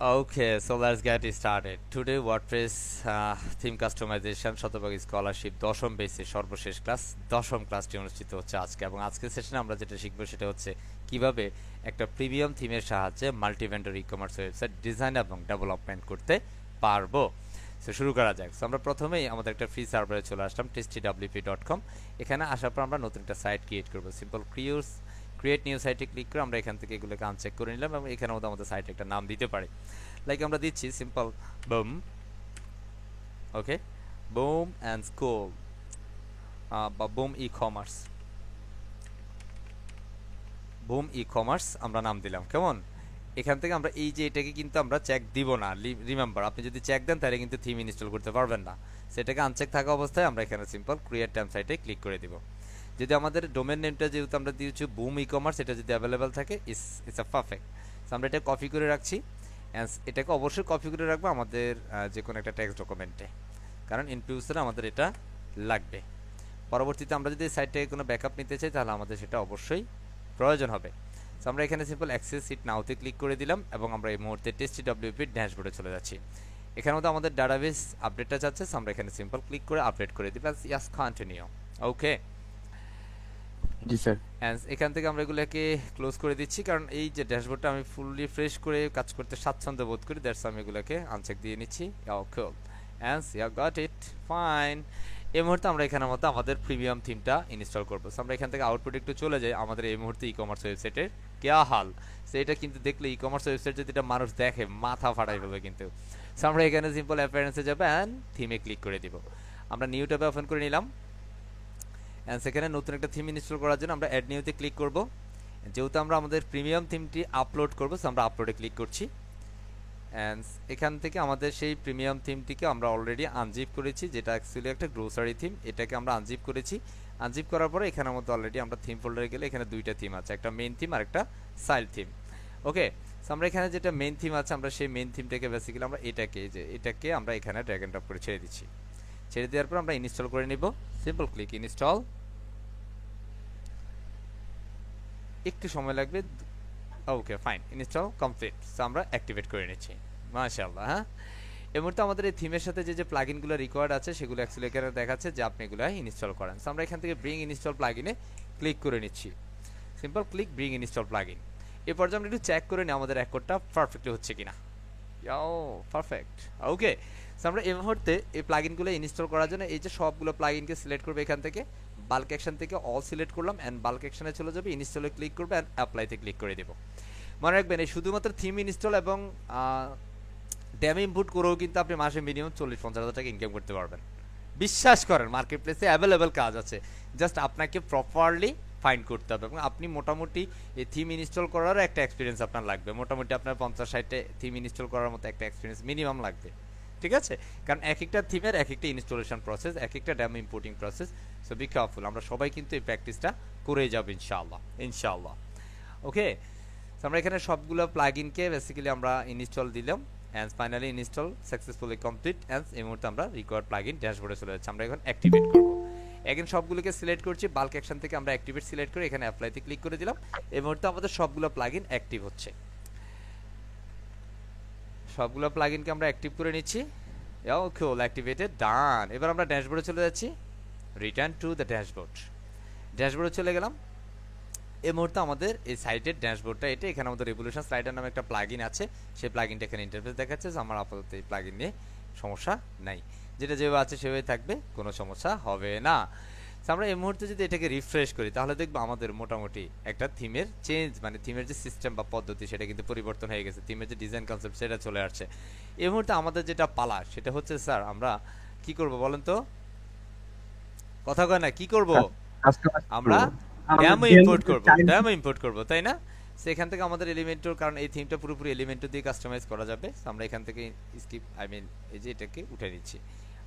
Okay, so let's get it started. Today WordPress theme customization শতভাগ scholarship দশম বেসে সর্বশেষ ক্লাস দশম ক্লাসটি অনুষ্ঠিত হচ্ছে আজকে, এবং আজকের সেশনে আমরা যেটা শিখবো সেটা হচ্ছে কিভাবে একটা প্রিমিয়াম থিমের সাহায্যে multi vendor e commerce website design এবং ডেভেলপমেন্ট করতে পারবো। তো শুরু করা যাক। সো আমরা প্রথমেই আমাদের একটা ফ্রি সার্ভারে চলে আসলাম testwp.com। এখানে আসার পর আমরা নতুন একটা সাইট ক্রিয়েট করবো। সিম্পল ক্রিয়েট নিউ সাইটে ক্লিক করে আমরা এখান থেকে এগুলোকে আনচেক করে নিলাম এবং এখানের মধ্যে আমাদের সাইটে একটা নাম দিতে পারি। লাইক আমরা দিচ্ছি simple broom, okay, broom and school বা বুম ই কমার্স আমরা নাম দিলাম। কেমন? এখান থেকে আমরা এই যে এটাকে কিন্তু আমরা চেক দিব না। রিমেম্বার, আপনি যদি চেক দেন তাহলে কিন্তু থিম ইনস্টল করতে পারবেন না। সেটাকে আনচেক থাকা অবস্থায় আমরা এখানে সিম্পল ক্রিয়েট টেম সাইটে ক্লিক করে দিব। যদি আমাদের ডোমেন নেমটা যেহেতু আমরা দিয়েছি বুম ই কমার্স, এটা যদি অ্যাভেলেবেল থাকে ইটস আ পারফেক্ট। আমরা এটা কপি করে রাখছি। এটাকে অবশ্যই কপি করে রাখবো আমাদের যে কোনো একটা টেক্সট ডকুমেন্টে, কারণ ইন ফিউচারে আমাদের এটা লাগবে। পরবর্তীতে আমরা যদি সাইটে কোনো ব্যাকআপ নিতে চাই তাহলে আমাদের সেটা অবশ্যই প্রয়োজন হবে। সো আমরা এখানে সিম্পল অ্যাক্সেস ইট নাওতে ক্লিক করে দিলাম এবং আমরা এই মুহূর্তে টেস্টডব্লিউপি ড্যাশবোর্ডে চলে যাচ্ছি। এখানে মধ্যে আমাদের ডাটাবেস আপডেটটা চাচ্ছে, সো আমরা এখানে সিম্পল ক্লিক করে আপডেট করে দিই, বাস ইয়াস কন্টিনিউ। ওকে, জি স্যার। এখান থেকে আমরা এগুলোকে ক্লোজ করে দিচ্ছি, কারণ এই যে ড্যাশবোর্ডটা আমি ফুললি ফ্রেশ করে কাজ করতে স্বাচ্ছন্দ্য বোধ করি, দ্যাটস আমি এগুলোকে আনচেক দিয়ে নিচ্ছি। ওকে, ইউ গট ইট, ফাইন। এই মুহূর্তে আমরা এখানের মধ্যে আমাদের প্রিমিয়াম থিমটা ইনস্টল করবো। সো আমরা এখান থেকে আউটপুট একটু চলে যাই। আমাদের এই মুহূর্তে ই কমার্স ওয়েবসাইটের কেয়া হাল, সো এটা কিন্তু দেখলে ই কমার্স ওয়েবসাইট যদি এটা মানুষ দেখে মাথা ফাটাই ফেলবে কিন্তু। সো আমরা এখানে সিম্পল অ্যাপিয়ারেন্সে যাবো অ্যান্ড থিমে ক্লিক করে দিব। আমরা নিউ ট্যাবে ওপেন করে নিলাম অ্যান্ড সেখানে নতুন একটা থিম ইনস্টল করার জন্য আমরা অ্যাড নিউতে ক্লিক করব। যেহেতু আমরা আমাদের প্রিমিয়াম থিমটি আপলোড করবো, সো আমরা আপলোডে ক্লিক করছি। অ্যান্ড এখান থেকে আমাদের সেই প্রিমিয়াম থিমটিকে আমরা অলরেডি আনজিপ করেছি, যেটা অ্যাকচুয়ালি একটা গ্রোসারি থিম। এটাকে আমরা আনজিপ করেছি। আনজিপ করার পরে এখানের মধ্যে অলরেডি আমরা থিম ফোল্ডারে গেলে এখানে দুইটা থিম আছে, একটা মেইন থিম আর একটা সাইড থিম। ওকে, সো আমরা এখানে যেটা মেইন থিম আছে, আমরা সেই মেইন থিমটাকে বেসিক্যালি আমরা এটাকে আমরা এখানে ড্র্যাগ এন্ড ড্রপ করে ছেড়ে দিচ্ছি। ছেড়ে দেওয়ার পর আমরা ইনস্টল করে নিব। সিম্পল ক্লিক ইনস্টল, একটু সময় লাগবে। ওকে, ফাইন, ইনস্টল কমপ্লিট। সো আমরা অ্যাক্টিভেট করে নিচ্ছি। মাশাআল্লাহ। হ্যাঁ, এই মুহূর্তে আমাদের এই থিমের সাথে যে প্লাগইনগুলো রিকোয়ার্ড আছে সেগুলো অ্যাকচুয়ালি এখানে দেখাচ্ছে যে আপনি এগুলো ইনস্টল করেন। সো আমরা এখান থেকে ব্রিং ইনস্টল প্লাগইনে ক্লিক করে নিচ্ছি। Simple click bring install plugin. এই পর্যায়ে আমরা একটু চেক করে নিই আমাদের অ্যাকর্ডটা পারফেক্টলি হচ্ছে কিনা। পারফেক্ট। ওকে, সো আমরা এই মুহূর্তে এই প্লাগইনগুলো ইনস্টল করার জন্য এই যে সবগুলো প্লাগইনকে সিলেক্ট করবে। এখান থেকে বাল্ক অ্যাকশন থেকে অল সিলেক্ট করলাম অ্যান্ড বাল্ক অ্যাকশনে চলে যাবে, ইনস্টলে ক্লিক করবে অ্যান্ড অ্যাপ্লাইতে ক্লিক করে দেব। মনে রাখবেন এই শুধুমাত্র থিম ইনস্টল এবং ড্যাম ইনপুট করেও কিন্তু আপনি মাসে মিনিমাম 40-50 হাজার টাকা ইনকাম করতে পারবেন। বিশ্বাস করেন, মার্কেট প্লেসে অ্যাভেলেবেল কাজ আছে, জাস্ট আপনাকে প্রপারলি ফাইন্ড করতে হবে এবং আপনি মোটামুটি এই থিম ইনস্টল করার একটা এক্সপিরিয়েন্স আপনার লাগবে। মোটামুটি আপনার 50-60 থিম ইনস্টল করার মতো একটা এক্সপিরিয়েন্স মিনিমাম লাগবে, ঠিক আছে? কারণ এক একটা থিমের এক একটা ইনস্টলেশন প্রসেস, এক একটা damn importing process. So be careful. আমরা সবাই কিন্তু এই প্র্যাকটিসটা করেই যাবো ইনশাআল্লাহ, ইনশাআল্লাহ। ওকে, আমরা এখানে সবগুলো প্লাগইনকে বেসিক্যালি আমরা ইনস্টল দিলাম and finally install successfully complete. And এই মুহূর্তে আমরা রিকোয়ার্ড প্লাগইন ড্যাশবোর্ডে চলে যাচ্ছি। আমরা এখন অ্যাক্টিভেট করব। এখন সবগুলোকে সিলেক্ট করছি, বাল্ক অ্যাকশন থেকে আমরা অ্যাক্টিভেট সিলেক্ট করে এখানে অ্যাপ্লাইতে ক্লিক করে দিলাম। এই মুহূর্তে আমাদের সবগুলো প্লাগইন অ্যাক্টিভ হচ্ছে। সবগুলো প্লাগইনকে আমরা অ্যাক্টিভ করে নিচ্ছি। ওকে, অল অ্যাক্টিভেটেড, ডান। এবার আমরা ড্যাশবোর্ডে চলে যাচ্ছি। Return to the dashboard. ড্যাশবোর্ডে চলে গেলাম। এই মুহূর্তে আমাদের এই সাইটের ড্যাশবোর্ডটা এটা। এখানে আমাদের রেভলিউশন স্লাইডার নামে একটা প্লাগইন আছে, সেই প্লাগইনটা এখানে ইন্টারফেস দেখাচ্ছে। আমার আপাতত এই প্লাগইন নিয়ে সমস্যা নাই, যেটা যেভাবে আছে সেভাবে থাকবে, কোনো সমস্যা হবে না। আমরা এই মুহূর্তে যদি এটাকে রিফ্রেশ করি তাহলে দেখবো আমাদের মোটামুটি একটা থিমের চেঞ্জ, মানে থিমের যে সিস্টেম বা পদ্ধতি সেটা কিন্তু পরিবর্তন হয়ে গেছে। থিমের যে ডিজাইন কনসেপ্ট সেটা চলে আসছে। এই মুহূর্তে আমাদের যেটা পালা সেটা হচ্ছে, স্যার আমরা কি করব বলেন তো? কথা কয় না, কি করব? আমরা ড্যামো ইম্পোর্ট করব, তাই না? সেখান থেকে আমাদের এলিমেন্টর, কারণ এই থিমটা পুরোপুরি এলিমেন্টর দিয়ে কাস্টমাইজ করা যাবে, আমরা এখান থেকে স্কিপ এই যে এটাকে উঠে নিচ্ছি।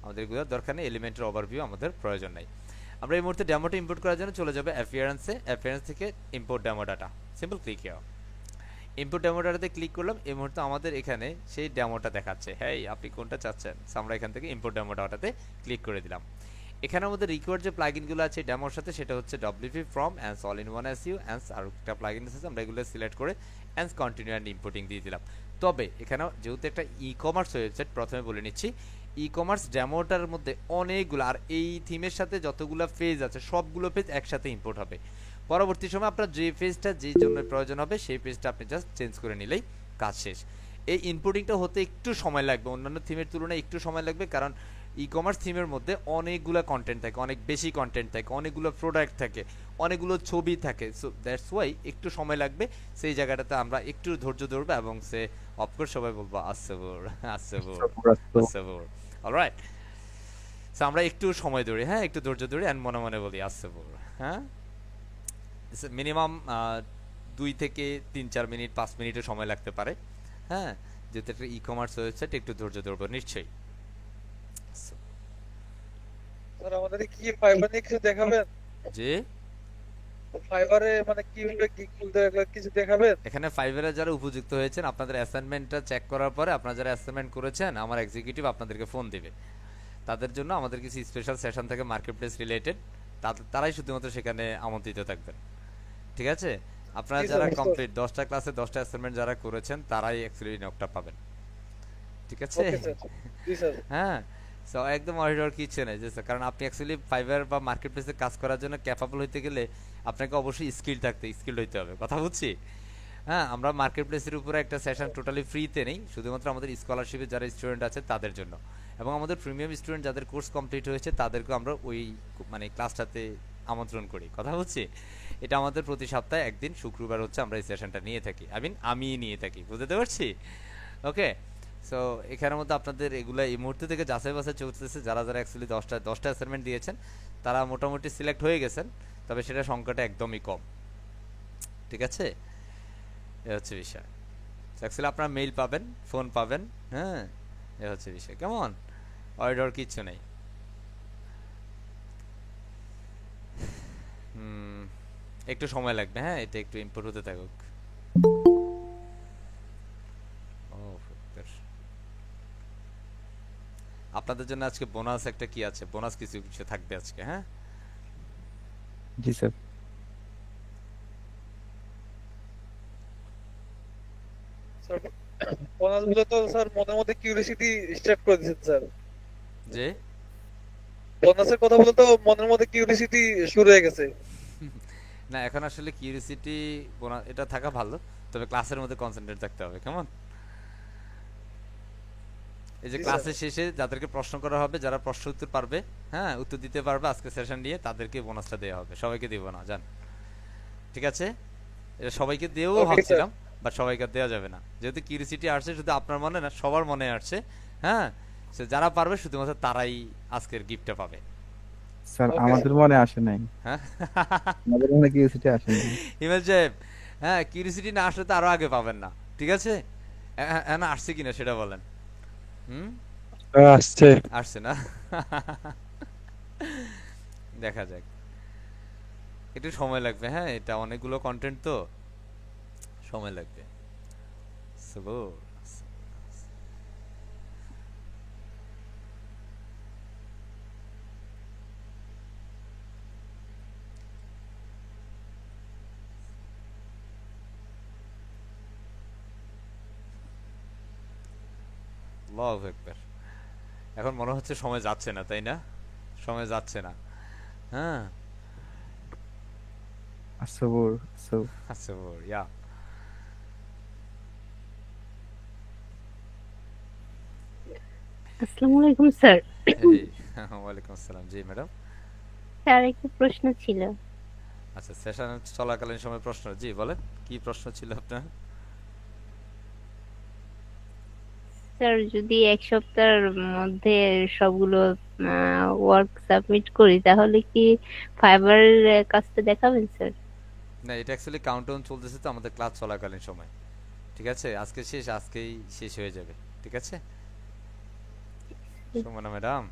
আমাদের এগুলোর দরকার নেই, এলিমেন্টের ওভারভিউ আমাদের প্রয়োজন নাই। আমরা এই মুহূর্তে ডেমোটা ইম্পোর্ট করার জন্য চলে যাবে অ্যাপিয়ারেন্স থেকে import demo data. Simple click here, import demo ডাটাতে ক্লিক করলাম। এই মুহূর্তে আমাদের এখানে সেই ডেমোটা দেখাচ্ছে। হ্যাঁ, আপনি কোনটা চাচ্ছেন? আমরা এখান থেকে ইম্পোর্ট ডেমো ডাটাতে ক্লিক করে দিলাম। এখানে আমাদের রিকোয়ার্ড যে প্লাগইনগুলো আছে ডেমোর সাথে, সেটা হচ্ছে WP form and all in one SEO and আর একটা প্লাগইন আছে, আমরা এগুলো সিলেক্ট করে অ্যান্ড কন্টিনিউ অ্যান্ড ইম্পোর্টিং দিয়ে দিলাম। তবে এখানে যেহেতু একটা ই কমার্স ওয়েবসাইট, প্রথমে বলে নিচ্ছি, ই কমার্স ডেমোটার মধ্যে অনেকগুলো, আর এই থিমের সাথে যতগুলো পেজ আছে সবগুলো পেজ একসাথে ইম্পোর্ট হবে। পরবর্তী সময় আপনার যে পেজটা যেই জন্য প্রয়োজন হবে সেই পেজটা আপনি জাস্ট চেঞ্জ করে নিলেই কাজ শেষ। এই ইম্পোর্টিংটা হতে একটু সময় লাগবে, অন্যান্য থিমের তুলনায় একটু সময় লাগবে, কারণ ই কমার্স থিমের মধ্যে অনেকগুলো কন্টেন্ট থাকে, অনেক বেশি কন্টেন্ট থাকে, অনেকগুলো প্রোডাক্ট থাকে, অনেকগুলো ছবি থাকে। সো দ্যাটস ওয়াই একটু সময় লাগবে। সেই জায়গাটাতে আমরা একটু ধৈর্য ধরবো এবং সে অফকোর্স সবাই বলবো আসসাবর আসসাবর আসসাবর। অলরাইট, সো আমরা একটু সময় ধরি, হ্যাঁ একটু ধৈর্য ধরি অ্যান্ড মনে মনে বলি আসসাবর। হ্যাঁ, মিনিমাম 2 থেকে 3-4 মিনিট 5 মিনিটও সময় লাগতে পারে। হ্যাঁ, যেহেতু একটা ই কমার্স ওয়েবসাইট একটু ধৈর্য ধরবো নিশ্চয়ই। স্যার আমাদের কি ফাইবার নিয়ে কিছু দেখাবেন? যে ফাইবারে মানে কিভাবে গিগ খুলতে হয় এগুলো কিছু দেখাবেন? এখানে ফাইবারে যারা উপযুক্ত হয়েছেন আপনাদের অ্যাসাইনমেন্টটা চেক করার পরে, আপনারা যারা অ্যাসাইনমেন্ট করেছেন আমার এক্সিকিউটিভ আপনাদেরকে ফোন দিবে। তাদের জন্য আমাদের কিছু স্পেশাল সেশন থাকে মার্কেট প্লেস রিলেটেড, তারাই শুধুমাত্র সেখানে আমন্ত্রিত থাকবেন। ঠিক আছে, আপনারা জি স্যার, যারা বুঝতে কমপ্লিট 10টা ক্লাসে 10টা অ্যাসাইনমেন্ট যারা করেছেন তারাই অ্যাকচুয়ালি নকটা পাবেন। ঠিক আছে, ওকে স্যার। জি স্যার। হ্যাঁ। সো একদম অরিডর কিছু নেই যে, কারণ আপনি অ্যাকচুয়ালি ফাইবার বা মার্কেট প্লেসে কাজ করার জন্য ক্যাপাবল হইতে গেলে আপনাকে অবশ্যই স্কিল হইতে হবে, কথা বুঝছি। হ্যাঁ, আমরা মার্কেট প্লেসের উপরে একটা সেশন টোটালি ফ্রিতে নেই, শুধুমাত্র আমাদের স্কলারশিপে যারা স্টুডেন্ট আছে তাদের জন্য, এবং আমাদের প্রিমিয়াম স্টুডেন্ট যাদের কোর্স কমপ্লিট হয়েছে তাদেরকে আমরা ওই মানে ক্লাসটাতে আমন্ত্রণ করি, কথা বুঝছি। এটা আমাদের প্রতি সপ্তাহে একদিন শুক্রবার হচ্ছে আমরা এই সেশনটা নিয়ে থাকি, আমি নিয়ে থাকি, বুঝতে পারছি। ওকে, সো এখানের মধ্যে আপনাদের এগুলো এই মুহূর্তে থেকে যাচাই বাছাই চলতেছে, যারা যারা অ্যাকচুয়ালি 10টা অ্যাসাইনমেন্ট দিয়েছেন তারা মোটামুটি সিলেক্ট হয়ে গেছেন, তবে সেটা সংখ্যাটা একদমই কম। ঠিক আছে, এ হচ্ছে বিষয়। অ্যাকচুয়ালি আপনারা মেইল পাবেন, ফোন পাবেন, হ্যাঁ এ হচ্ছে বিষয়। কেমন, অর্ডার কিচ্ছু নেই। একটু সময় লাগবে, হ্যাঁ এটা একটু ইম্পোর্ট হতে থাকুক। আপনাদের জন্য আজকে বোনাস একটা কি আছে, বোনাস কিছু কিছু থাকবে আজকে। হ্যাঁ, জি স্যার। স্যার বোনাসগুলো তো স্যার মনের মধ্যে কিউরিওসিটি স্টার্ট করে দিয়েছেন স্যার। যে বোনাসের কথা বলে তো মনের মধ্যে কিউরিওসিটি শুরু হয়ে গেছে। না এখন আসলে কিউরিওসিটি বোনাস এটা থাকা ভালো, তবে ক্লাসের মধ্যে কনসেন্ট্রেট থাকতে হবে। কেমন, এই যে জি স্যার। ক্লাসের শেষে যাদেরকে প্রশ্ন করা হবে, যারা প্রশ্ন উত্তর পারবে, হ্যাঁ উত্তর দিতে পারবে আজকে সেশন নিয়ে, তাদেরকে বোনাসটা দেওয়া হবে, সবাইকে দিব না জান। ঠিক আছে, এটা সবাইকে দিয়েও ওকে স্যার। ভাবছিলাম, বাট সবাইকে দেওয়া যাবে না, যেহেতু কিউরিওসিটি আসছে শুধু আপনার মনে না সবার মনে আসছে। হ্যাঁ, সে যারা পারবে শুধুমাত্র তারাই আজকের গিফটটা পাবে। স্যার ওকে আমাদের স্যার। মনে আসে নাই, হ্যাঁ আমাদের মনে কিউরিওসিটি আসে নাই। হিমেল সাহেব, হ্যাঁ কিউরিওসিটি না আসলে তো আরো আগে পাবেন না। ঠিক আছে, হ্যাঁ না আসছে কিনা সেটা বলেন। হুম, আসছে। আসছে না দেখা যাক, একটু সময় লাগবে। হ্যাঁ, এটা অনেকগুলো কন্টেন্ট তো সময় লাগবে। সবুর। আল্লাহু আকবার। এখন মনে হচ্ছে সময় যাচ্ছে না, তাই না? সময় যাচ্ছে না। হ্যাঁ, সবুর সবুর, ইয়া। আসসালামু আলাইকুম স্যার। এই ওয়ালাইকুম আসসালাম। জি ম্যাডাম। স্যার একটা প্রশ্ন ছিল। আচ্ছা, সেশন চলাকালীন সময় প্রশ্ন, জি বলেন কি প্রশ্ন ছিল আপনার? স্যার যদি এক সপ্তাহের মধ্যে সবগুলো ওয়ার্ক সাবমিট করি তাহলে কি ফাইবারের কাজটা দেখাবেন স্যার? না, এটা অ্যাকচুয়ালি কাউন্টডাউন চলতেছে তো আমাদের ক্লাস চলাকালীন সময়। ঠিক আছে, আজকে শেষ, আজকেই শেষ হয়ে যাবে। ঠিক আছে সুমনা ম্যাডাম,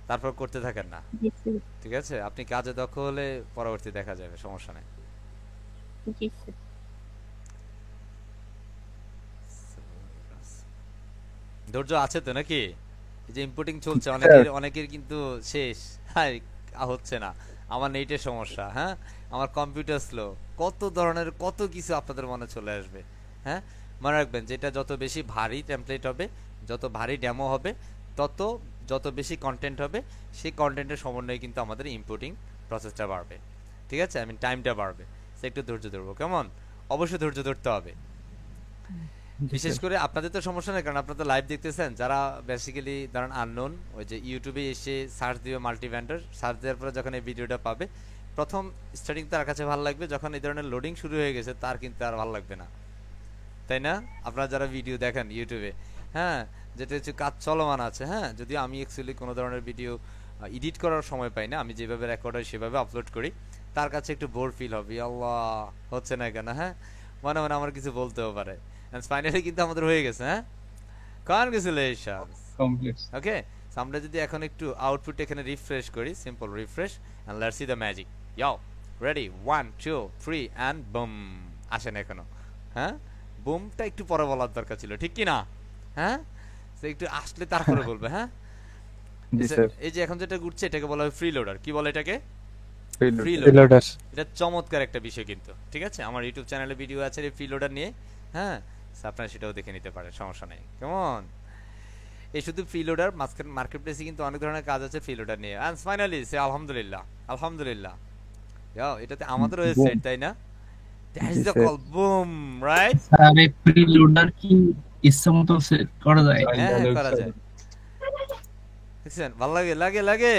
তারপর করতে থাকেন না। জি স্যার। ঠিক আছে, আপনি কাজে দক্ষ হলে পরবর্তী দেখা যাবে, সমস্যা নেই। জি স্যার। ধৈর্য আছে তো নাকি? এই যে ইম্পোর্টিং চলছে, স্যার। অনেকের কিন্তু শেষ, হ্যাঁ হচ্ছে না। আমার নেটের সমস্যা, হ্যাঁ আমার কম্পিউটার স্লো, কত ধরনের কত কিছু আপনাদের মনে চলে আসবে। হ্যাঁ, মনে রাখবেন যেটা যত বেশি ভারী টেমপ্লেট হবে, যত ভারী ডেমো হবে, তত যত বেশি কন্টেন্ট হবে, সেই কন্টেন্টের সমন্বয়ে কিন্তু আমাদের ইম্পোর্টিং প্রসেসটা বাড়বে। ঠিক আছে, টাইমটা বাড়বে। সে একটু ধৈর্য ধরবো, কেমন? অবশ্যই ধৈর্য ধরতে হবে। জি বিশেষ স্যার। করে আপনাদের তো সমস্যা নেই, কারণ আপনারা তো লাইভ দেখতেছেন। যারা বেসিক্যালি ধরেন আননোন, ওই যে ইউটিউবে এসে সার্চ দিবে মাল্টি ভেন্ডর, সার্চ দেওয়ার পরে যখন এই ভিডিওটা পাবে, প্রথম স্টার্টিং তার কাছে ভালো লাগবে, যখন এই ধরনের লোডিং শুরু হয়ে গেছে তার কিন্তু আর ভালো লাগবে না, তাই না? আপনারা যারা ভিডিও দেখেন ইউটিউবে, হ্যাঁ, যেটা হচ্ছে কাজ চলমান আছে, হ্যাঁ, যদিও আমি অ্যাকচুয়ালি কোনো ধরনের ভিডিও এডিট করার সময় পাই না, আমি যেভাবে রেকর্ড হয় সেভাবে আপলোড করি, তার কাছে একটু বোর ফিল হবে, আল্লাহ হচ্ছে না কেন, হ্যাঁ, মনে মনে আমার কিছু বলতেও পারে। ফাইনালি কিন্তু আমাদের হয়ে গেছে, হ্যাঁ, কনগ্রেচুলেশনস। কমপ্লিট। ওকে, আমরা যদি এখন একটু আউটপুট এখানে রিফ্রেশ করি, simple refresh, and let's see the magic. ইয়াও, রেডি, 1 2 3 এন্ড বুম। আসেন এখনো, হ্যাঁ, বুমটা একটু পরে বলার দরকার ছিল, ঠিক কি না? হ্যাঁ, সে একটু আসলে তারপরে বলবে, হ্যাঁ। জি স্যার। এই যে এখন যেটা ঘুরছে এটাকে বলা হয় ফ্রি লোডার। কি বলে এটাকে? Free reloader. এটা চমৎকার একটা বিষয় কিন্তু, ঠিক আছে? আমার ইউটিউব চ্যানেলে ভিডিও আছে এই ফ্রি লোডার নিয়ে, হ্যাঁ, আপনারা সেটাও দেখে নিতে পারেন, সমস্যা নেই, কেমন? এই শুধু ফ্রি লোডার, মার্কেট প্লেসে কিন্তু অনেক ধরনের কাজ আছে ফ্রি লোডার নিয়ে। এন্ড ফাইনালি সে আলহামদুলিল্লাহ, আলহামদুলিল্লাহ। ইয়াও, এটাতে আমাদের ওয়েবসাইট, তাই না? That is G the sir. Call, broom, right? Sir এই প্রিলোডার কি ইচ্ছামতো সেট করা যায়? হ্যাঁ, হ্যাঁ, করা যায়। দেখছেন, ভালো লাগে, লাগে লাগে,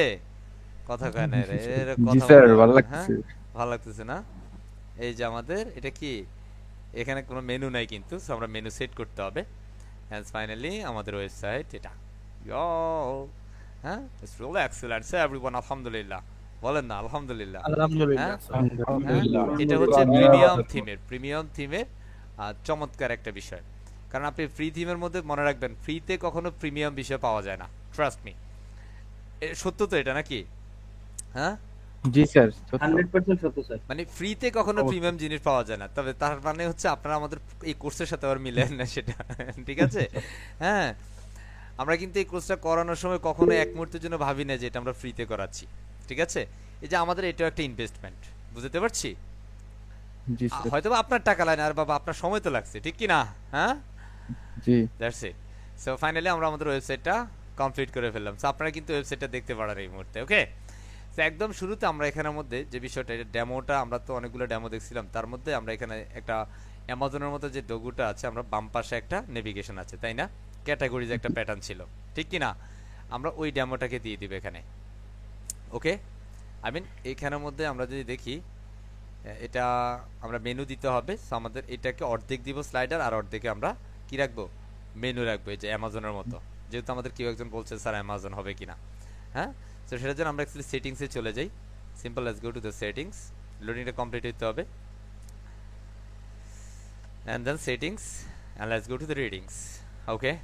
কথা কয় না রে, এর জি কথা স্যার, বলা, ভালো হ্যাঁ, লাগতেছে। ভালো লাগতেছে না? এই যে আমাদের এটা কি, এখানে কোনো মেনু নাই কিন্তু, সো আমরা মেনু সেট করতে হবে। এন্ড ফাইনালি আমাদের ওয়েবসাইট এটা। ইয়ো, হ্যাঁ, it's really excellent, so everyone আলহামদুলিল্লাহ, বলেন না আলহামদুলিল্লাহ? আলহামদুলিল্লাহ। হ্যাঁ, এটা হচ্ছে প্রিমিয়াম থিমের চমৎকার একটা বিষয়। কারণ আপনি ফ্রি থিমের মধ্যে মনে রাখবেন, ফ্রিতে কখনো প্রিমিয়াম বিষয় পাওয়া যায় না, ট্রাস্ট মি। সত্য তো এটা, নাকি? হ্যাঁ, জি স্যার। 100% সত্য স্যার। মানে ফ্রিতে কখনো প্রিমিয়াম জিনিস পাওয়া যায় না, তবে তার মানে হচ্ছে আপনারা আমাদের এই কোর্সের সাথে আবার মিলেন না সেটা, ঠিক আছে? হ্যাঁ, আমরা কিন্তু এই কোর্সটা করানোর সময় কখনো এক মুহূর্তের জন্য ভাবি না যে এটা আমরা ফ্রিতে করাচ্ছি, ঠিক আছে? এই যে আমাদের এটাও একটা ইনভেস্টমেন্ট, বুঝতে পারছি? জি স্যার। হয়তো আপনার টাকা লাগে না, আর বাবা আপনার সময় তো লাগছে, ঠিক কি না? হ্যাঁ, জি। That's it. সো ফাইনালি আমরা আমাদের ওয়েবসাইটটা কমপ্লিট করে ফেললাম। সো আপনারা কিন্তু ওয়েবসাইটটা দেখতে পারেন এই মুহূর্তে, ওকে? তো একদম শুরুতে আমরা এখানের মধ্যে যে বিষয়টা, এটা ডেমোটা, আমরা তো অনেকগুলো ডেমো দেখছিলাম, তার মধ্যে আমরা এখানে একটা অ্যামাজনের মতো যে ডোগুটা আছে, আমরা বাম পাশে একটা নেভিগেশন আছে, তাই না? ক্যাটাগরিজ একটা প্যাটার্ন ছিল, ঠিক কি না? আমরা ওই ডেমোটাকে দিয়ে দিব এখানে, ওকে? এখানের মধ্যে আমরা যদি দেখি, এটা আমরা মেনু দিতে হবে। সো আমাদের এটাকে অর্ধেক দিব স্লাইডার, আর অর্ধেকে আমরা কি রাখবো, মেনু রাখবো, এই যে অ্যামাজনের মতো। যেহেতু আমাদের কেউ একজন বলছে স্যার অ্যামাজন হবে কিনা, হ্যাঁ, তো সেটার জন্য আমরা অ্যাকচুয়ালি সেটিংসে চলে যাই। Simple, let's go to the settings. লোডিংটা কমপ্লিট হতে হবে, and then settings, and let's go to the readings. Okay,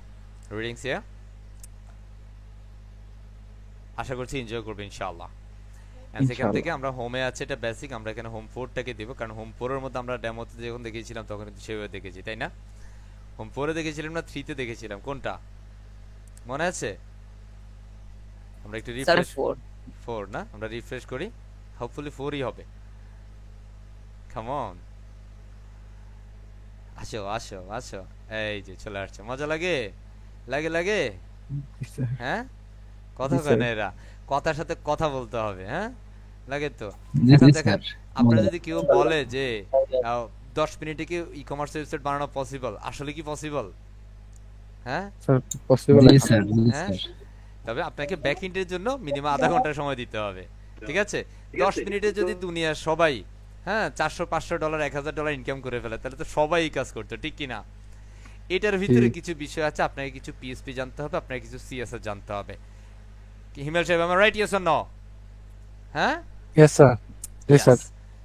readings here. আশা করছি এনজয় করবে ইনশাআল্লাহ। এন্ড সেখান থেকে আমরা হোমে আছে, এটা বেসিক, আমরা এখানে হোম 4টাকে দেব, কারণ হোম 4 এর মধ্যে আমরা ডেমোতে যখন দেখিয়েছিলাম তখন কিন্তু সেভাবে দেখেছি, তাই না? হোম 4 এ দেখেছিলাম না 3 তে দেখেছিলাম, কোনটা মনে আছে? আমরা একটু রিফ্রেশ, 4 না, আমরা রিফ্রেশ করি, হোপফুলি 4ই হবে। কাম অন, আসো আসো আসো, এই যে চলে আসছে, মজা লাগে, লাগে লাগে, হ্যাঁ, কথা কয় না এরা, কথার সাথে কথা বলতে হবে, হ্যাঁ, লাগে তো। এখন দেখেন, আপনারা যদি কেউ বলে যে 10 মিনিটে কি ই কমার্স ওয়েবসাইট বানানো পসিবল, আসলে কি পসিবল? হ্যাঁ স্যার, পসিবল। জি স্যার, জি হ্যাঁ, স্যার। তবে আপনাকে ব্যাক এন্ডের জন্য মিনিমাম আধা ঘন্টা সময় দিতে হবে, ঠিক আছে? 10 মিনিটে যদি দুনিয়ার সবাই, হ্যাঁ, $400-500 $1000 ইনকাম করে ফেলে, তাহলে তো সবাই এই কাজ করতো, ঠিক কি না? এটার ভিতরে কিছু বিষয় আছে, আপনাকে কিছু পিএসপি জানতে হবে, আপনাকে কিছু সিএসএস জানতে হবে। কি হিমেল সাহেব, আমার রাইট, ইয়েস অর নো? হ্যাঁ, ইয়েস স্যার। জি স্যার।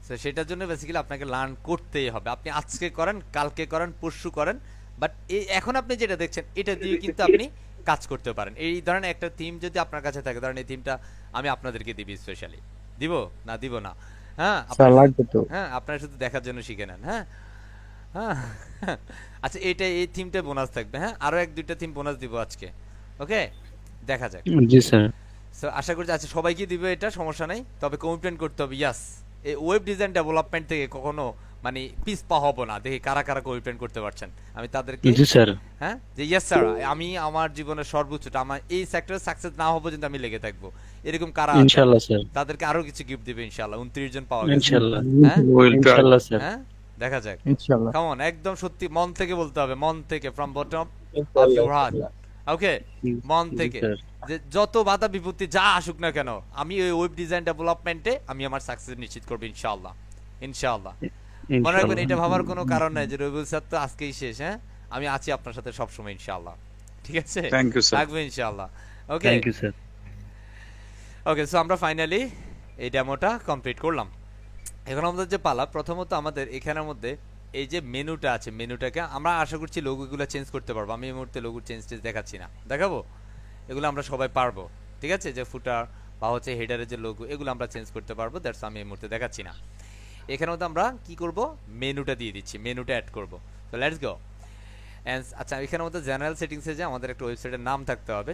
সো সেটার জন্য বেসিক্যালি আপনাকে লার্ন করতেই হবে। আপনি আজকে করেন, কালকে করেন, পরশু করেন, বাট এখন আপনি যেটা দেখছেন এটা দিয়ে কিন্তু আপনি কাজ করতে পারেন। এই ধরনের একটা থিম যদি আপনার কাছে থাকে, ধরেন এই থিমটা আমি আপনাদেরকে দিবি, স্পেশালি দিব না, দিব না, হ্যাঁ, স্যার লাগবে তো। হ্যাঁ, আপনারা শুধু দেখার জন্য শিখে নেন, হ্যাঁ, হ্যাঁ। আচ্ছা, এটা এই থিমটা বোনাস থাকবে, হ্যাঁ, আরো 1-2টা থিম বোনাস দিব আজকে, ওকে? দেখা যাক। জি স্যার। সো আশা করছি আচ্ছা সবাইকে দিবে, এটা সমস্যা নাই, তবে কমিটমেন্ট করতে হবে। ইয়াস, এই ওয়েব ডিজাইন ডেভেলপমেন্ট থেকে কখনো মানে পিছপা হব না, দেখি কারা কারা কমিটমেন্ট করতে পারছেন। আমি তাদেরকে জি স্যার। হ্যাঁ যে ইয়েস স্যার আমি আমার জীবনের সর্বোচ্চটা আমার এই সেক্টরে সাকসেস না হবো কিন্তু আমি লেগে থাকবো, এরকম কারা আছেন ইনশাআল্লাহ স্যার। তাদেরকে আরো কিছু গিফট দিবে ইনশাআল্লাহ। 29 জন পাওয়া গেছে। ইনশাআল্লাহ। হ্যাঁ ইনশাআল্লাহ স্যার। হ্যাঁ দেখা যাক। ইনশাআল্লাহ। কেমন একদম সত্যি মন থেকে বলতে হবে, মন থেকে, from bottom of your heart. Okay, মন জি থেকে স্যার। যে যত বাধা বিপত্তি যা আসুক না কেন আমি ওই ওয়েব ডিজাইন ডেভেলপমেন্টে আমি আমার সাকসেস নিশ্চিত করবো ইনশাআল্লাহ। ইনশাআল্লাহ মনে রাখবেন, এটা ভাবার কোনো কারণ নাই যে রবিউল স্যার তো আজকেই শেষ। হ্যাঁ আমি আছি আপনার সাথে সব সময় ইনশাআল্লাহ। ঠিক আছে, থ্যাংক ইউ স্যার। থাকবে ইনশাআল্লাহ। Okay thank you sir. Okay, so আমরা ফাইনালি এই ডেমোটা কমপ্লিট করলাম। এখন আমাদের যে পালা, প্রথমত আমাদের এখানের মধ্যে এই যে মেনুটা আছে, মেনুটাকে আমরা আশা করছি লোগোগুলো চেঞ্জ করতে পারবো। আমি এই মুহূর্তে লোগোর চেঞ্জ দেখাচ্ছি না, দেখাবো এগুলো আমরা সবাই পারবো। ঠিক আছে, যে ফুটার বা হচ্ছে হেডারের যে লোগো এগুলো আমরা চেঞ্জ করতে পারবো, দ্যাটস আমি এই মুহূর্তে দেখাচ্ছি না। এখানে মধ্যে আমরা কি করব, মেনুটা দিয়ে দিচ্ছি, মেনুটা অ্যাড করব। তো লেটস গো। এন্ড আচ্ছা, এখানের মধ্যে জেনারেল সেটিংসে যে আমাদের একটা ওয়েবসাইটের নাম থাকতে হবে।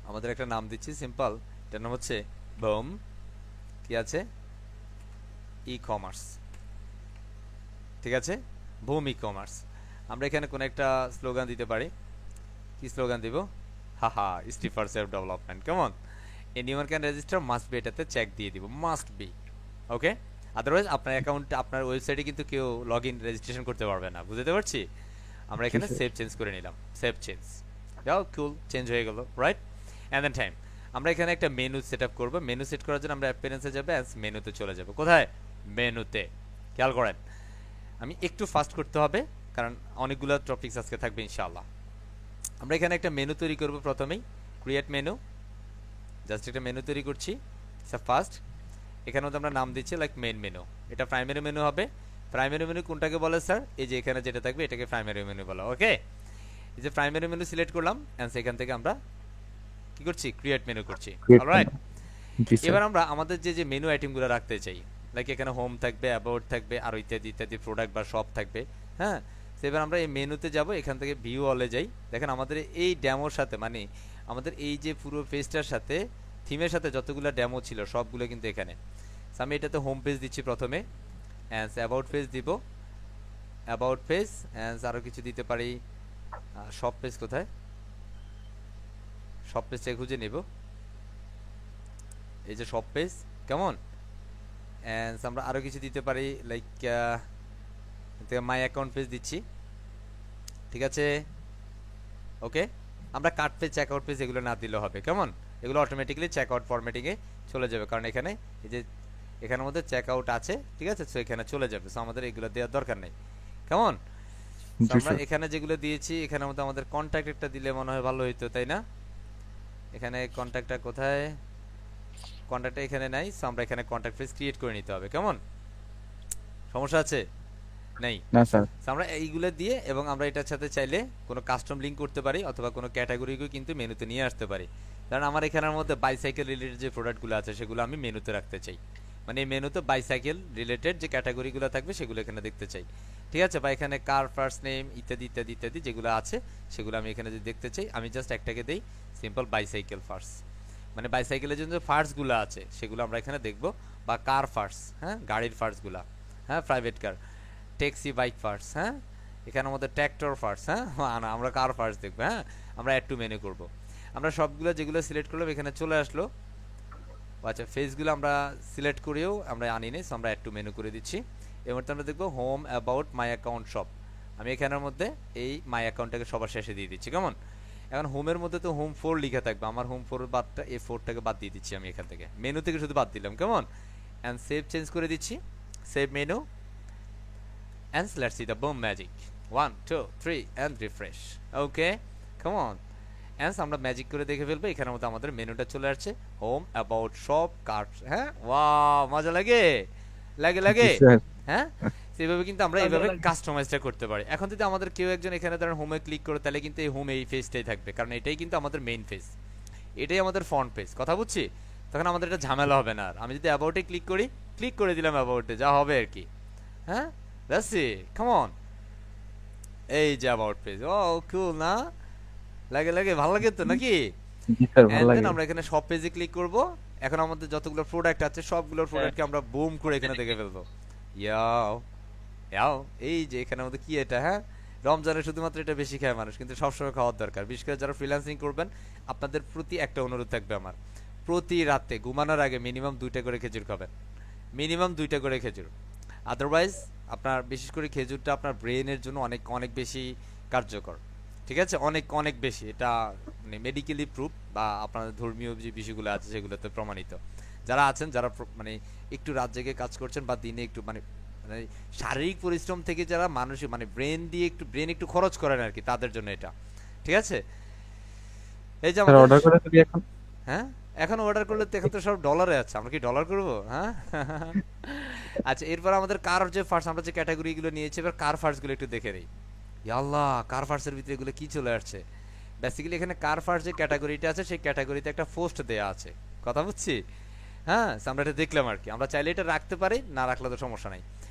আমাদের একটা নাম দিচ্ছি সিম্পল, এটার নাম হচ্ছে বুম কি আছে ই কমার্স। ঠিক আছে, বুম ই কমার্স। আমরা এখানে কোন একটা স্লোগান দিতে পারি। কি স্লোগান দিব? হাহা, স্টিপ ফর সেলফ ডেভেলপমেন্ট। কেমন? Anyone can register, must be, এটাতে চেক দিয়ে দিব, মাস্ট বি। ওকে, আদারওয়াইজ আপনার অ্যাকাউন্ট আপনার ওয়েবসাইটে কিন্তু কেউ লগ ইন রেজিস্ট্রেশন করতে পারবে না। বুঝতে পারছি? আমরা এখানে সেভ চেঞ্জ করে নিলাম, সেভ চেঞ্জ। যাও, কুল, চেঞ্জ হয়ে গেল, রাইট? এন্ড দেন টাইম আমরা এখানে একটা মেনু সেট আপ করবো। মেনু সেট করার জন্য আমরা অ্যাপিয়ারেন্সে যাবো, মেনুতে চলে যাব। কোথায়? মেনুতে। খেয়াল করেন, আমি একটু ফাস্ট করতে হবে কারণ অনেকগুলো টপিকস আজকে থাকবে ইনশাআল্লাহ। আমরা এখানে একটা মেনু তৈরি করব। প্রথমেই ক্রিয়েট মেনু, জাস্ট একটা মেনু তৈরি করছি, ফার্স্ট। এখানে মধ্যে আমরা নাম দিচ্ছি লাইক মেইন মেনু। এটা প্রাইমারি মেনু হবে। প্রাইমারি মেনু কোনটাকে বলে স্যার? এই যে এখানে যেটা থাকবে এটাকে প্রাইমারি মেনু বলা। ওকে, এই যে প্রাইমারি মেনু সিলেক্ট করলাম, এন্ড সেখান থেকে আমরা কি করছি, ক্রিয়েট মেনু করছি। অলরাইট, এবার আমরা আমাদের যে যে মেনু আইটেমগুলো রাখতে চাই, লাইক এখানে হোম থাকবে, অ্যাবাউট থাকবে, আর ইত্যাদি ইত্যাদি প্রোডাক্ট বা শপ থাকবে। হ্যাঁ, তো এবার আমরা এই মেনুতে যাব, এখান থেকে ভিউ অলে যাই। দেখেন আমাদের এই ডেমোর সাথে, মানে আমাদের এই যে পুরো পেজটার সাথে, থিমের সাথে যতগুলো ডেমো ছিল সবগুলো কিন্তু এখানে। আমি এটাতে হোম পেজ দিচ্ছি প্রথমে, অ্যান্ড অ্যাবাউট পেজ দিব, অ্যাবাউট পেজ, অ্যান্ড আরও কিছু দিতে পারি। শপ পেজ কোথায়? শপ পেজটা খুঁজে নেব, এই যে শপ পেজ। কেমন? এন্ড আমরা আরো কিছু দিতে পারি, লাইক মাই অ্যাকাউন্ট পেজ দিচ্ছি। ঠিক আছে, ওকে। আমরা cart page, check out page এগুলো না দিলেও হবে। কেমন? এগুলো অটোমেটিক্যালি চেক আউট ফরম্যাটিং এ চলে যাবে, কারণ এখানে এই যে এখানের মধ্যে চেক আউট আছে। ঠিক আছে, সো এখানে চলে যাবে, সো আমাদের এগুলো দেওয়ার দরকার নেই। কেমন? আমরা এখানে যেগুলো দিয়েছি এখানের মধ্যে আমাদের কন্ট্যাক্ট একটা দিলে মনে হয় ভালো হইতো, তাই না? এখানে কন্ট্যাক্টটা কোথায়? কন্ট্যাক্টটা এখানে নাই, সো আমরা এখানে কন্ট্যাক্ট পেজ ক্রিয়েট করে নিতে হবে। কেমন? সমস্যা আছে? নেই না স্যার। আমরা এইগুলো দিয়ে, এবং আমরা এটার সাথে চাইলে কোনো কাস্টম লিংক করতে পারি অথবা কোনো ক্যাটাগরিকেও কিন্তু মেনুতে নিয়ে আসতে পারি। কারণ আমার এখানের মধ্যে বাইসাইকেল রিলেটেড যে প্রোডাক্টগুলো আছে সেগুলো আমি মেনুতে রাখতে চাই, মানে এই মেনুতে বাইসাইকেল রিলেটেড যে ক্যাটাগরিগুলো থাকবে সেগুলো এখানে দেখতে চাই। ঠিক আছে, বা এখানে কার ফার্স্ট নেম ইত্যাদি ইত্যাদি ইত্যাদি যেগুলো আছে সেগুলো আমি এখানে যদি দেখতে চাই, আমি জাস্ট একটাকে দেই সিম্পল বাইসাইকেল ফার্স্ট, মানে বাইসাইকেলের জন্য যে ফার্স্টগুলো আছে সেগুলো আমরা এখানে দেখব, বা কার ফার্স্ট, হ্যাঁ গাড়ির ফার্স্টগুলো, হ্যাঁ private car, taxi bike first, হ্যাঁ এখানে আমাদের ট্র্যাক্টর ফার্স্ট, হ্যাঁ না আমরা কার ফার্স্ট দেখবো। হ্যাঁ, আমরা অ্যাড টু মেনু করব। আমরা সবগুলো যেগুলো সিলেক্ট করলাম এখানে চলে আসলো। আচ্ছা, ফেসগুলো আমরা সিলেক্ট করেও আমরা আনি নি, সো আমরা অ্যাড টু মেনু করে দিচ্ছি। এর মধ্যে আমরা দেখবো home, about, my account, shop. আমি এখানের মধ্যে এই মাই অ্যাকাউন্টটাকে সবার শেষে দিয়ে দিচ্ছি। কেমন? এখন হোমের মধ্যে তো হোম 4 লিখা থাকবে, আমার হোম 4 বাদটা, এই 4টাকে বাদ দিয়ে দিচ্ছি আমি এখান থেকে, মেনু থেকে শুধু বাদ দিলাম। কেমন? এন্ড সেভ চেঞ্জ করে দিচ্ছি, save menu, and let's see the boom magic. 1 2 3 and refresh. Okay, come on. and আমরা ম্যাজিক করে দেখে ফেলবো, এখানের মধ্যে আমাদের মেনুটা চলে আসছে, হোম, অ্যাবাউট, শপ, কার্ট। হ্যাঁ, ওয়াও, মজা লাগে লাগে লাগে। হ্যাঁ, সেভাবে কিন্তু আমরা এইভাবে কাস্টমাইজটা করতে পারি। এখন যদি আমাদের কেউ একজন এখানে ধরেন হোমে ক্লিক করে, তাহলে কিন্তু এই হোম এই ফেজটাই থাকবে, কারণ এটাই কিন্তু আমাদের মেইন ফেজ, এটাই আমাদের ফ্রন্ট পেজ। কথা বুঝছি? তখন আমাদের এটা ঝামেলা হবে না। আর আমি যদি অ্যাবাউটে ক্লিক করি, ক্লিক করে দিলাম অ্যাবাউটে, যা হবে আর কি। হ্যাঁ, that's it, come on, এই যে অ্যাবাউট পেজ। ও কুল না? লাগে লাগে, ভালো লাগে তো নাকি? জি স্যার, ভালো লাগে। আমরা এখানে সব পেজে ক্লিক করব। এখন আমাদের যতগুলো প্রোডাক্ট আছে সবগুলোর প্রোডাক্টকে আমরা বুম করে এখানে দেখে ফেলবো। ইয়াও ইয়াও এই যে এখানের মধ্যে কি এটা, হ্যাঁ রমজানে শুধুমাত্র এটা বেশি খায় মানুষ, কিন্তু সবসময় খাওয়ার দরকার। বিশেষ করে যারা ফ্রিল্যান্সিং করবেন আপনাদের প্রতি একটা অনুরোধ থাকবে আমার, প্রতি রাতে ঘুমানোর আগে মিনিমাম 2টা করে খেজুর খাবেন, মিনিমাম 2টা করে খেজুর। আদারওয়াইজ আপনার বিশেষ করে খেজুরটা আপনার ব্রেনের জন্য অনেক অনেক বেশি কার্যকর, ঠিক আছে, অনেক অনেক বেশি। এটা মানে মেডিকেলি প্রুফ, বা আপনার ধর্মীয় যে বিষয়গুলো আছে সেগুলোতে প্রমাণিত। যারা আছেন যারা মানে একটু রাত জেগে কাজ করছেন বা দিনে একটু মানে মানে শারীরিক পরিশ্রম থেকে যারা মানসিক মানে ব্রেন একটু খরচ করেন আর কি, তাদের জন্য এটা, ঠিক আছে। এই যে স্যার আমাদের অর্ডার করে ফেলি এখন। হ্যাঁ এখন অর্ডার করলে তো এখন তো সব ডলারে আছে, আমরা কি ডলার করবো, হ্যাঁ। আচ্ছা এরপর আমাদের কার যে ফার্স্ট আমরা যে ক্যাটাগরি গুলো নিয়েছি, এবার কার ফার্স্ট গুলো একটু দেখে নেই। আল্লাহ, কার ফার্স্টের ভিতরে এগুলো কি চলে আসছে। বেসিক্যালি এখানে কার ফার্স্ট যে ক্যাটাগরিটা আছে সেই ক্যাটাগরিতে একটা পোস্ট দেয়া আছে, কথা বুঝছি, হ্যাঁ আমরা এটা দেখলাম আর কি। আমরা চাইলে এটা রাখতে পারি, না রাখলে তো সমস্যা নাই।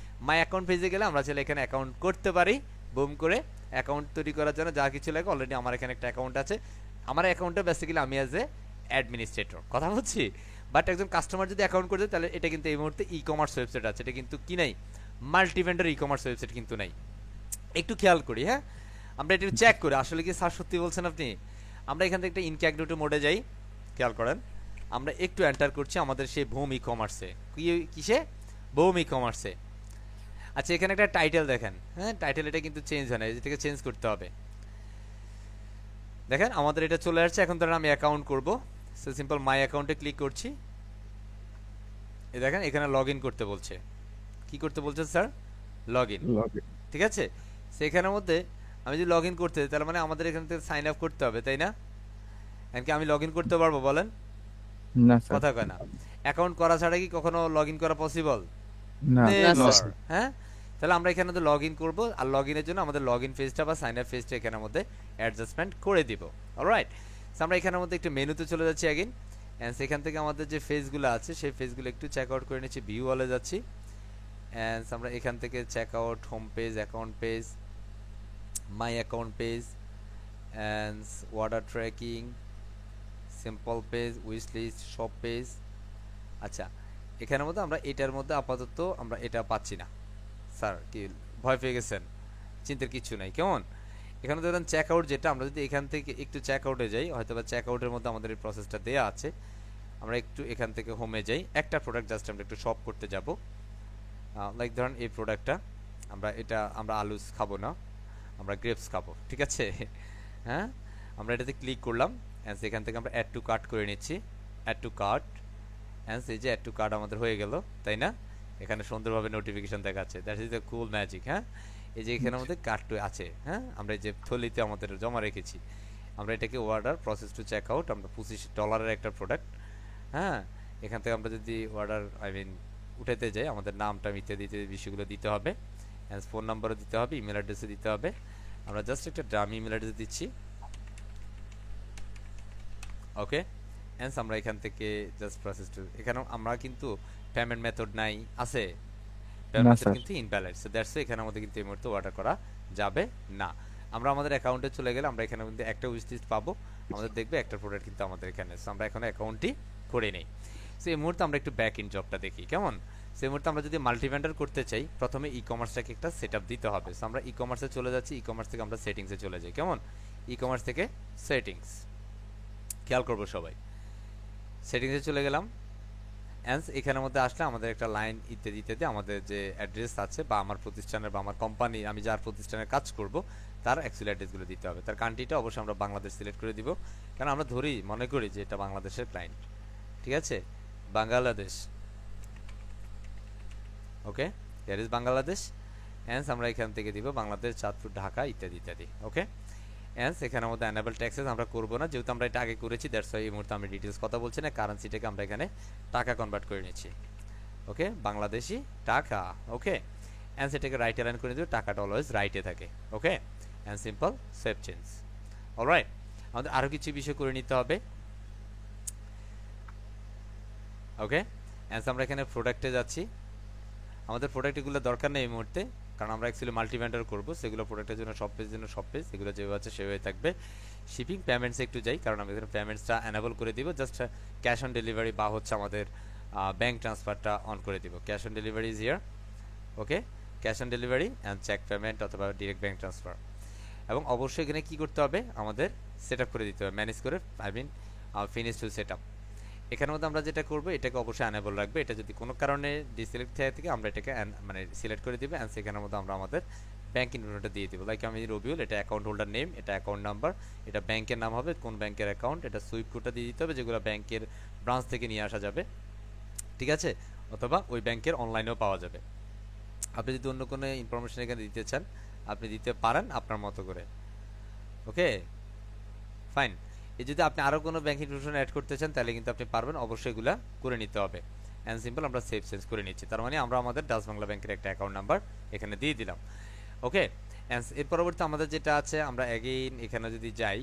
মাই অ্যাকাউন্ট পেজে গেলে আমরা চাইলে এখানে অ্যাকাউন্ট করতে পারি, বুম করে অ্যাকাউন্ট তৈরি করার জন্য যা কিছু লাগে অলরেডি আমার এখানে একটা অ্যাকাউন্ট আছে। আমার অ্যাকাউন্টে বেসিক্যালি আমি অ্যাজ এ অ্যাডমিনিস্ট্রেটর, কথা বুঝছি। বাট একজন কাস্টমার যদি অ্যাকাউন্ট করতে তাহলে এটা কিন্তু এই মুহূর্তে ই কমার্স ওয়েবসাইট আছে, এটা কিন্তু কি নাই, মাল্টি ভেন্ডার ই কমার্স ওয়েবসাইট কিন্তু নাই। একটু খেয়াল করি, হ্যাঁ আমরা এটা চেক করি আসলে কি স্যার সত্যি বলছেন আপনি। আমরা এখান থেকে একটা ইনক্যাগনেটিভ মোডে যাই, খেয়াল করেন আমরা একটু এন্টার করছি আমাদের সেই ভূম ই কমার্সে, কিসে, ভূম ই কমার্সে। আচ্ছা এখানে একটা টাইটেল দেখেন, হ্যাঁ টাইটেল এটা কিন্তু চেঞ্জ হয় না, এটাকে চেঞ্জ করতে হবে। দেখেন আমাদের এটা চলে আসছে। এখন ধরেন আমি অ্যাকাউন্ট করব, সো সিম্পল মাই অ্যাকাউন্টে ক্লিক করছি। এই দেখেন এখানে লগ ইন করতে বলছে, কি করতে বলছে স্যার, লগ ইন, ঠিক আছে। সেখানের মধ্যে আমি যদি লগ ইন করতে চাই তাহলে মানে আমাদের এখান থেকে সাইন আপ করতে হবে, তাই না। এমনকি আমি লগ ইন করতে পারবো বলেন, না স্যার, কথা কয় না। অ্যাকাউন্ট করা ছাড়া কি কখনো লগ ইন করা পসিবল, না হ্যাঁ। তাহলে আমরা এখানে তো লগ ইন করবো, আর লগ ইনের জন্য আমাদের লগ ইন পেজটা বা সাইন আপ পেজটা এখানের মধ্যে অ্যাডজাস্টমেন্ট করে দিব। অলরাইট, আমরা এখানের মধ্যে একটু মেনুতে চলে যাচ্ছি অ্যাগেন, অ্যান্ড সেখান থেকে আমাদের যে পেজগুলো আছে সেই পেজগুলো একটু চেক আউট করে নিচ্ছি, ভিউ ওয়ালে যাচ্ছি, অ্যান্ড আমরা এখান থেকে check out home page, account page, my account page, and order tracking, simple page, wish list, shop page. আচ্ছা এখানের মধ্যে আমরা এটার মধ্যে আপাতত আমরা এটা পাচ্ছি না। স্যার কি ভয় পেয়ে গেছেন, চিন্তার কিছু নাই, কেমন। এখানে ধরেন চেক আউট, যেটা আমরা যদি এখান থেকে একটু চেক আউটে যাই, হয়তো বা চেক আউটের মধ্যে আমাদের এই প্রসেসটা দেওয়া আছে। আমরা একটু এখান থেকে হোমে যাই, একটা প্রোডাক্ট জাস্ট আমরা একটু শপ করতে যাব, লাইক ধরেন এই প্রোডাক্টটা আমরা আলু খাবো না, আমরা গ্রেপস খাবো, ঠিক আছে। হ্যাঁ আমরা এটাতে ক্লিক করলাম, অ্যান্ড এখান থেকে আমরা অ্যাড টু কার্ট করে নিচ্ছি, অ্যাড টু কার্ট, অ্যান্ড এই যে অ্যাড টু কার্ট আমাদের হয়ে গেল, তাই না। এখানে সুন্দরভাবে নোটিফিকেশন দেখাচ্ছে, that is the cool magic. হ্যাঁ এই যে এখানে আমাদের কার্ট আছে, হ্যাঁ আমরা এই যে থলিতে আমাদের জমা রেখেছি, আমরা এটাকে order process to check out, আমরা $25 একটা প্রোডাক্ট, হ্যাঁ এখান থেকে আমরা যদি অর্ডার উঠাতে যাই, আমাদের নামটা ইত্যাদি ইত্যাদি বিষয়গুলো দিতে হবে, অ্যান্ড ফোন নাম্বারও দিতে হবে, ইমেল অ্যাড্রেসও দিতে হবে। আমরা জাস্ট একটা ডামি ইমেল অ্যাড্রেস দিচ্ছি, ওকে। অ্যান্ড আমরা এখান থেকে জাস্ট প্রসেস টু, এখানে আমরা কিন্তু পেমেন্ট মেথড নাই, আছে পেমেন্ট মেথড কিন্তু ইনভ্যালিড, সো দ্যাটস এখানে আমাদের কিন্তু এই মুহূর্তে অর্ডার করা যাবে না। আমরা আমাদের অ্যাকাউন্টে চলে গেলে আমরা এখানে কিন্তু একটা উইশ লিস্ট পাবো, আমাদের দেখবে একটা প্রোডাক্ট কিন্তু আমাদের এখানে, সো আমরা এখন অ্যাকাউন্টটি করে নেই। সো এই মুহূর্তে আমরা একটু ব্যাক ইন জবটা দেখি, কেমন। সো এই মুহূর্তে আমরা যদি মাল্টিভেন্ডার করতে চাই, প্রথমে ই কমার্সটাকে একটা সেট আপ দিতে হবে। সো আমরা ই কমার্সে চলে যাচ্ছি, ই কমার্স থেকে আমরা সেটিংসে চলে যাই, কেমন। ই কমার্স থেকে সেটিংস, খেয়াল করবো সবাই, সেটিংসে চলে গেলাম। অ্যান্ড এখানের মধ্যে আসলে আমাদের একটা লাইন ইত্যাদি ইত্যাদি আমাদের যে অ্যাড্রেস আছে বা আমার প্রতিষ্ঠানের বা আমার কোম্পানি, আমি যার প্রতিষ্ঠানে কাজ করব তার অ্যাকচুয়ালি অ্যাড্রেসগুলো দিতে হবে। তার কান্ট্রিটা অবশ্যই আমরা বাংলাদেশ সিলেক্ট করে দিব, কারণ আমরা মনে করি যে এটা বাংলাদেশের ক্লায়েন্ট, ঠিক আছে, বাংলাদেশ, ওকে, দ্যাট ইজ বাংলাদেশ। অ্যান্ড আমরা এখান থেকে দিব বাংলাদেশ, চাঁদপুর, ঢাকা ইত্যাদি ইত্যাদি, ওকে। অ্যান্ড এখানের মধ্যে অ্যানাবল ট্যাক্সেস আমরা করবো না, যেহেতু আমরা এটা আগে করেছি, দ্যাটস ওয়াই এই মুহূর্তে আমি ডিটেলস কথা বলছি না, কারেন্সিটাকে আমরা এখানে টাকা কনভার্ট করে নিচ্ছি, ওকে, বাংলাদেশি টাকা, ওকে। অ্যান্ড সেটাকে রাইট অ্যালাইন করে দেবো, টাকাটা অলওয়েজ রাইটে থাকে, okay. And simple save change, alright. আমাদের আরও কিছু বিষয় করে নিতে হবে, ওকে। অ্যান্ড আমরা এখানে প্রোডাক্টে যাচ্ছি, আমাদের প্রোডাক্টগুলো দরকার নেই এই মুহূর্তে, কারণ আমরা অ্যাকচুয়ালি মাল্টিভেন্ডার করবো, সেগুলো প্রোডাক্টের জন্য সব পেজের জন্য সব পেজ, এগুলো যেভাবে আছে সেভাবে থাকবে। শিপিং পেমেন্টসে একটু যাই, কারণ আমি এখানে পেমেন্টসটা অ্যানেবল করে দিব, জাস্ট ক্যাশ অন ডেলিভারি বা হচ্ছে আমাদের ব্যাঙ্ক ট্রান্সফারটা অন করে দিব। Cash on delivery is here, okay, cash on delivery and check payment অথবা ডিরেক্ট ব্যাংক ট্রান্সফার। এবং অবশ্যই এখানে কি করতে হবে, আমাদের সেট আপ করে দিতে হবে, ম্যানেজ করে I mean finish to set up. এখানের মধ্যে আমরা যেটা করবো এটাকে অবশ্যই অ্যানেবল রাখবে। এটা যদি কোনো কারণে ডিসিলেক্ট থেকে আমরা এটাকে মানে সিলেক্ট করে দিবে, অ্যান্ড সেখানের মধ্যে আমরা আমাদের ব্যাংক ইনফরমেশনটা দিয়ে দিব। লাইক আমি রবিউল, এটা অ্যাকাউন্ট হোল্ডার নেম, এটা অ্যাকাউন্ট নাম্বার, এটা ব্যাংকের নাম হবে, কোন ব্যাংকের অ্যাকাউন্ট, এটা সুইফট কোডটা দিয়ে দিতে হবে যেগুলো ব্যাংকের ব্রাঞ্চ থেকে নিয়ে আসা যাবে, ঠিক আছে, অথবা ওই ব্যাংকের অনলাইনেও পাওয়া যাবে। আপনি যদি অন্য কোনো ইনফরমেশন এখানে দিতে চান আপনি দিতে পারেন আপনার মতো করে। Okay fine. এই যদি আপনি আরও কোনো ব্যাংক ইনফরমেশন অ্যাড করতে চান তাহলে কিন্তু আপনি পারবেন, অবশ্যই এগুলা করে নিতে হবে। অ্যান্ড সিম্পল আমরা সেভ চেঞ্জ করে নিচ্ছি, তার মানে আমরা আমাদের ডাচ বাংলা ব্যাংকের একটা অ্যাকাউন্ট নাম্বার এখানে দিয়ে দিলাম। ওকে, এর পরবর্তী আমাদের যেটা আছে, আমরা অ্যাগেইন এখানে যদি যাই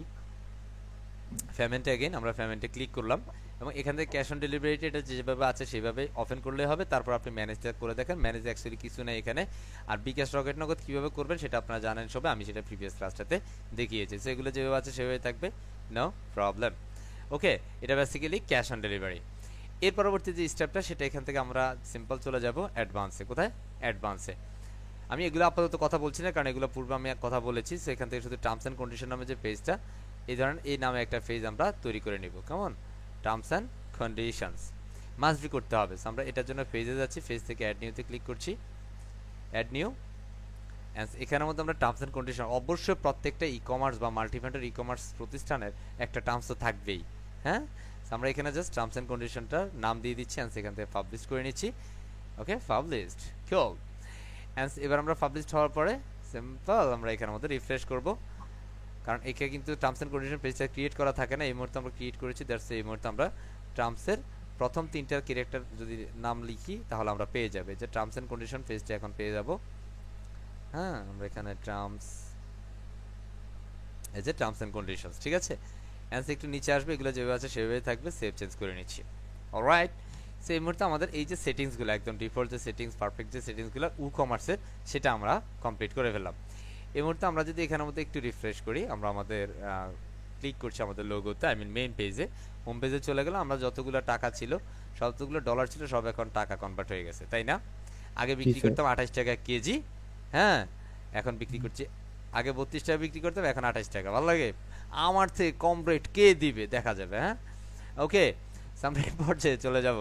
পেমেন্টে, অ্যাগেইন আমরা পেমেন্টে ক্লিক করলাম এবং এখান থেকে ক্যাশ অন ডেলিভারিটি এটা যেভাবে আছে সেভাবে ওপেন করলে হবে। তারপর আপনি ম্যানেজটা করে দেখেন, ম্যানেজ অ্যাকচুয়ালি কিছু নেই এখানে। আর বিকাশ রকেট নগদ কীভাবে করবেন সেটা আপনারা জানেন সবাই, আমি সেটা প্রিভিয়াস ক্লাসটাতে দেখিয়েছি। সো এগুলো যেভাবে আছে সেভাবে থাকবে, নো প্রবলেম। ওকে, এটা বেসিক্যালি ক্যাশ অন ডেলিভারি। এর পরবর্তী যে স্টেপটা সেটা এখান থেকে আমরা সিম্পল চলে যাব অ্যাডভান্সে। কোথায়? অ্যাডভান্সে। আমি এগুলো আপাতত কথা বলছি না কারণ এগুলো পূর্বে আমি কথা বলেছি। সো এখান থেকে শুধু টার্মস অ্যান্ড কন্ডিশন নামে যে পেজটা, এই ধরনের এই নামে একটা পেজ আমরা তৈরি করে নিব। কেমন? Terms and conditions must be করতে হবে। সো আমরা এটার জন্য পেজে যাচ্ছি, পেজ থেকে অ্যাড নিউতে ক্লিক করছি, অ্যাড নিউ। এখানের মধ্যে আমরা টার্মস অ্যান্ড কন্ডিশন, অবশ্যই প্রত্যেকটা ই কমার্স বা মাল্টিভেন্ডর ই কমার্স প্রতিষ্ঠানের একটা টার্মস তো থাকবেই। হ্যাঁ, আমরা এখানে জাস্ট টার্মস অ্যান্ড কন্ডিশনটার নাম দিয়ে দিচ্ছি অ্যান্ড সেখান থেকে পাবলিশ করে নিচ্ছি। ওকে, পাবলিশড। কোল। অ্যান্ড এবার আমরা পাবলিশড হওয়ার পরে সিম্পল আমরা এখানের মধ্যে রিফ্রেশ করব, কারণ এখানে কিন্তু টার্মস অ্যান্ড কন্ডিশন পেজটা ক্রিয়েট করা থাকে না, এই মুহূর্তে আমরা ক্রিয়েট করেছি। দ্যাটস এই মুহূর্তে আমরা টার্মসের প্রথম তিনটার ক্যারেক্টার যদি নাম লিখি তাহলে আমরা পেয়ে যাবে যে টার্মস অ্যান্ড কন্ডিশন পেজটা এখন পেয়ে যাব। হ্যাঁ, আমরা এখানে টার্মস, এই যে টার্মস অ্যান্ড কন্ডিশনস, ঠিক আছে। অ্যান্সার একটু নিচে আসবে, এগুলো যেভাবে আছে সেভাবে থাকবে, সেভ চেঞ্জ করে নিচ্ছি। অলরাইট, সো এই মুহূর্তে আমাদের এই যে সেটিংসগুলো একদম ডিফল্ট যে সেটিংস, পারফেক্ট যে সেটিংসগুলো ই কমার্সের, সেটা আমরা কমপ্লিট করে ফেললাম। এই মুহূর্তে আমরা যদি এখানের মধ্যে একটু রিফ্রেশ করি, আমরা আমাদের ক্লিক করছি আমাদের লোগোতে, আই মিন মেইন পেজে, হোম পেজে চলে গেলাম। আমরা যতগুলো টাকা ছিল, যতগুলো ডলার ছিল সব এখন টাকা কনভার্ট হয়ে গেছে, তাই না? আগে বিক্রি করতাম 28 টাকা কেজি, হ্যাঁ, এখন বিক্রি করছি, আগে 32 টাকা বিক্রি করতাম, এখন 28 টাকা। ভালো লাগে? আমার থেকে কম রেট কে দিবে দেখা যাবে। হ্যাঁ, ওকে, আমরা এই পর্যায়ে চলে যাব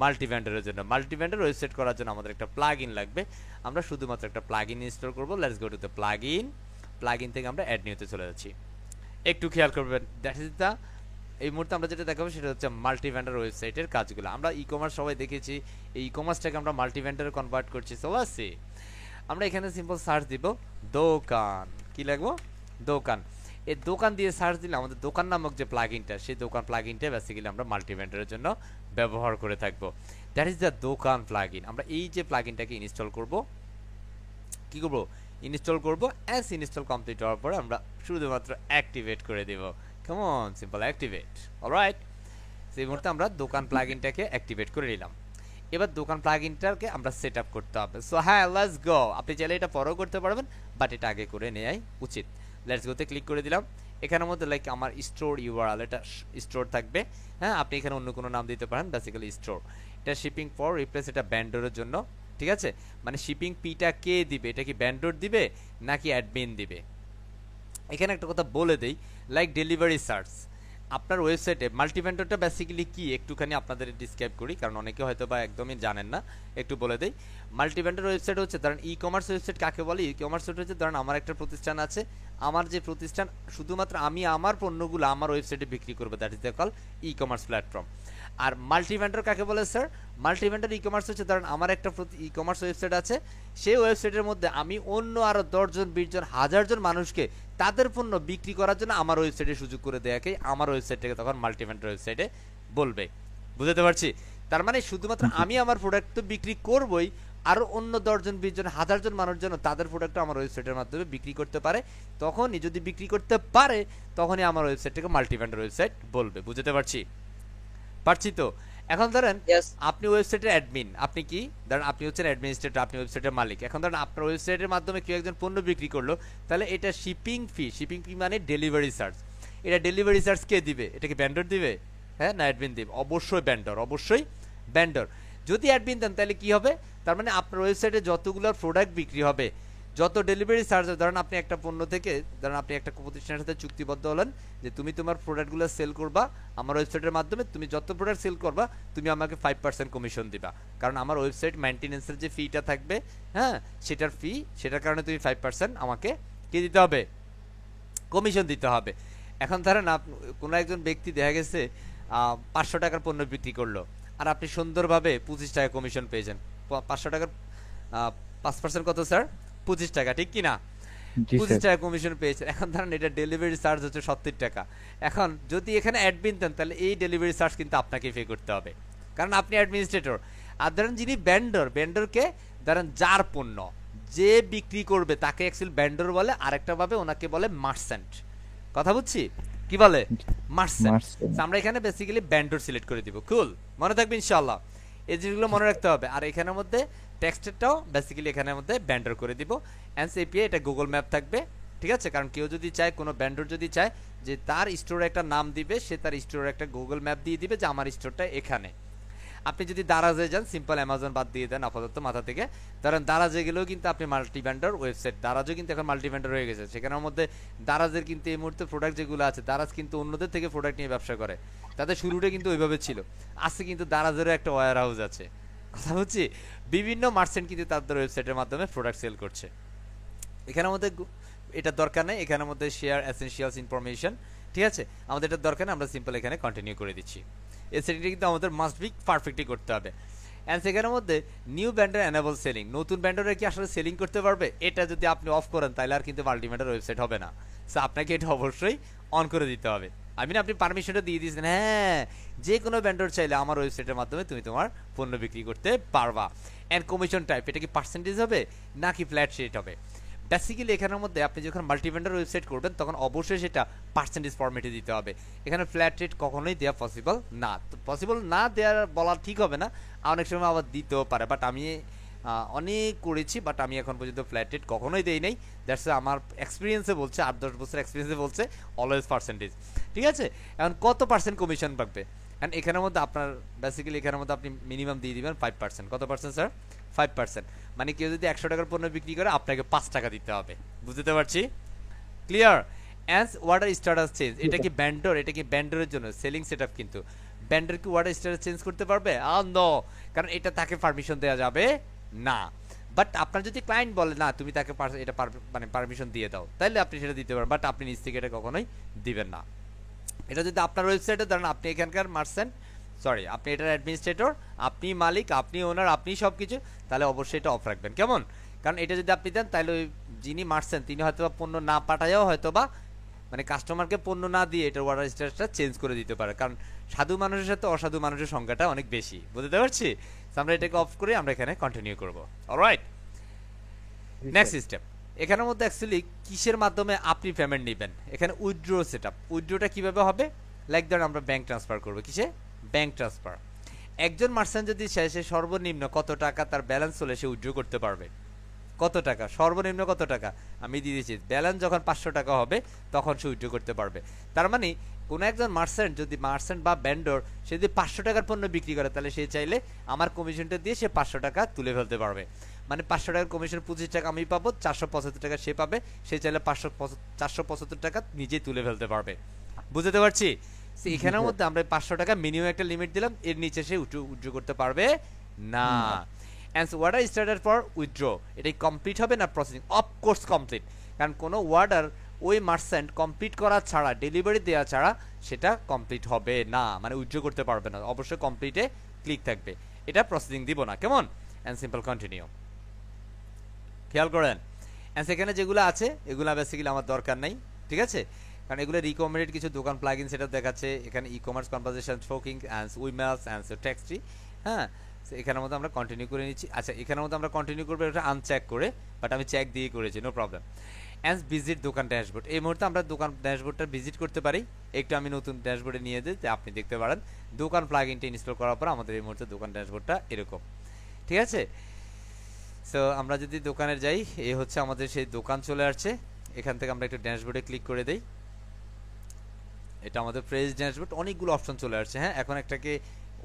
মাল্টিভেন্ডারের জন্য। মাল্টিভেন্ডার ওয়েবসাইট করার জন্য আমাদের একটা প্লাগ ইন লাগবে। আমরা শুধুমাত্র একটা প্লাগ ইন ইনস্টল করবো। Let's go to the plug in. Plug in থেকে আমরা অ্যাড নিউতে চলে যাচ্ছি। একটু খেয়াল করবেন, দ্যাট ইজ দ্য, এই মুহূর্তে আমরা যেটা দেখাবো সেটা হচ্ছে মাল্টিভেন্ডার ওয়েবসাইটের কাজগুলো। আমরা ই কমার্স সবাই দেখেছি, এই ই কমার্সটাকে আমরা মাল্টিভেন্ডারে কনভার্ট করছি। সো আসি আমরা এখানে সিম্পল সার্চ দিব দোকান। কি লাগবো? দোকান। এই দোকান দিয়ে সার্চ দিলে আমাদের দোকান নামক যে প্লাগইনটা, সেই দোকান প্লাগইনটা বেসিক্যালি আমরা মাল্টিভেন্ডারের জন্য ব্যবহার করে থাকবো। দ্যাট ইজ দ্য দোকান প্লাগইন। আমরা এই যে প্লাগইনটাকে ইনস্টল করব, কি করব? ইনস্টল করব। অ্যাজ ইনস্টল কমপ্লিট হওয়ার পরে আমরা শুধুমাত্র অ্যাক্টিভেট করে দেব। কেমন? Simple activate. অলরাইট, সেই মুহূর্তে আমরা দোকান প্লাগইনটাকে অ্যাক্টিভেট করে নিলাম। এবার দোকান প্লাগইনটাকে আমরা সেট আপ করতে হবে। সো হ্যাঁ, লেটস গো। আপনি চাইলে এটা পরেও করতে পারবেন, বাট এটা আগে করে নেওয়াই উচিত। লেটস গোতে ক্লিক করে দিলাম। এখানের মধ্যে লাইক আমার স্টোর ইউআরএল, এটা স্টোর থাকবে। হ্যাঁ, আপনি এখানে অন্য কোনো নাম দিতে পারেন, বেসিক্যালি স্টোর। এটা শিপিং ফর রিপ্লেস, এটা ব্যান্ডরের জন্য, ঠিক আছে। মানে শিপিং পিটা কে দিবে, এটা কি ব্যান্ডর দিবে নাকি অ্যাডমিন দিবে? এখানে একটা কথা বলে দেই, লাইক ডেলিভারি সার্চ আপনার ওয়েবসাইটে মাল্টিভেন্ডরটা বেসিক্যালি কি একটুখানি আপনাদের ডিসক্রাইব করি, কারণ অনেকে হয়তো বা একদমই জানেন না, একটু বলে দেই। মাল্টিভেন্ডর ওয়েবসাইট হচ্ছে, ধরেন ই কমার্স ওয়েবসাইট কাকে বলে? ই কমার্স হচ্ছে, ধরেন আমার একটা প্রতিষ্ঠান আছে, আমার যে প্রতিষ্ঠান শুধুমাত্র আমি আমার পণ্যগুলো আমার ওয়েবসাইটে বিক্রি করবো, that is the call e-commerce platform. আর মাল্টিভেন্ডর কাকে বলে স্যার? মাল্টিভেন্ডর ই কমার্স হচ্ছে, ধরেন আমার একটা ই কমার্স ওয়েবসাইট আছে, সেই ওয়েবসাইটের মধ্যে আমি অন্য আরো 10 জন 20 জন 1000 জন মানুষকে তাদের পণ্য বিক্রি করার জন্য আমার ওয়েবসাইটে সুযোগ করে দেয়াকে আমার ওয়েবসাইটটাকে তখন মাল্টিভেন্ডর ওয়েবসাইটে বলবে। বুঝতে পারছি? তার মানে শুধুমাত্র আমি আমার প্রোডাক্ট তো বিক্রি করবই, আরো অন্য 10 জন 20 জন 1000 জন মানুষ যেন তাদের প্রোডাক্ট আমার ওয়েবসাইটের মাধ্যমে বিক্রি করতে পারে। তখনই যদি বিক্রি করতে পারে তখনই আমার ওয়েবসাইটটাকে মাল্টিভেন্ডর ওয়েবসাইট বলবে। বুঝতে পারছি? তো এখন ধরেন আপনি ওয়েবসাইটের অ্যাডমিন, আপনি কি ধরেন আপনি হচ্ছেন অ্যাডমিনিস্ট্রেটর, আপনি ওয়েবসাইটের মালিক। এখন ধরেন আপনার ওয়েবসাইটের মাধ্যমে কেউ একজন পণ্য বিক্রি করলো, তাহলে এটা শিপিং ফি মানে ডেলিভারি চার্জ। এটা ডেলিভারি চার্জ কে দিবে? এটা কি ভেন্ডর দিবে? হ্যাঁ, না অ্যাডমিন দিবে? অবশ্যই ভেন্ডর, অবশ্যই ভেন্ডর। যদি অ্যাডমিন দেন তাহলে কি হবে? তার মানে আপনার ওয়েবসাইটে যতগুলো প্রোডাক্ট বিক্রি হবে, যত ডেলিভারি চার্জ, ধরেন আপনি একটা পণ্য থেকে, ধরেন আপনি একটা প্রতিষ্ঠানের সাথে চুক্তিবদ্ধ হলেন যে তুমি তোমার প্রোডাক্টগুলো সেল করবা আমার ওয়েবসাইটের মাধ্যমে, তুমি যত প্রোডাক্ট সেল করবা তুমি আমাকে 5% কমিশন দিবা, কারণ আমার ওয়েবসাইট মেইনটেনেন্সের যে ফিটা থাকবে, হ্যাঁ সেটার ফি, সেটার কারণে তুমি 5% আমাকে কি দিতে হবে, কমিশন দিতে হবে। এখন ধরেন কোনো একজন ব্যক্তি দেখা গেছে 500 টাকার পণ্য বিক্রি করলো, আর আপনি সুন্দরভাবে 25 টাকা কমিশন পেয়েছেন। 500 টাকার 5% কত স্যার? 25 টাকা, ঠিক কি না? জি 25 স্যার। টাকা কমিশন পেয়েছেন। এখন ধরেন এটা ডেলিভারি চার্জ হচ্ছে 70 টাকা। এখন যদি এখানে অ্যাডমিন দেন তাহলে এই ডেলিভারি চার্জ কিন্তু আপনাকে পে করতে হবে, কারণ আপনি অ্যাডমিনিস্ট্রেটর। আর ধরেন যিনি ভেন্ডর, ভেন্ডরকে ধরেন যার পণ্য যে বিক্রি করবে তাকে অ্যাকচুয়ালি ভেন্ডর বলে, আরেকটা ভাবে ওনাকে বলে মার্চেন্ট। কথা বুঝছি? কি বলে? মার্চেন্ট। মার্চেন্ট। আমরা এখানে বেসিক্যালি ভেন্ডর সিলেক্ট করে দিব। কুল, মনে থাকবে ইনশাআল্লাহ। এই জিনিসগুলো মনে রাখতে হবে। আর এখানের মধ্যে টেক্সটটাও বেসিক্যালি এখানের মধ্যে ভেন্ডর করে দিব। অ্যান্স এপিআই, এটা গুগল ম্যাপ থাকবে, ঠিক আছে? কারণ কেউ যদি চায়, কোনো ভেন্ডর যদি চায় যে তার স্টোরে একটা নাম দিবে, সে তার স্টোরে একটা গুগল ম্যাপ দিয়ে দিবে যে আমার স্টোরটা এখানে। আপনি যদি দারাজে যান, সিম্পল অ্যামাজন বাদ দিয়ে দেন আপাতত মাথা থেকে, ধরেন দারাজে গেলেও কিন্তু আপনি মাল্টি ভেন্ডর ওয়েবসাইট, দারাজও কিন্তু এখন মাল্টি ভেন্ডর হয়ে গেছে। সেখানের মধ্যে দারাজের কিন্তু এই মুহূর্তে প্রোডাক্ট যেগুলো আছে, দারাজ কিন্তু অন্যদের থেকে প্রোডাক্ট নিয়ে ব্যবসা করে। তাদের শুরুটা কিন্তু ওইভাবে ছিল। আজকে কিন্তু দারাজেরও একটা ওয়্যার হাউস আছে। কথা হচ্ছে বিভিন্ন মার্চেন্ট কিন্তু তাদের ওয়েবসাইটের মাধ্যমে প্রোডাক্ট সেল করছে। এখানের মধ্যে এটা দরকার নেই, এখানের মধ্যে শেয়ার এসেনশিয়ালস ইনফরমেশন, ঠিক আছে? আমাদের এটা দরকার নেই, আমরা সিম্পল এখানে কন্টিনিউ করে দিচ্ছি। এই সেটিংটা কিন্তু আমাদের মাস্ট বি পারফেক্টলি করতে হবে। অ্যান্ড সেখানের মধ্যে নিউ ব্যান্ডার এনেবল সেলিং, নতুন ব্যান্ডাররা কি আসলে সেলিং করতে পারবে? এটা যদি আপনি অফ করেন তাহলে আর কিন্তু মাল্টিভেন্ডার ওয়েবসাইট হবে না। সো আপনাকে এটা অবশ্যই অন করে দিতে হবে। আপনি পারমিশনটা দিয়ে দিয়েছেন, হ্যাঁ যে কোনো ব্যান্ডার চাইলে আমার ওয়েবসাইটের মাধ্যমে তুমি তোমার পণ্য বিক্রি করতে পারবা। অ্যান্ড কমিশন টাইপ, এটা কি পার্সেন্টেজ হবে নাকি ফ্ল্যাট রেট হবে? বেসিক্যালি এখানের মধ্যে আপনি যখন মাল্টিভেন্ডার ওয়েবসাইট করবেন তখন অবশ্যই সেটা পার্সেন্টেজ ফরম্যাটে দিতে হবে। এখানে ফ্ল্যাট রেট কখনোই দেওয়া পসিবল না। তো পসিবল না দেওয়ার বলা ঠিক হবে না, অনেক সময় আবার দিতেও পারে, বাট আমি অনেক করেছি, বাট আমি এখন পর্যন্ত ফ্ল্যাট রেট কখনোই দেই নাই। দ্যাটস আমার এক্সপিরিয়েন্সে বলছে, 8-10 বছর এক্সপিরিয়েন্সে বলছে অলওয়েজ পার্সেন্টেজ, ঠিক আছে? এখন কত পার্সেন্ট কমিশন পাবে? অ্যান্ড এখানের মধ্যে আপনার বেসিক্যালি এখানের মধ্যে আপনি মিনিমাম দিয়ে দিবেন 5%। কত পার্সেন্ট স্যার? 5%। মানে কেউ যদি 100 টাকার পণ্য বিক্রি করে আপনাকে 5 টাকা দিতে হবে। বুঝতে পারছি? Clear? And order status change, এটা কি ব্যান্ডর? এটা কি ব্যান্ডরের জন্য সেলিং সেটআপ, কিন্তু ব্যান্ডর কি ওয়ার্ডার স্ট্যাটাস চেঞ্জ করতে পারবে? নো, কারণ এটা তাকে পারমিশন দেওয়া যাবে না। বাট আপনার যদি ক্লায়েন্ট বলে না তুমি তাকে এটা মানে পারমিশন দিয়ে দাও, তাহলে আপনি সেটা দিতে পারেন, বাট আপনি নিজ থেকে এটা কখনোই দিবেন না। এটা যদি আপনার ওয়েবসাইটে ধরেন আপনি এখানকার মার্চেন্ট, সরি আপনি এটার অ্যাডমিনিস্ট্রেটর, আপনি মালিক, আপনি ওনার, আপনি সব কিছু, তাহলে অবশ্যই এটা অফ রাখবেন। কেমন? কারণ এটা যদি আপনি দেন তাহলে ওই যিনি মার্চেন্ট তিনি হয়তো পণ্য না পাঠায়ও, হয়তো বা মানে কাস্টমারকে পণ্য না দিয়ে এটার অর্ডার স্ট্যাটাসটা চেঞ্জ করে দিতে পারে, কারণ সাধু মানুষের সাথে অসাধু মানুষের সংখ্যাটা অনেক বেশি। বুঝতে পারছি? আমরা এটাকে অফ করে আমরা এখানে কন্টিনিউ করব। Alright, next step. এখানের মধ্যে অ্যাকচুয়ালি কিসের মাধ্যমে আপনি পেমেন্ট নেবেন? এখানে উইথড্র সেটআপ। উইথড্রটা কিভাবে হবে? লাইক ধরুন আমরা ব্যাংক ট্রান্সফার করব। কিসে? Bank transfer. একজন মার্চেন্ট যদি চায় সে সর্বনিম্ন কত টাকা তার ব্যালেন্স হলে সে উইথড্র করতে পারবে। কত টাকা? সর্বনিম্ন কত টাকা আমি দিয়ে দিয়েছি। ব্যালেন্স যখন 500 টাকা হবে তখন সে উইথড্র করতে পারবে। তার মানে কোনো একজন মার্চেন্ট যদি বা ভেন্ডর সে যদি 500 টাকার পণ্য বিক্রি করে তাহলে সে চাইলে আমার কমিশনটা দিয়ে সে 500 টাকা তুলে ফেলতে পারবে। মানে 500 টাকার কমিশন 25 টাকা আমি পাবো, 475 টাকা সে পাবে। সে চাইলে 475 টাকা নিজেই তুলে ফেলতে পারবে। বুঝতে পারছি? এখানের মধ্যে আমরা 500 টাকা মিনিমাম একটা লিমিট দিলাম, এর নিচে সে উইথড্র করতে পারবে না। And so order started for withdraw, এটাই কমপ্লিট হবে না প্রসেসিং? অফকোর্স কমপ্লিট, কারণ কোনো অর্ডার ওই মার্চেন্ট কমপ্লিট করা ছাড়া, ডেলিভারি দেওয়া ছাড়া সেটা কমপ্লিট হবে না, মানে উইথড্র করতে পারবে না। অবশ্যই কমপ্লিটে ক্লিক থাকবে, এটা প্রসেসিং দিব না। কেমন? And simple continue. খেয়াল করেন। অ্যান্ড সেখানে যেগুলো আছে এগুলো বেসিক্যালি আমার দরকার নাই, ঠিক আছে? কারণ এগুলো রিকমেন্ডেড কিছু দোকান প্লাগইন সেটা দেখাচ্ছে। এখানে e-commerce conversation tracking and উইমেলস অ্যান্ড টেক্সট ট্রি, হ্যাঁ এখানের মধ্যে আমরা কন্টিনিউ করে নিচ্ছি। আচ্ছা এখানের মধ্যে আমরা কন্টিনিউ করবো এটা আনচেক করে, বাট আমি চেক দিয়ে করেছি, নো প্রবলেম। অ্যান্ড ভিজিট দোকান ড্যাশবোর্ড, এই মুহূর্তে আমরা দোকান ড্যাশবোর্ডটা ভিজিট করতে পারি। একটু আমি নতুন ড্যাশবোর্ডে নিয়ে দিই, আপনি দেখতে পারেন দোকান প্লাগইনটা ইনস্টল করার পর আমাদের এই মুহূর্তে দোকান ড্যাশবোর্ডটা এরকম, ঠিক আছে? সো আমরা যদি দোকানে যাই, এই হচ্ছে আমাদের সেই দোকান চলে আসছে। এখান থেকে আমরা একটু ড্যাশবোর্ডে ক্লিক করে দেই, এটা আমাদের প্রেস ড্যাশবোর্ড, অনেকগুলো অপশন চলে আসছে। হ্যাঁ এখন একটাকে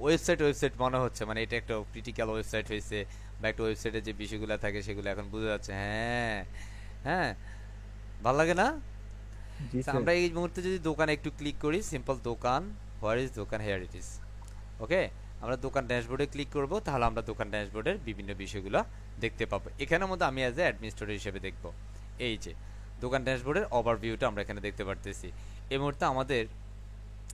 ওয়েবসাইট মনে হচ্ছে, মানে এটা একটা ক্রিটিক্যাল ওয়েবসাইট হয়েছে, বা একটা ওয়েবসাইটে যে বিষয়গুলো থাকে সেগুলো এখন বোঝা যাচ্ছে। হ্যাঁ, হ্যাঁ, ভালো লাগে না? জি So, স্যার। আমরা এই মুহূর্তে যদি দোকানে একটু ক্লিক করি, সিম্পল দোকান, হোয়ার ইজ দোকান, হেয়ার ইট ইজ। ওকে, আমরা দোকান ড্যাশবোর্ডে ক্লিক করব, তাহলে আমরা দোকান ড্যাশবোর্ডের বিভিন্ন বিষয়গুলো দেখতে পাবো। এখানের মধ্যে আমি অ্যাজ এ অ্যাডমিনিস্ট্রেটর হিসেবে দেখব। এই যে দোকান ড্যাশবোর্ডের ওভারভিউটা আমরা এখানে দেখতে পারতেছি। এই মুহূর্তে আমাদের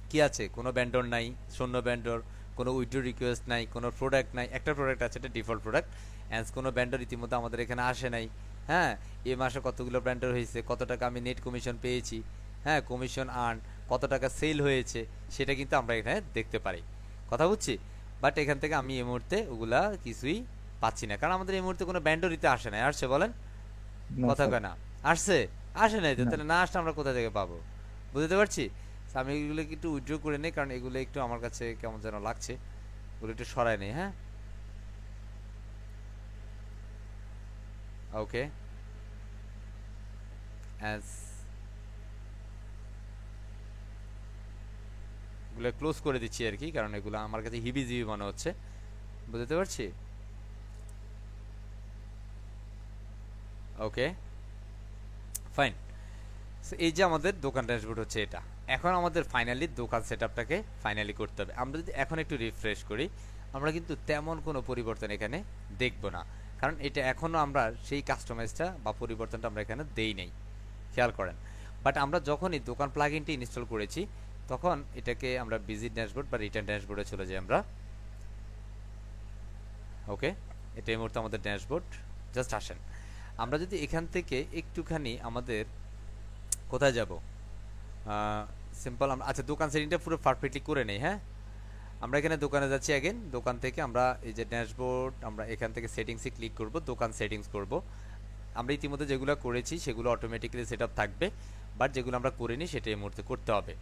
কি আছে, কোনো ভেন্ডর নাই, শূন্য ভেন্ডর, কোনো উইথড্র রিকোয়েস্ট নাই, কোনো প্রোডাক্ট নাই। একটা প্রোডাক্ট আছে, এটা ডিফল্ট প্রোডাক্ট, অ্যান্ড কোনো ভেন্ডর ইতিমধ্যে আমাদের এখানে আসে নাই। হ্যাঁ, এই মাসে কতগুলো ভেন্ডর হয়েছে, কত টাকা আমি নেট কমিশন পেয়েছি, হ্যাঁ, কমিশন আর্ন, কত টাকা সেল হয়েছে, সেটা কিন্তু আমরা এখানে দেখতে পারি। কথা বুঝছি? বাট এখান থেকে আমি এই মুহূর্তে ওগুলা কিছুই পাচ্ছি না, কারণ আমাদের এই মুহূর্তে কোনো ভেন্ডরিতে আসে নাই। আসছে বলেন? না কথা স্যার। কয় না? আসছে? আসে নাই তো, না। তাহলে না আসলে আমরা কোথা থেকে পাবো? বুঝতে পারছি? So, আমি এগুলো একটু উইথড্র করে নেই, কারণ এগুলো একটু আমার কাছে কেমন যেন লাগছে, ওগুলো একটু সরাই নেই। হ্যাঁ, ওকে, অ্যাজ এগুলো ক্লোজ করে দিচ্ছি আর কি, কারণ এগুলো আমার কাছে হিবিজিবি মনে হচ্ছে। বুঝতে পারছি? ওকে, ফাইন। এই যে আমাদের দোকান ড্যাশবোর্ড হচ্ছে এটা। এখন আমাদের ফাইনালি দোকান সেটআপটাকে ফাইনালি করতে হবে। আমরা যদি এখন একটু রিফ্রেশ করি, আমরা কিন্তু তেমন কোনো পরিবর্তন এখানে দেখব না, কারণ এটা এখনো আমরা সেই কাস্টমাইজটা বা পরিবর্তনটা আমরা এখানে দেই নাই, খেয়াল করেন। বাট আমরা যখনই দোকান প্লাগইনটি ইনস্টল করেছি, তখন এটাকে আমরা ভিজিট ড্যাশবোর্ড বা রিটার্ন ড্যাশবোর্ডে চলে যাই আমরা। ওকে, এটা এই মুহূর্তে আমাদের ড্যাশবোর্ড। জাস্ট আসেন, আমরা যদি এখান থেকে একটুখানি আমাদের কোথায় যাব, সিম্পল আমরা আচ্ছা দোকান সেটিংটা পুরো পারফেক্টলি করে নেই। হ্যাঁ, আমরা এখানে দোকানে যাচ্ছি, অ্যাগেন দোকান থেকে আমরা এই যে ড্যাশবোর্ড, আমরা এখান থেকে সেটিংসে ক্লিক করব, দোকান সেটিংস করব। আমরা ইতিমধ্যে যেগুলো করেছি সেগুলো অটোমেটিক্যালি সেট আপ থাকবে, বাট যেগুলো আমরা করিনি সেটা এই মুহূর্তে করতে হবে।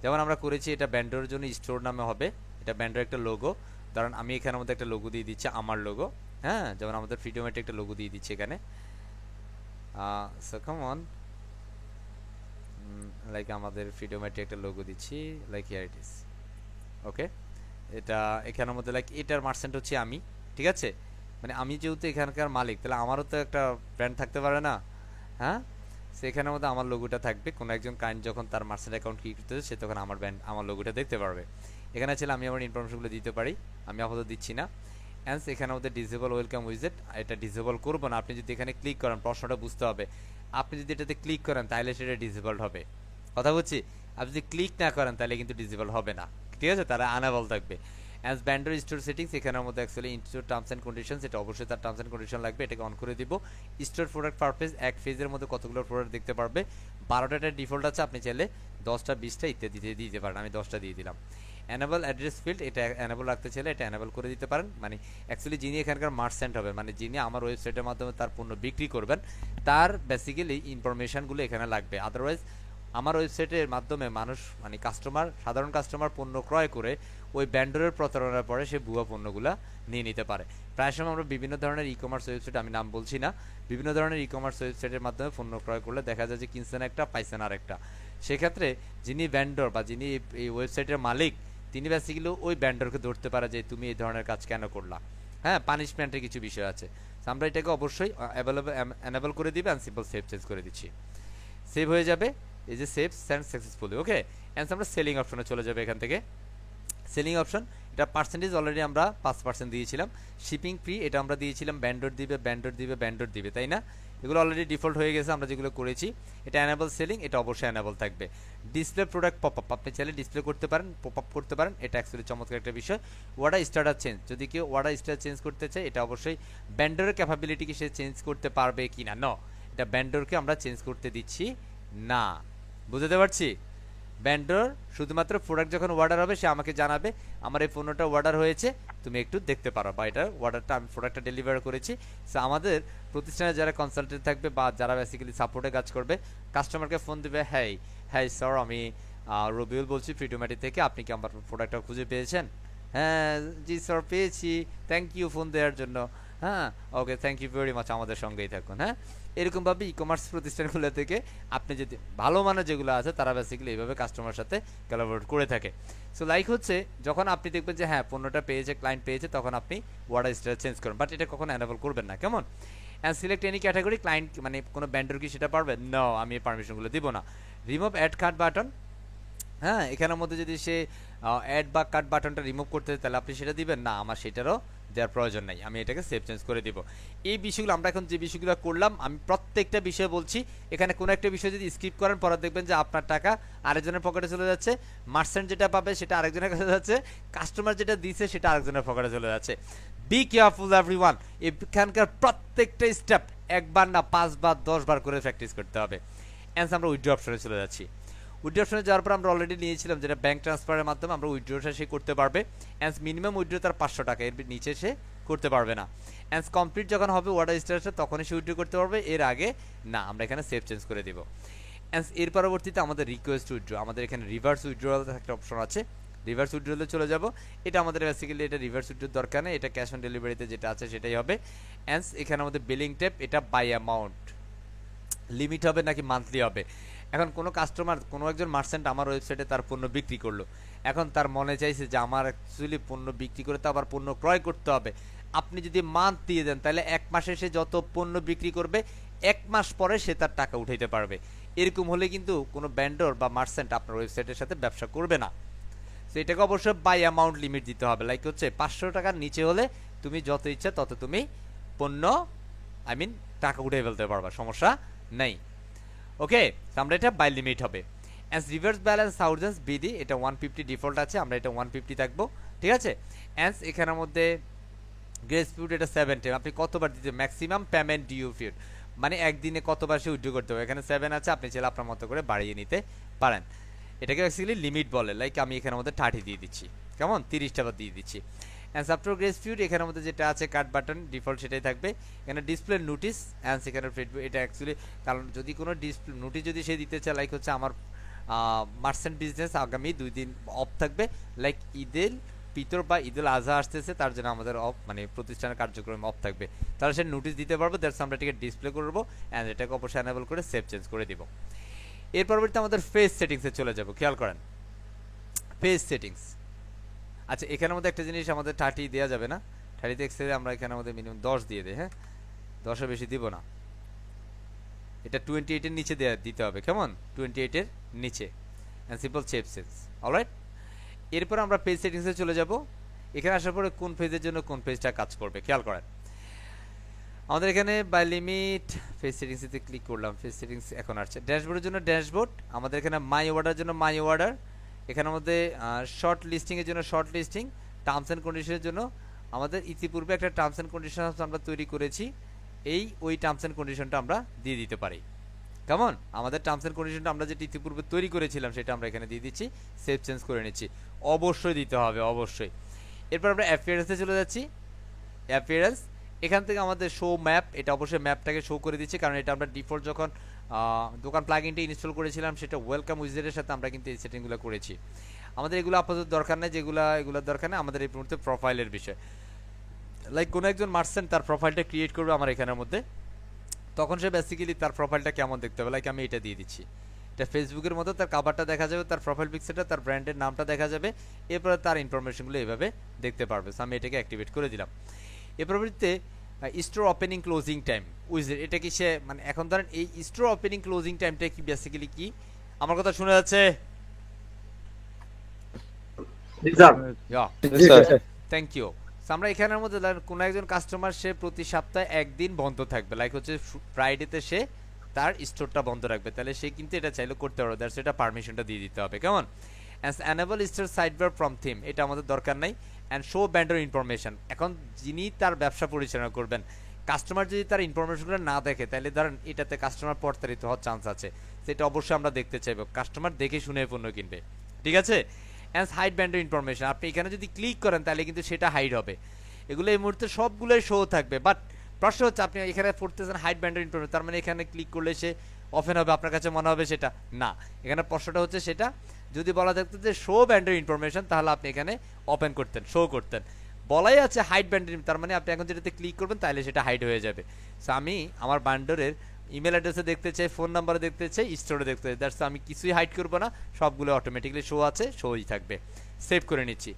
যেমন আমরা করেছি, এটা ব্যান্ডের জন্য স্টোর নামে হবে, এটা ব্যান্ডের একটা লোগো। ধরেন আমি এখানের মধ্যে একটা লোগো দিয়ে দিচ্ছি, আমার লোগো। হ্যাঁ, যেমন আমাদের ফ্রিডমেটে একটা লোগো দিয়ে দিচ্ছি এখানে। সো কাম অন, লাইক আমাদের ফ্রিডমেটে একটা লোগো দিচ্ছি, লাইক হিয়ার ইট ইজ। ওকে, এটা এখানের মধ্যে লাইক এটার মার্চেন্ট হচ্ছে আমি, ঠিক আছে? মানে আমি যেহেতু এখানকার মালিক, তাহলে আমারও তো একটা ব্র্যান্ড থাকতে পারে না? হ্যাঁ, সেখানের মধ্যে আমার লোগোটা থাকবে। কোনো একজন ক্লায়েন্ট যখন তার মার্চেন্ট অ্যাকাউন্ট ক্রিয়েট করতেছে, সে তখন আমার ব্র্যান্ড, আমার লোগোটা দেখতে পারবে। এখানে ছিল আমি আমার ইনফরমেশনগুলো দিতে পারি, আমি আপাতত দিচ্ছি না। অ্যান্ড এখানে আমাদের ডিসেবল ওয়েলকাম উইজেট, এটা ডিসেবল করবো না। আপনি যদি এখানে ক্লিক করেন, প্রশ্নটা বুঝতে হবে, আপনি যদি এটাতে ক্লিক করেন তাহলে সেটা ডিসেবল হবে। কথা বলছি, আপনি যদি ক্লিক না করেন তাহলে কিন্তু ডিসেবল হবে না, ঠিক আছে? তারা আনাবল থাকবে। অ্যাজ ব্যান্ডার স্টোর সেটিংস, এখানের মধ্যে actually in-store terms and conditions, এটা অবশ্যই তার টার্মস অ্যান্ড কন্ডিশন লাগবে, এটাকে অন করে দিব। স্টোর প্রোডাক্ট পারপেজ, এক ফেজের মধ্যে কতগুলো প্রোডাক্ট দেখতে পারবে, 12টা ডিফল্ট আছে, আপনি চাইলে 10টা 20টা ইত্যাদি দিতে পারেন, আমি 10টা দিয়ে দিলাম। অ্যানাবল অ্যাড্রেস ফিল্ড, এটা অ্যানাবল রাখতে চাইলে এটা অ্যানাবল করে দিতে পারেন। মানে অ্যাকচুয়ালি যিনি এখানকার মার্চেন্ট হবেন, মানে যিনি আমার ওয়েবসাইটের মাধ্যমে তার পণ্য বিক্রি করবেন, তার বেসিক্যালি ইনফরমেশনগুলো এখানে লাগবে। আদারওয়াইজ আমার ওয়েবসাইটের মাধ্যমে মানুষ, মানে কাস্টমার, সাধারণ কাস্টমার পণ্য ক্রয় করে ওই ব্যান্ডরের প্রতারণার পরে সে ভুয়া পণ্যগুলো নিয়ে নিতে পারে। প্রায় সময় আমরা বিভিন্ন ধরনের ই কমার্স ওয়েবসাইট, আমি নাম বলছি না, বিভিন্ন ধরনের ই কমার্স ওয়েবসাইটের মাধ্যমে পণ্য ক্রয় করলে দেখা যায় যে কিনছেন একটা, পাইছেন আর একটা। সেক্ষেত্রে যিনি ব্যান্ডর বা যিনি এই ওয়েবসাইটের মালিক, তিনি বেসিক্যালি ওই ব্যান্ডরকে ধরতে পারে যে তুমি এই ধরনের কাজ কেন করলা। হ্যাঁ, পানিশমেন্টের কিছু বিষয় আছে। আমরা এটাকে অবশ্যই অ্যানেবল করে দিবে, অ্যান্ড সিম্পল সেভ চেঞ্জ করে দিচ্ছি, সেভ হয়ে যাবে। এই যে save send successfully. Okay, and আমরা সেলিং অপশনে চলে যাবে। এখান থেকে সেলিং অপশন, এটা পার্সেন্টেজ অলরেডি আমরা 5% দিয়েছিলাম। শিপিং ফ্রি, এটা আমরা দিয়েছিলাম ব্যান্ডর দিবে, ব্যান্ডর দিবে, ব্যান্ডর দিবে, তাই না? এগুলো অলরেডি ডিফল্ট হয়ে গেছে আমরা যেগুলো করেছি। এটা অ্যানেবল সেলিং, এটা অবশ্যই অ্যানেবল থাকবে। ডিসপ্লে প্রোডাক্ট পপ আপ, আপনি চাইলে ডিসপ্লে করতে পারেন, পপ আপ করতে পারেন, এটা অ্যাকচুয়ালি চমৎকার একটা বিষয়। ওয়ার্ডার স্টার্টার চেঞ্জ, যদি কেউ ওয়ার্ডার স্টার চেঞ্জ করতে চায়, এটা অবশ্যই ব্যান্ডরের ক্যাপাবিলিটিকে সে চেঞ্জ করতে পারবে কি না, এটা ব্যান্ডরকে আমরা চেঞ্জ করতে দিচ্ছি না। বুঝতে পারছি? ব্যান্ডর শুধুমাত্র প্রোডাক্ট যখন অর্ডার হবে, সে আমাকে জানাবে আমার এই পণ্যটা অর্ডার হয়েছে, তুমি একটু দেখতে পারো, বা এটা অর্ডারটা, আমি প্রোডাক্টটা ডেলিভার করেছি। সো আমাদের প্রতিষ্ঠানে যারা কনসালটেন্ট থাকবে বা যারা বেসিক্যালি সাপোর্টে কাজ করবে, কাস্টমারকে ফোন দেবে, হ্যাঁ হ্যাঁ স্যার, আমি রবিউল বলছি ফ্রিডোম্যাটি থেকে, আপনি কি আমার প্রোডাক্টটা খুঁজে পেয়েছেন? হ্যাঁ জি স্যার পেয়েছি, থ্যাংক ইউ ফোন দেওয়ার জন্য। হ্যাঁ, ওকে, থ্যাংক ইউ ভেরি মাচ, আমাদের সঙ্গেই থাকুন। হ্যাঁ, এরকমভাবে ই কমার্স প্রতিষ্ঠানগুলো থেকে আপনি যদি ভালো মানের যেগুলো আছে তারা বেসিক্যালি এইভাবে কাস্টমার সাথে কোলাবোরেট করে থাকে। সো লাইক হচ্ছে যখন আপনি দেখবেন যে হ্যাঁ পণ্যটা পেয়েছে, ক্লায়েন্ট পেয়েছে, তখন আপনি ওয়ার্ডার স্টাইল চেঞ্জ করুন, বাট এটা কখনো অ্যানাবল করবেন না, কেমন? And select any category, client মানে কোনো ব্যান্ডর কি সেটা পারবে? নো, আমি এই পারমিশনগুলো দিব না। রিমুভ অ্যাড কাট বাটন, হ্যাঁ, এখানের মধ্যে যদি সে অ্যাড বা কাট বাটনটা রিমুভ করতে চায় তাহলে আপনি সেটা দিবেন না, আমার সেটারও দেওয়ার প্রয়োজন নাই, আমি এটাকে সেভ চেঞ্জ করে দিব। এই বিষয়গুলো আমরা এখন যে বিষয়গুলো করলাম, আমি প্রত্যেকটা বিষয় বলছি। এখানে কোনো একটা বিষয় যদি স্কিপ করেন পরে দেখবেন যে আপনার টাকা আরেকজনের পকেটে চলে যাচ্ছে, মার্চেন্ট যেটা পাবে সেটা আরেকজনের কাছে যাচ্ছে, কাস্টমার যেটা দিচ্ছে সেটা আরেকজনের পকেটে চলে যাচ্ছে। বি কেয়ারফুল এভরিওয়ান, এখানকার প্রত্যেকটা স্টেপ একবার না 5 বার 10 বার করে প্র্যাকটিস করতে হবে। অ্যান্স আমরা উইথড্র অপশনে চলে যাচ্ছি। উইথড্র অপশনে যাওয়ার পর আমরা অলরেডি নিয়েছিলাম যেটা ব্যাঙ্ক ট্রান্সফারের মাধ্যমে আমরা উইথড্রটা সে করতে পারবে। অ্যান্স মিনিমাম উইথড্র তার 500 টাকা, এর নিচে সে করতে পারবে না। অ্যান্স কমপ্লিট যখন হবে ওয়ার্ডার স্টেটাসে তখনই সে উইথড্র করতে পারবে, এর আগে না। আমরা এখানে সেভ চেঞ্জ করে দিব। অ্যান্স এর পরবর্তীতে আমাদের রিকোয়েস্ট উইথড্র, আমাদের এখানে রিভার্স উইথড্রয়াল একটা অপশন আছে, রিভার্স উইথড্রলে চলে যাব। এটা আমাদের বেসিক্যালি এটা রিভার্স উইথড্রোর দরকার নেই, এটা ক্যাশ অন ডেলিভারিতে যেটা আছে সেটাই হবে। অ্যান্স এখানে আমাদের বিলিং ট্যাব, এটা বাই অ্যামাউন্ট লিমিট হবে নাকি মান্থলি হবে। এখন কোনো কাস্টমার, কোনো একজন মার্চেন্ট আমার ওয়েবসাইটে তার পণ্য বিক্রি করলো, এখন তার মনে চাইছে যে আমার অ্যাকচুয়ালি পণ্য বিক্রি করে তো আবার পণ্য ক্রয় করতে হবে। আপনি যদি মান্থ দিয়ে দেন তাহলে 1 মাসে সে যত পণ্য বিক্রি করবে 1 মাস পরে সে তার টাকা উঠাইতে পারবে। এরকম হলে কিন্তু কোনো ব্যান্ডর বা মার্চেন্ট আপনার ওয়েবসাইটের সাথে ব্যবসা করবে না। তো এটাকে অবশ্যই বাই অ্যামাউন্ট লিমিট দিতে হবে, লাইক হচ্ছে 500 টাকার নিচে হলে তুমি যত ইচ্ছা তত তুমি পণ্য টাকা উঠে ফেলতে পারবা, সমস্যা নেই। ওকে, আমরা এটা বাই লিমিট হবে। As reverse balance thousands BD, এটা 150 ডিফল্ট আছে, আমরা এটা 150 থাকবো, ঠিক আছে। অ্যাজ এখানের মধ্যে গ্রেস পিরিয়ড এটা 7 টাইম, আপনি কতবার দিতে, ম্যাক্সিমাম পেমেন্ট ডিউ পিরিয়ড মানে একদিনে কতবার সে উইথড্র করতে হবে, এখানে 7 আছে, আপনি চাইলে আপনার মতো করে বাড়িয়ে নিতে পারেন। এটাকে বেসিক্যালি লিমিট বলে, লাইক আমি এখানের মধ্যে 30 দিয়ে দিচ্ছি, কেমন 30 টাকা দিয়ে দিচ্ছি। অ্যান্ড আফটার গ্রেস পিরিয়ড এখানের মধ্যে যেটা আছে কাট বাটন ডিফল্ট সেটাই থাকবে। এখানে ডিসপ্লে নোটিস অ্যান্ড সেখানে ফিডব্যাক, এটা অ্যাকচুয়ালি কারণ যদি কোনো ডিসপ্লে নোটিস যদি সে দিতে চায়, লাইক হচ্ছে আমার মার্চেন্ট বিজনেস আগামী 2 দিন অফ থাকবে, লাইক ঈদের পিতর বা ঈদুল আজহা আসতেছে, তার জন্য আমাদের অফ মানে প্রতিষ্ঠানের কার্যক্রম অফ থাকবে, তাহলে সে নোটিস দিতে পারবো, দ্যাটস আমরা এটাকে ডিসপ্লে করবো অ্যান্ড এটাকে অবশ্যই এনেবল করে সেভ চেঞ্জ করে দিব। এর পরবর্তীতে আমাদের ফেস সেটিংসে চলে যাব, খেয়াল করেন ফেস সেটিংস। আচ্ছা, এখানের মধ্যে একটা জিনিস আমাদের 30 দেওয়া যাবে না, 30 এক্সেলে আমরা এখানে আমাদের মিনিমাম 10 দিয়ে দেই, হ্যাঁ 10-এর বেশি দিব না, এটা 28 এর নিচে দিতে হবে, কেমন 28 এর নিচে, and simple save sense, alright. এরপর আমরা পেজ সেটিংসে চলে যাব। এখানে আসার পরে কোন পেজের জন্য কোন পেজটা কাজ করবে খেয়াল করেন। আমাদের এখানে বাই লিমিট পেজ সেটিংসে ক্লিক করলাম, পেজ সেটিংস এখন আসছে। ড্যাশবোর্ডের জন্য ড্যাশবোর্ড, আমাদের এখানে মাই অর্ডার জন্য মাই অর্ডার, এখানের মধ্যে শর্ট লিস্টিং এর জন্য শর্ট লিস্টিং, টার্মস এন্ড কন্ডিশনের জন্য আমাদের ইতিপূর্বে একটা টার্মস এন্ড কন্ডিশন আমরা তৈরি করেছি, ওই টার্মস এন্ড কন্ডিশনটা আমরা দিয়ে দিতে পারি, কেমন আমাদের টার্মস এন্ড কন্ডিশনটা আমরা যেটা ইতিপূর্বে তৈরি করেছিলাম সেটা আমরা এখানে দিয়ে দিচ্ছি, সেভ চেঞ্জ করে নিচ্ছি, অবশ্যই দিতে হবে অবশ্যই। এরপর আমরা অ্যাপিয়ারেন্সে চলে যাচ্ছি। অ্যাপিয়ারেন্স এখান থেকে আমাদের শো ম্যাপ, এটা অবশ্যই ম্যাপটাকে শো করে দিচ্ছি, কারণ এটা আমরা ডিফল্ট যখন দোকান প্লাগইনটা ইনস্টল করেছিলাম সেটা ওয়েলকাম উইজেটের সাথে আমরা কিন্তু এই সেটিংগুলো করেছি। আমাদের এগুলো আপাতত দরকার নেই, এগুলোর দরকার নেই, আমাদের এই মুহূর্তে প্রোফাইলের বিষয়, লাইক কোনো একজন মার্চেন্ট তার প্রোফাইলটা ক্রিয়েট করবে আমার এখানের মধ্যে, তখন সে বেসিক্যালি তার প্রোফাইলটা কেমন দেখতে হবে, লাইক আমি এটা দিয়ে দিচ্ছি, এটা ফেসবুকের মতো তার কাভারটা দেখা যাবে, তার প্রোফাইল পিকচারটা, তার ব্র্যান্ডের নামটা দেখা যাবে, এরপরে তার ইনফরমেশনগুলো এইভাবে দেখতে পারবে। সো আমি এটাকে অ্যাক্টিভেট করে দিলাম। এর পরবর্তীতে স্টোর ওপেনিং ক্লোজিং টাইম উইজেট, এটা কি সে মানে এখন ধরেন এই স্টোর ওপেনিং ক্লোজিং টাইমটা কি বেসিক্যালি কি, আমার কথা শোনা যাচ্ছে? Thank you. আমরা এখানের মধ্যে কোনো একজন কাস্টমার সে প্রতি সপ্তাহে একদিন বন্ধ থাকবে, লাইক হচ্ছে ফ্রাইডেতে সে তার স্টোরটা বন্ধ রাখবে, তাহলে সে কিন্তু এটা চাইলে করতে পারবে, দ্যাটস এটা পারমিশনটা দিয়ে দিতে হবে, কেমন। Enable store sidebar from theme, এটা আমাদের দরকার নাই। অ্যান্ড শো ব্যান্ডার ইনফরমেশন, এখন যিনি তার ব্যবসা পরিচালনা করবেন কাস্টমার যদি তার ইনফরমেশনগুলো না দেখে তাহলে ধরেন এটাতে কাস্টমার প্রতারিত হওয়ার চান্স আছে, সেটা অবশ্যই আমরা দেখতে চাইবো, কাস্টমার দেখে শুনে পণ্য কিনবে, ঠিক আছে। অ্যান্ড হাইড ব্যান্ডার ইনফরমেশন, আপনি এখানে যদি ক্লিক করেন তাহলে কিন্তু সেটা হাইড হবে, এগুলো এই মুহূর্তে সবগুলোই শো থাকবে, বাট প্রশ্ন হচ্ছে আপনি এখানে পড়তেছেন হাইড ব্যান্ডার ইনফরমেশন, তার মানে এখানে ক্লিক করলে সে ওপেন হবে, আপনার কাছে মনে হবে সেটা না, এখানে প্রশ্নটা হচ্ছে সেটা যদি বলা থাকতো যে শো ব্যান্ডার ইনফরমেশন তাহলে আপনি এখানে ওপেন করতেন, শো করতেন, বলাই আছে হাইড ব্যান্ডের, তার মানে আপনি এখন যেটাতে ক্লিক করবেন তাহলে সেটা হাইড হয়ে যাবে। সো আমি আমার ব্যান্ডারের ইমেল অ্যাড্রেসে দেখতে চাই, ফোন নাম্বারে দেখতে চাই, স্টোরে দেখতে চাই, দ্যাটস আমি কিছুই হাইড করব না, সবগুলো অটোমেটিক্যালি শো আছে, শোই থাকবে। সেভ করে নিচ্ছি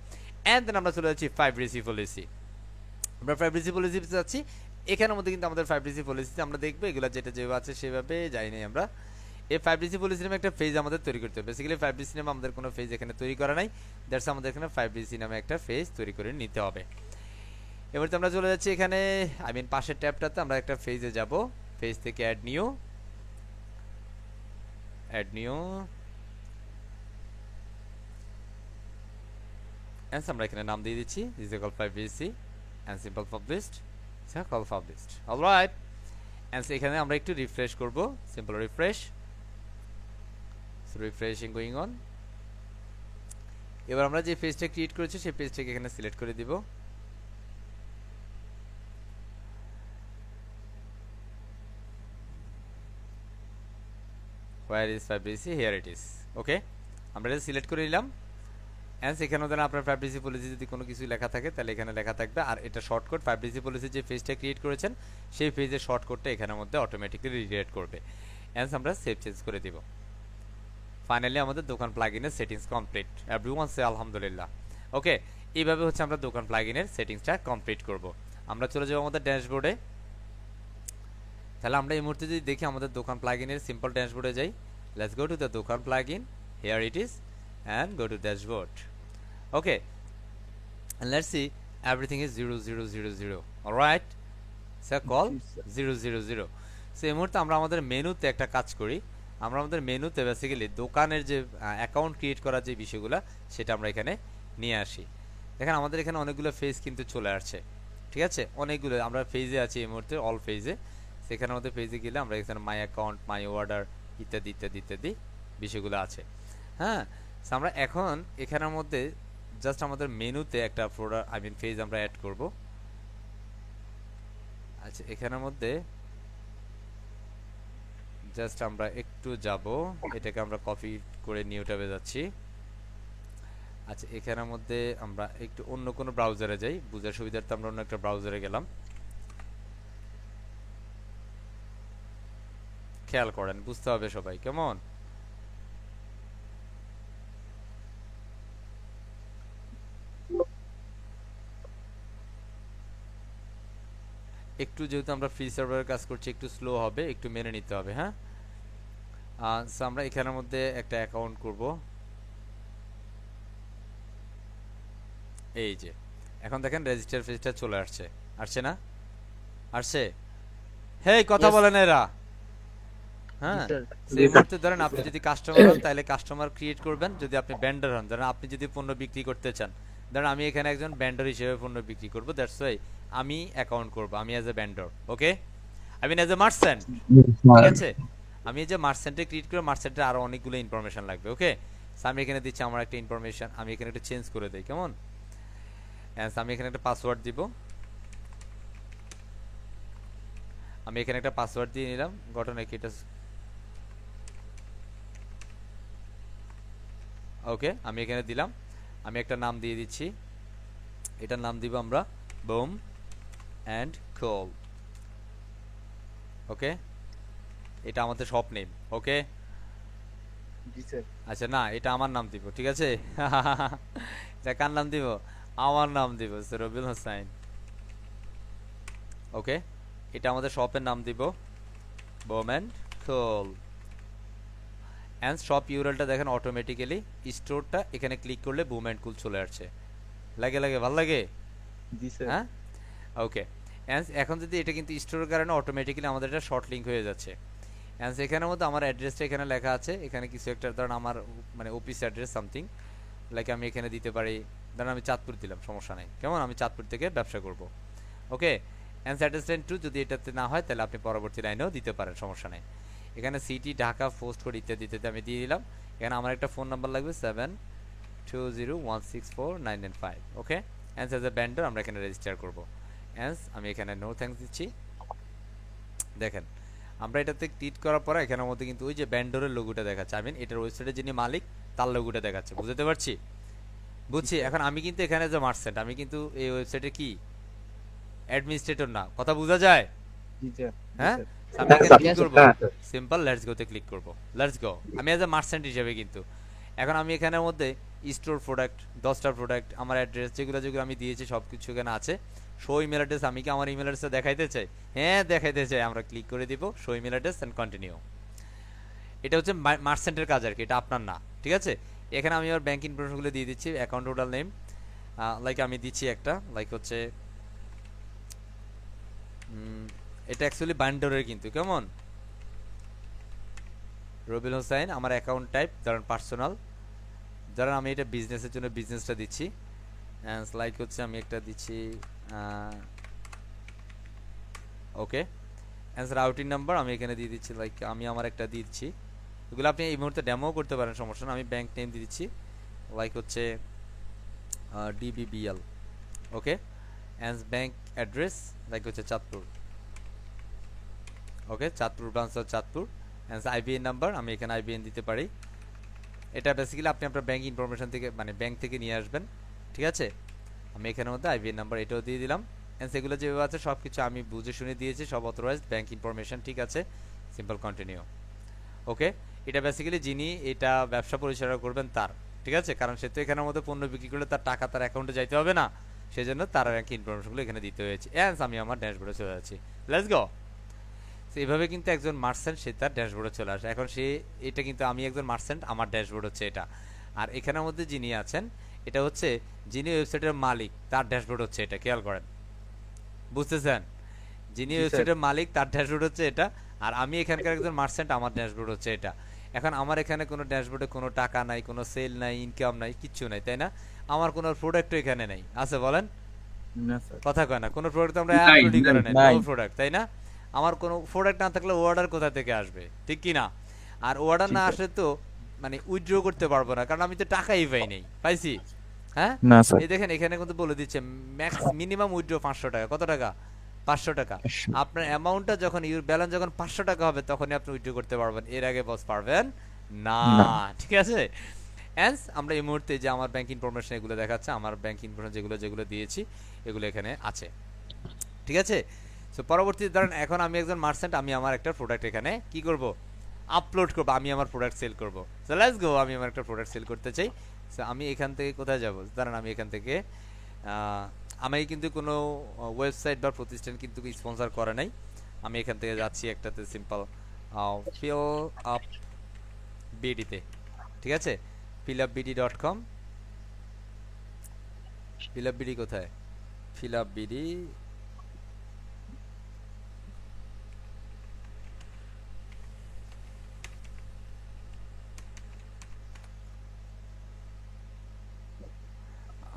অ্যান্ড দেন আমরা চলে যাচ্ছি প্রাইভেসি পলিসি। আমরা প্রাইভেসি পলিসি যাচ্ছি, এখানের মধ্যে কিন্তু আমাদের প্রাইভেসি পলিসিতে আমরা দেখবো এগুলো যেটা যেভাবে আছে সেভাবে যাই নাই আমরা। এই প্রাইভেসি পলিসি নামে একটা পেজ আমাদের তৈরি করতে হবে। বেসিক্যালি প্রাইভেসি নামে আমাদের কোনো পেজ এখানে তৈরি করা নাই, দ্যাটস আমাদের এখানে প্রাইভেসি নামে একটা পেজ তৈরি করে নিতে হবে। এবারে আমরা চলে যাচ্ছি এখানে আই মিন পাশের ট্যাবটাতে আমরা একটা পেজে যাব, পেজ থেকে অ্যাড নিউ এন্ড আমরা এখানে নাম দিয়ে দিচ্ছি this is call privacy and simple published, so call published. Alright, and এখানে আমরা একটু রিফ্রেশ করব, simple refresh, so refreshing going on. এবার আমরা যে পেজটা ক্রিয়েট করেছি সেই পেজটাকে এখানে সিলেক্ট করে দিব। Where is privacy? Here it is. Okay, আমরা এটা সিলেক্ট করে নিলাম। এন্ড এখানে ধরেন আপনার প্রাইভেসি পলিসি যদি কোনো কিছু লেখা থাকে তাহলে এখানে লেখা থাকবে, আর এটা শর্টকাট প্রাইভেসি পলিসি যে পেজটা ক্রিয়েট করেছেন সেই পেজের শর্টকাটটা এখানের মধ্যে অটোমেটিক্যালি রিডাইরেক্ট করবে। এন্ড আমরা সেভ চেঞ্জ করে দিব। ফাইনালি আমাদের দোকান প্লাগইনের সেটিংস কমপ্লিট। এভরিওয়ান সে আলহামদুলিল্লাহ। ওকে, এইভাবে হচ্ছে আমরা দোকান প্লাগইনের সেটিংসটা কমপ্লিট করব। আমরা চলে যাব আমাদের ড্যাশবোর্ডে। তাহলে আমরা এই মুহূর্তে যদি দেখি আমাদের দোকান প্লাগইনের সিম্পল ড্যাশবোর্ডে যাই, লেটস গো টু দ্য দোকান plugin, here it is, and go to dashboard. Okay, and let's see everything is 0000. all right, so call 000. so এই মুহূর্তে আমরা আমাদের মেনুতে একটা কাজ করি, আমরা আমাদের মেনুতে বেসিক্যালি দোকানের যে অ্যাকাউন্ট ক্রিয়েট করার যে বিষয়গুলো সেটা আমরা এখানে নিয়ে আসি। দেখেন আমাদের এখানে অনেকগুলো ফেজ কিন্তু চলে আসছে, ঠিক আছে, অনেকগুলো আমরা ফেজে আছি এই মুহূর্তে, অল ফেজে। সেখানে আমাদের ফেজে গেলে আমরা এখানে মাই অ্যাকাউন্ট, মাই অর্ডার ইত্যাদি ইত্যাদি ইত্যাদি বিষয়গুলো আছে। হ্যাঁ, আমরা এখন এখানের মধ্যে জাস্ট আমাদের মেনুতে একটা প্রোডাক্ট আই মিন পেজ আমরা অ্যাড করব। আচ্ছা, এখানের মধ্যে জাস্ট আমরা একটু যাব, এটাকে আমরা কপি করে নিউ ট্যাবে যাচ্ছি। আচ্ছা, এখানের মধ্যে আমরা একটু অন্য কোনো ব্রাউজারে যাই, বুঝার সুবিধার্থে আমরা অন্য একটা ব্রাউজারে গেলাম। খেয়াল করেন, বুঝতে হবে সবাই, কেমন? একটু যেহেতু আমরা ফ্রি সার্ভারের কাজ করছি একটু স্লো হবে, একটু মেনে নিতে হবে। হ্যাঁ, সো আমরা এখানের মধ্যে একটা অ্যাকাউন্ট করব। এই যে এখন দেখেন রেজিস্টার পেজটা চলে আসছে, আসছে না? আসছে? হেই, কথা বলেন এরা। হ্যাঁ, এই মুহূর্তে ধরেন আপনি যদি কাস্টমার হন তাহলে কাস্টমার ক্রিয়েট করবেন, যদি আপনি ভেন্ডর হন, ধরেন আপনি যদি পণ্য বিক্রি করতে চান, ধরেন আমি এখানে একজন ভেন্ডর হিসেবে পণ্য বিক্রি করব, দ্যাটস ওয়াই আমি অ্যাকাউন্ট করব, আমি as a vendor. Okay, I mean as a merchant, ঠিক আছে? আমি এই যে মার্চেন্টে ক্রিয়েট করে মার্চেন্টের আরো অনেকগুলো ইনফরমেশন লাগবে। ওকে, সো আমি এখানে দিচ্ছি আমার একটা ইনফরমেশন, আমি এখানে একটা চেঞ্জ করে দেই, কেমন? আমি এখানে একটা পাসওয়ার্ড দিব, আমি এখানে একটা পাসওয়ার্ড দিয়ে নিলাম, ঘটনা কি এটা? ওকে, আমি এখানে দিলাম, আমি একটা নাম দিয়ে দিচ্ছি, এটার নাম দিব আমরা বুম এন্ড কল। ওকে, এটা আমাদের শপ নেম। ওকে, জি স্যার। আচ্ছা, না এটা আমার নাম দিব, ঠিক আছে? এটা কার নাম দিব? আমার নাম দিব, রবিউল হোসাইন। ওকে, এটা আমাদের শপের নাম দিব boom and call. And shop ইউআরএলটা দেখেন অটোমেটিক্যালি স্টোরটা এখানে ক্লিক করলে বুম এন্ড কুল চলে আসছে। লাগে ভালো লাগে? জি স্যার। হ্যাঁ, ওকে। এন্ড এখন যদি এটা কিন্তু স্টোরের কারণে অটোমেটিক্যালি আমাদের এটা শর্ট লিংক হয়ে যাচ্ছে। এন্ড এখানের মধ্যে আমার অ্যাড্রেসটা এখানে লেখা আছে, এখানে কিছু একটা ধরেন আমার মানে অফিস অ্যাড্রেস সামথিং লাইক আমি এখানে দিতে পারি, ধরেন আমি চাঁদপুর দিলাম, সমস্যা নাই, কেমন? আমি চাঁদপুর থেকে ব্যবসা করব। ওকে, এন্ড স্যাটিসফাইড টু যদি এটাতে না হয় তাহলে আপনি পরবর্তী লাইনেও দিতে পারেন, সমস্যা নাই। এখানে সিটি, ঢাকা, পোস্ট কোড ইত্যাদি ইত্যাদি আমি দিয়ে দিলাম। এখানে আমার একটা ফোন নাম্বার লাগবে 7201649995। ওকে, এন্ড অ্যাজ এ ভেন্ডর আমরা এখানে রেজিস্টার করব। এন্ড আমি এখানে নো থ্যাঙ্কস দিচ্ছি। দেখেন আমরা এটাতে ক্লিক করার পরে এখানের মধ্যে কিন্তু ওই যে ভেন্ডরের লোগোটা দেখাচ্ছে, আই মিন এটার ওয়েবসাইটের যিনি মালিক তার লোগোটা দেখাচ্ছে, বুঝতে পারছি? বুঝছি। স্যার। এখন আমি কিন্তু এখানে যে মার্চেন্ট, আমি কিন্তু এই ওয়েবসাইটে কি অ্যাডমিনিস্ট্রেটর না, কথা বোঝা যায়? জি স্যার, জি হ্যাঁ, স্যার। So আমি এখানে কি করব, সিম্পল লেটস গোতে ক্লিক করব। লেটস গো, আমি এজ এ মার্চেন্ট হিসেবে কিন্তু এখন আমি এখানের মধ্যে স্টোর প্রোডাক্ট, 10টা প্রোডাক্ট, আমার অ্যাড্রেস যেগুলো যেগুলো আমি দিয়েছি সব কিছু এখানে আছে। শো ইমেল অ্যাড্রেস, আমি কি আমার ইমেল অ্যাড্রেসটা দেখাইতে চাই? হ্যাঁ দেখাইতে চাই, আমরা ক্লিক করে দিব show email address and continue. এটা হচ্ছে মার্চেন্টের কাজ আর কি, এটা আপনার না, ঠিক আছে? এখানে আমি আমার ব্যাংক ইনফরমেশনগুলো দিয়ে দিচ্ছি, অ্যাকাউন্ট টোটাল নেম লাইক আমি দিচ্ছি একটা, লাইক হচ্ছে এটা অ্যাকচুয়ালি বান্ডারের কিন্তু, কেমন? রবিল হোসাইন, আমার অ্যাকাউন্ট টাইপ ধরেন পার্সোনাল, ধরেন আমি এটা বিজনেসের জন্য বিজনেসটা দিচ্ছি, লাইক হচ্ছে আমি একটা দিচ্ছি ওকে। অ্যান্সার রাউটিং নাম্বার আমি এখানে দিয়ে দিচ্ছি, লাইক আমি আমার একটা দিচ্ছি। এগুলো আপনি এই মুহূর্তে ডেমো করতে পারেন, সমস্যা না। আমি ব্যাংক নেম দিয়ে দিচ্ছি, লাইক হচ্ছে DBBL, okay. And bank address like হচ্ছে Chandpur, okay, Chandpur branch of Chandpur. And IBN number আমি এখানে আইবিএন দিতে পারি। এটা বেসিক্যালি আপনি আপনার ব্যাংক ইনফরমেশন থেকে মানে ব্যাংক থেকে নিয়ে আসবেন, ঠিক আছে? আমি এখানের মধ্যে আইবিএন নাম্বার এটাও দিয়ে দিলাম। অ্যান্ড সেগুলো যেভাবে আছে সব কিছু আমি বুঝে শুনে দিয়েছি, সব অথরাইজড ব্যাংক ইনফরমেশন, ঠিক আছে? সিম্পল কন্টিনিউ, ওকে। এটা বেসিক্যালি যিনি এটা ব্যবসা পরিচালনা করবেন তার, ঠিক আছে? কারণ সে তো এখানের মধ্যে পণ্য বিক্রি করলে তার টাকা তার অ্যাকাউন্টে যাইতে হবে না, সেজন্য তার ব্যাংক ইনফরমেশনগুলো এখানে দিতে হয়েছে। অ্যান্ড আমি আমার ড্যাশবোর্ডে চলে যাচ্ছি, লেটস গো। এইভাবে কিন্তু একজন মার্চেন্ট সে তার ড্যাশবোর্ডে চলে আসে। এখন সে এটা কিন্তু আমি একজন মার্চেন্ট, আমার ড্যাশবোর্ড হচ্ছে এটা। আর এখানের মধ্যে যিনি আছেন এটা হচ্ছে যিনি ওয়েবসাইটের মালিক, তার ড্যাশবোর্ড হচ্ছে এটা, খেয়াল করেন, বুঝতেছেন? যিনি জি স্যার। ওয়েবসাইটের মালিক তার ড্যাশবোর্ড হচ্ছে এটা, আর আমি এখানকার একজন মার্চেন্ট, আমার ড্যাশবোর্ড হচ্ছে এটা। এখন আমার এখানে কোনো ড্যাশবোর্ডে কোনো টাকা নাই, কোনো সেল নাই, ইনকাম নাই, কিচ্ছু নাই, তাই না? আমার কোনো প্রোডাক্টও এখানে নাই, আছে বলেন? না স্যার। কথা কয় না, কোনো প্রোডাক্ট আমরা নাই, আপলোডই করে নাই, নাই। নো প্রোডাক্ট, তাই না? আমার কোনো প্রোডাক্ট না থাকলে অর্ডার কোথা থেকে আসবে, ঠিক কি না? আর অর্ডার জি না স্যার। আসলে তো মানে উইথড্র করতে পারবো না, কারণ আমি তো টাকাই পাই নাই, পাইছি? হ্যাঁ, না স্যার। এই দেখেন এখানে কিন্তু বলে দিচ্ছে ম্যাক্স মিনিমাম উইথড্র 500 টাকা। কত টাকা? 500 টাকা। আপনার অ্যামাউন্টটা যখন ইউর ব্যালেন্স যখন 500 টাকা হবে তখনই আপনি উইথড্র করতে পারবেন, এর আগে বস পারবেন না, না। ঠিক আছে? হ্যান্স আমরা এই মুহূর্তে যে আমার ব্যাংক ইনফরমেশন এগুলো দেখাচ্ছে, আমার ব্যাংক ইনফরমেশন যেগুলো যেগুলো দিয়েছি এগুলো এখানে আছে, ঠিক আছে? সো পরবর্তীতে ধরেন এখন আমি একজন মার্চেন্ট, আমি আমার একটা প্রোডাক্ট এখানে কি করব, আপলোড করব, আমি আমার প্রোডাক্ট সেল করব। সো লেটস গো, আমি আমার একটা প্রোডাক্ট সেল করতে চাই। সো আমি এখান থেকে কোথায় যাব? ধরেন আমি এখান থেকে আমি কিন্তু কোনো ওয়েবসাইট বা প্রতিষ্ঠান কিন্তু স্পন্সর করে নাই, আমি এখান থেকে যাচ্ছি একটাতে সিম্পল ফিল আপ বিডিতে, ঠিক আছে? fillupbd.com, fillupbd কোথায়? fillupbd,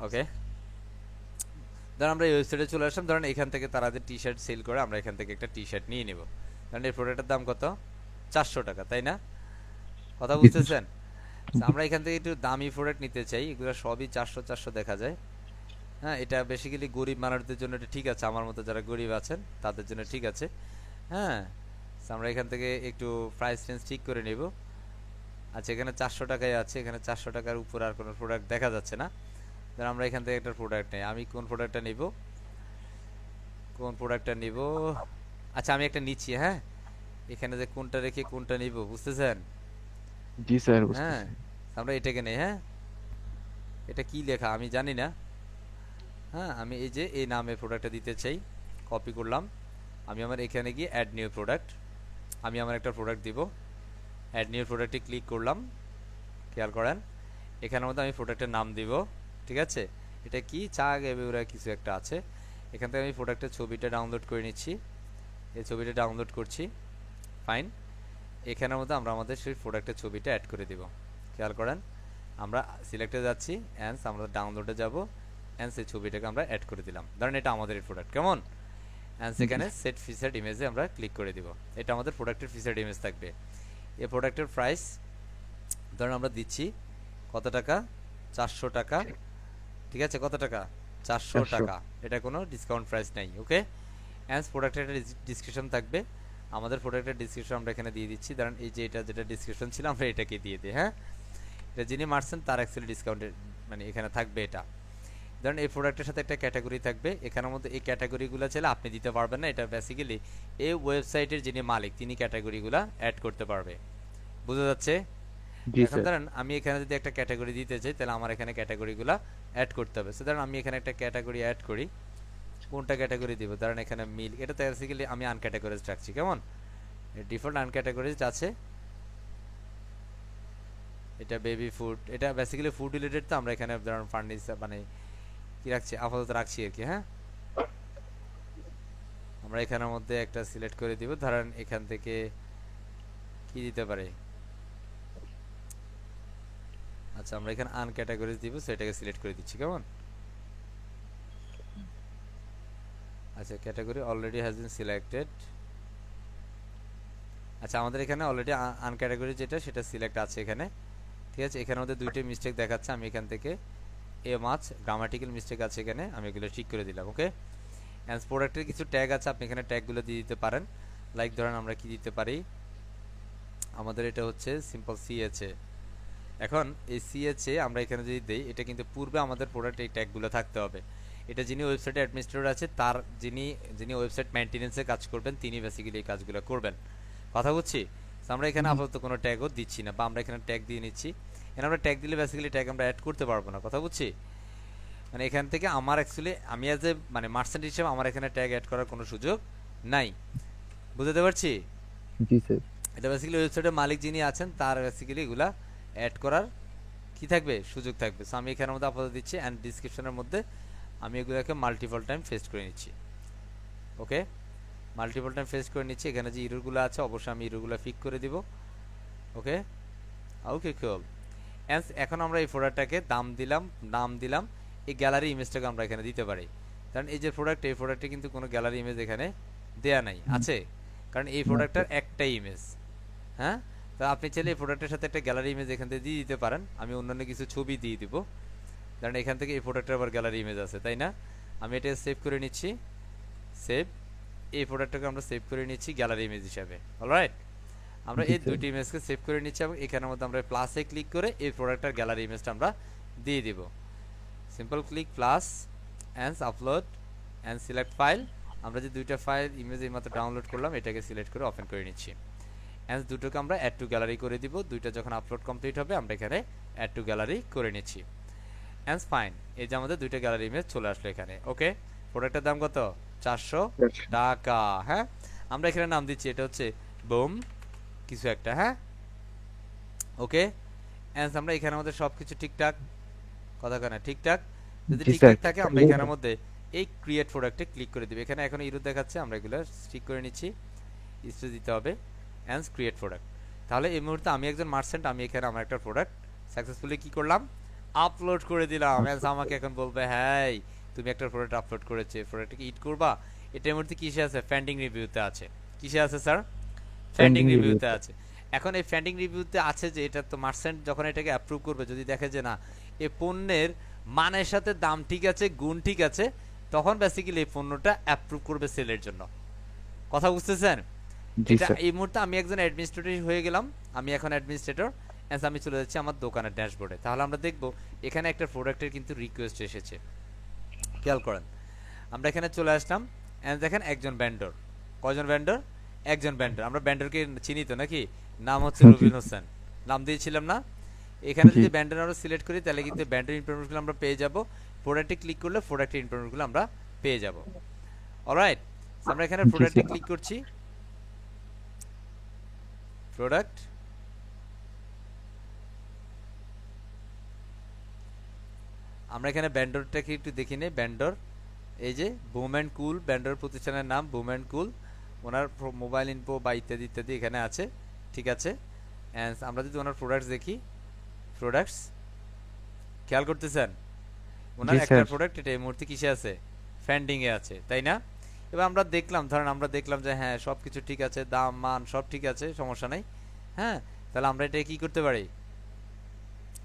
ওকে। ধরেন আমরা এই ওয়েবসাইটে চলে আসলাম, ধরেন এখান থেকে তারা যে টি শার্ট সেল করে, আমরা এখান থেকে একটা টি শার্ট নিয়ে নেব। ধরেন এই প্রোডাক্টের দাম কত? 400 টাকা, তাই না? কথা বুঝতেছেন? So, আমরা এখান থেকে একটু দামি প্রোডাক্ট নিতে চাই, এগুলো সবই 400 দেখা যায়। হ্যাঁ, এটা বেসিক্যালি গরিব মানুষদের জন্য এটা ঠিক আছে, আমার মতো যারা গরিব আছেন তাদের জন্য ঠিক আছে। হ্যাঁ, so, আমরা এখান থেকে একটু প্রাইস রেঞ্জ ঠিক করে নেব। আচ্ছা, এখানে 400 টাকায় আছে, এখানে 400 টাকার উপর আর কোনো প্রোডাক্ট দেখা যাচ্ছে না। ধর আমরা এখান থেকে একটা প্রোডাক্ট নেই, আমি কোন প্রোডাক্টটা নিব, কোন প্রোডাক্টটা নিব? আচ্ছা আমি একটা নিচ্ছি, হ্যাঁ, এখানে যে কোনটা রেখে কোনটা নিব, বুঝতেছেন? জি স্যার, হ্যাঁ, বুঝতেছি। আমরা এটাকে নেই। হ্যাঁ, এটা কি লেখা আমি জানি না। হ্যাঁ, আমি এই যে এই নামে প্রোডাক্টটা দিতে চাই, কপি করলাম। আমি আমার এখানে গিয়ে অ্যাড নিউ প্রোডাক্ট, আমি আমার একটা প্রোডাক্ট দিব, অ্যাড নিউ প্রোডাক্টে ক্লিক করলাম, খেয়াল করেন এখানের মধ্যে আমি প্রোডাক্টের নাম দিব, ঠিক আছে? এটা কি চা গেবেউরা কিছু একটা আছে, এখান থেকে আমি প্রোডাক্টের ছবিটা ডাউনলোড করে নিচ্ছি, এই ছবিটা ডাউনলোড করছি, ফাইন। এখানের মধ্যে আমরা আমাদের সেই প্রোডাক্টের ছবিটা অ্যাড করে দিব, খেয়াল করেন আমরা সিলেক্টে যাচ্ছি, অ্যান্ড আমরা ডাউনলোডে যাব, অ্যান্ড সেই ছবিটাকে আমরা অ্যাড করে দিলাম। ধরেন এটা আমাদের এই প্রোডাক্ট, কেমন? অ্যান্ড সেখানে সেট ফিচার্ড ইমেজে আমরা ক্লিক করে দিব, এটা আমাদের প্রোডাক্টের ফিচার্ড ইমেজ থাকবে। এই প্রোডাক্টের প্রাইস ধরেন আমরা দিচ্ছি কত টাকা? 400 টাকা, ঠিক আছে? কত টাকা? 400 টাকা, এটা কোনো ডিসকাউন্ট প্রাইস নাই, ওকে। অ্যান্ড প্রোডাক্টের একটা ডিসক্রিপশন থাকবে, আমাদের প্রোডাক্টের ডিসক্রিপশন আমরা এখানে দিয়ে দিচ্ছি। ধরেন এই যে এটা যেটা ডিসক্রিপশন ছিল আমরা এটাকে দিয়ে দিই, হ্যাঁ। এটা যিনি মারছেন তার অ্যাকচুয়ালি ডিসকাউন্টের মানে এখানে থাকবে এটা। ধরেন এই প্রোডাক্টের সাথে একটা ক্যাটাগরি থাকবে, এখানের মধ্যে এই ক্যাটাগরিগুলো চাইলে আপনি দিতে পারবেন না, এটা বেসিক্যালি এই ওয়েবসাইটের যিনি মালিক তিনি ক্যাটাগরিগুলো অ্যাড করতে পারবে। বুঝা যাচ্ছে? জি এখন স্যার। ধরেন আমি এখানে যদি একটা ক্যাটাগরি দিতে চাই তাহলে আমার এখানে ক্যাটাগরিগুলো অ্যাড করতে হবে। সো ধরেন আমি এখানে একটা ক্যাটাগরি অ্যাড করি, কোনটা ক্যাটাগরি দিব? ধরেন এখানে মিল, এটা তো বেসিক্যালি আমি আনক্যাটাগরাইজড রাখছি, কেমন ডিফল্ট আনক্যাটাগরাইজড আছে। এটা বেবি ফুড, এটা বেসিক্যালি ফুড রিলেটেড, তো আমরা এখানে ধরেন ফার্নিচার মানে কি রাখছি আপাতত রাখছি আর কি। হ্যাঁ, আমরা এখানের মধ্যে একটা সিলেক্ট করে দিব, ধরেন এখান থেকে কি দিতে পারে, আচ্ছা আমরা এখানে আনক্যাটাগরাইজ দিব, সেটাকে সিলেক্ট করে দিচ্ছি, কেমন। আচ্ছা category already has been selected. আচ্ছা আমাদের এখানে অলরেডি আনক্যাটাগরি যেটা সেটা সিলেক্ট আছে এখানে, ঠিক আছে। এখানের মধ্যে দুইটা মিস্টেক দেখাচ্ছে, আমি এখান থেকে এ মাছ গ্রামাটিক্যাল মিস্টেক আছে এখানে, আমি এগুলো ঠিক করে দিলাম। ওকে, অ্যান্ড প্রোডাক্টের কিছু ট্যাগ আছে, আপনি এখানে ট্যাগগুলো দিয়ে দিতে পারেন। লাইক ধরেন আমরা কি দিতে পারি, আমাদের এটা হচ্ছে সিম্পল সিএচএ। এখন এই সিএচএ আমরা এখানে যদি দেই, এটা কিন্তু পূর্বে আমাদের প্রোডাক্ট এই ট্যাগগুলো থাকতে হবে। এটা যিনি ওয়েবসাইটে অ্যাডমিনিস্ট্রেটর আছে তার যিনি ওয়েবসাইট মেইনটেনেন্সে কাজ করবেন তিনি বেসিক্যালি এই কাজগুলো করবেন, কথা বুঝছি। আমরা এখানে আপাতত কোনো ট্যাগও দিচ্ছি না, বা আমরা এখানে ট্যাগ দিয়ে নিচ্ছি। এখানে আমরা ট্যাগ দিলে বেসিক্যালি ট্যাগ আমরা অ্যাড করতে পারবো না, কথা বুঝছি। মানে এখান থেকে আমার অ্যাকচুয়ালি আমি অ্যাজ এ মানে মার্চেন্ট হিসেবে আমার এখানে ট্যাগ অ্যাড করার কোনো সুযোগ নাই, বুঝতে পারছি। জি স্যার। এটা বেসিক্যালি ওয়েবসাইটের মালিক যিনি আছেন তার বেসিক্যালি এগুলা অ্যাড করার কি থাকবে, সুযোগ থাকবে। সো আমি এখানের মধ্যে আপাতত দিচ্ছি, অ্যান্ড ডিসক্রিপশনের মধ্যে আমি এগুলোকে মাল্টিপল টাইম ফেস্ট করে নিচ্ছি। ওকে, মাল্টিপল টাইম ফেস্ট করে নিচ্ছি। এখানে যে ইররগুলো আছে অবশ্যই আমি ইররগুলো ফিক করে দিব। ওকে ওকে কুল। এখন আমরা এই প্রোডাক্টটাকে নাম দিলাম, এই গ্যালারি ইমেজটাকে আমরা এখানে দিতে পারি। কারণ এই যে প্রোডাক্ট, এই প্রোডাক্টে কিন্তু কোনো গ্যালারি ইমেজ এখানে দেয়া নাই, আছে কারণ এই প্রোডাক্টটার একটাই ইমেজ। হ্যাঁ, তো আপনি চাইলে এই প্রোডাক্টের সাথে একটা গ্যালারি ইমেজ এখান থেকে দিয়ে দিতে পারেন। আমি অন্যান্য কিছু ছবি দিয়ে দিব, কারণ এখান থেকে এই প্রোডাক্টের আবার গ্যালারি ইমেজ আছে, তাই না। আমি এটা সেভ করে নিচ্ছি, সেভ, এই প্রোডাক্টটাকে আমরা সেভ করে নিচ্ছি গ্যালারি ইমেজ হিসাবে। অলরাইট, আমরা এই দুইটি ইমেজকে সেভ করে নিচ্ছি, এবং এখানের মধ্যে আমরা প্লাসে ক্লিক করে এই প্রোডাক্টের গ্যালারি ইমেজটা আমরা দিয়ে দিব। Simple click plus and upload and select file. আমরা যে দুইটা ফাইল ইমেজ এইমাত্র ডাউনলোড করলাম এটাকে সিলেক্ট করে ওপেন করে নিচ্ছি। অ্যান্ড দুটোকে আমরা অ্যাড টু গ্যালারি করে দিব। দুইটা যখন আপলোড কমপ্লিট হবে আমরা এখানে অ্যাড টু গ্যালারি করে নিচ্ছি। অ্যান্ড ফাইন, এই যে আমাদের দুইটা গ্যালারি ইমেজ চলে আসলো এখানে। ওকে, প্রোডাক্টের দাম কত? 400 টাকা। হ্যাঁ, আমরা এখানে নাম দিচ্ছি, এটা হচ্ছে বুম কিছু একটা। হ্যাঁ, ওকে, অ্যান্ড আমরা এখানে আমাদের সবকিছু ঠিকঠাক, কথা কেন ঠিকঠাক, যদি ঠিকঠাক থাকে আমরা এখানের মধ্যে এই ক্রিয়েট প্রোডাক্টে ক্লিক করে দিব। এখানে এখন ইরর দেখাচ্ছে, আমরা এগুলো ঠিক করে নিচ্ছি, ইস্টে দিতে হবে অ্যান্ড ক্রিয়েট প্রোডাক্ট। তাহলে এই মুহূর্তে আমি একজন মার্চেন্ট, আমি এখানে আমার একটা প্রোডাক্ট সাকসেসফুলি কি করলাম, আপলোড করে দিলাম। আমাকে এখন বলবে হ্যাঁ তুমি একটা প্রোডাক্ট আপলোড করেছে, প্রোডাক্টকে ইট করবা। এটার মধ্যে কিসে আছে? ফ্যান্ডিং রিভিউতে আছে। কিসে আছে স্যার? ফ্যান্ডিং রিভিউতে আছে। এখন এই ফ্যান্ডিং রিভিউতে আছে যে এটা তো মার্চেন্ট যখন এটাকে অ্যাপ্রুভ করবে, যদি দেখে যে না এই পণ্যের মানের সাথে দাম ঠিক আছে, গুণ ঠিক আছে, তখন বেসিক্যালি এই পণ্যটা অ্যাপ্রুভ করবে সেলের জন্য। কথা বুঝতেছেন? এটা এই মুহূর্তে আমি একজন অ্যাডমিনিস্ট্রেটর হয়ে গেলাম, আমি এখন অ্যাডমিনিস্ট্রেটর, আমি চলে যাচ্ছি আমার দোকানের ড্যাশবোর্ডে। তাহলে আমরা দেখব এখানে একটা প্রোডাক্টের কিন্তু রিকোয়েস্ট এসেছে, খেয়াল করেন। আমরা এখানে চলে আসলাম, দেখেন একজন ভেন্ডর। কয়জন ভেন্ডর? একজন ভেন্ডর। আমরা ভেন্ডরকে চিনি তো নাকি? নাম হচ্ছে রবিন হোসেন, নাম দিয়েছিলাম না? এখানে যদি ভেন্ডর আমরা সিলেক্ট করি তাহলে কিন্তু ভেন্ডর ইনফরমেশনগুলো আমরা পেয়ে যাব। প্রোডাক্টে ক্লিক করলে প্রোডাক্টের ইনফরমেশনগুলো আমরা পেয়ে যাব। অলরাইট, আমরা এখানে প্রোডাক্টে ক্লিক করছি, প্রোডাক্ট, আমরা এখানে ভেন্ডরটাকে একটু দেখি নেই। ভেন্ডর এই যে বুম অ্যান্ড কুল, ভেন্ডর প্রতিষ্ঠানের নাম broom and cool, owner mobile info বা ইত্যাদি ইত্যাদি এখানে আছে, ঠিক আছে। আমরা যদি ওনার প্রোডাক্টস দেখি, প্রোডাক্টস খেয়াল করতেছেন, ওনার একটা প্রোডাক্ট এটা এই মুহূর্তে কিসে আছে? ফ্যান্ডিং এ আছে, তাই না? এবার আমরা দেখলাম, ধরেন আমরা দেখলাম যে হ্যাঁ সবকিছু ঠিক আছে, দাম মান সব ঠিক আছে, সমস্যা নাই। হ্যাঁ, তাহলে আমরা এটা কি করতে পারি?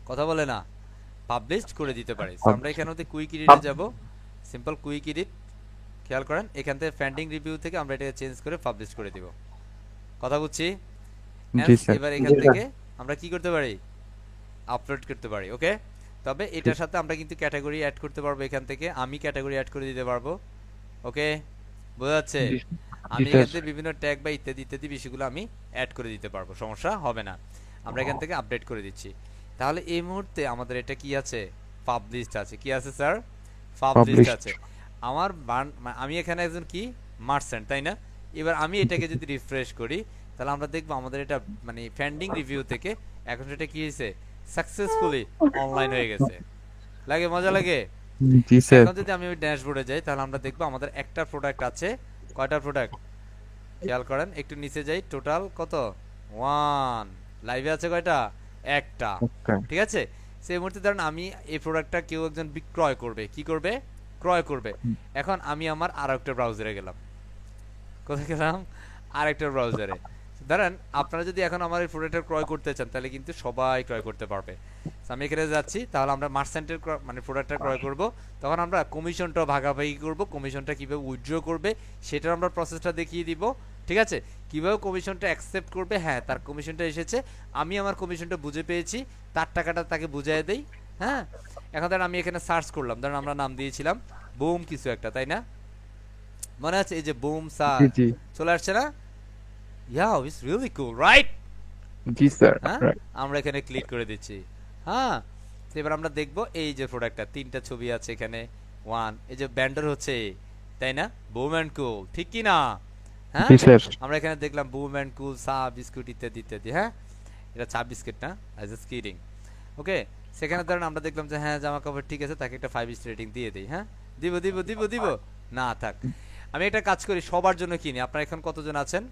কথা বলে না, পাবলিশ করে দিতে পারি। আমরা এখানে মধ্যে কুইক এডিটে যাব, সিম্পল কুইক এডিট, খেয়াল করেন এখান থেকে ফ্যান্ডিং রিভিউ থেকে আমরা এটাকে চেঞ্জ করে পাবলিশ করে দিব। কথা বুঝছি? এবার এখান থেকে আমরা কি করতে পারি? আপলোড করতে পারি। ওকে, তবে এটার সাথে আমরা কিন্তু ক্যাটাগরি অ্যাড করতে পারবো এখান থেকে, আমি ক্যাটাগরি অ্যাড করে দিতে পারবো। ওকে, বোঝা যাচ্ছে? জি আমি স্যার। এখান থেকে বিভিন্ন ট্যাগ বা ইত্যাদি ইত্যাদি বিষয়গুলো আমি অ্যাড করে দিতে পারবো, সমস্যা হবে না। আমরা এখান থেকে আপডেট করে দিচ্ছি। তাহলে এই মুহূর্তে আমাদের এটা কি আছে, পাবলিশড আছে। কি আছে স্যার? Published Published। আছে। আমার আমি এখানে একজন কি মার্চেন্ট, তাই না? এবার আমি এটাকে যদি রিফ্রেশ করি তাহলে আমরা দেখবো আমাদের এটা মানে পেন্ডিং রিভিউ থেকে এখন সেটা কি হয়েছে, সাকসেসফুলি অনলাইন হয়ে গেছে। লাগে, মজা লাগে? জি স্যার। এখন যদি আমি ওই ড্যাশবোর্ডে যাই তাহলে আমরা দেখবো আমাদের একটা প্রোডাক্ট আছে। কয়টা প্রোডাক্ট খেয়াল করেন, একটু নিচে যাই, টোটাল কত, 1। লাইভে আছে কয়টা, একটা। ওকে। ঠিক আছে, সেই মুহূর্তে ধরেন আমি এই প্রোডাক্টটা কেউ একজন বিক্রয় করবে, কি করবে, ক্রয় করবে। এখন আমি আমার আর একটা ব্রাউজারে গেলাম, কোথায় গেলাম, আরেকটা ব্রাউজারে। ধরেন আপনারা যদি এখন আমার এই প্রোডাক্টটা ক্রয় করতে চান তাহলে কিন্তু সবাই ক্রয় করতে পারবে। আমি এখানে যাচ্ছি, তাহলে আমরা মার্চেন্টের মানে প্রোডাক্টটা ক্রয় করব, তখন আমরা কমিশনটা ভাগাভাগি করব, কমিশনটা কিভাবে উইথড্র করবে সেটার আমরা প্রসেসটা দেখিয়ে দিব। ঠিক আছে, কিভাবে কমিশনটা অ্যাকসেপ্ট করবে, হ্যাঁ তার কমিশনটা এসেছে, আমি আমার কমিশনটা বুঝে পেয়েছি, তার টাকাটা তাকে বুঝিয়ে দেই। হ্যাঁ, এখন ধরেন আমি এখানে সার্চ করলাম, ধরেন আমরা নাম দিয়েছিলাম বুম কিছু একটা, তাই না? মনে আছে এই যে বুম স্যার জি চলে আসছে না? Yeah, it's really cool, right? জি স্যার। হ্যাঁ, রাইট। আমরা এখানে ক্লিক করে দিচ্ছি। হ্যাঁ, তো এবার আমরা দেখবো এই যে প্রোডাক্টটা, 3টা ছবি আছে এখানে, 1, এই যে ব্যান্ডার হচ্ছে, তাই না, বুম এন্ড কুল, ঠিক কি না? হ্যাঁ, জি স্যার। আমরা এখানে দেখলাম বুম এন্ড কুল, চা বিস্কুট ইত্যাদি ইত্যাদি। হ্যাঁ, এটা চা বিস্কুট না, আই জাস্ট কিডিং। ওকে, সেখানে ধরেন আমরা দেখলাম যে হ্যাঁ জামা কাপড় ঠিক আছে, তাকে একটা 5 স্টার রেটিং দিয়ে দেই। হ্যাঁ, দিব দিব দিব দিব না থাক, আমি একটা কাজ করি, সবার জন্য কিনি। আপনারা এখন কতজন আছেন?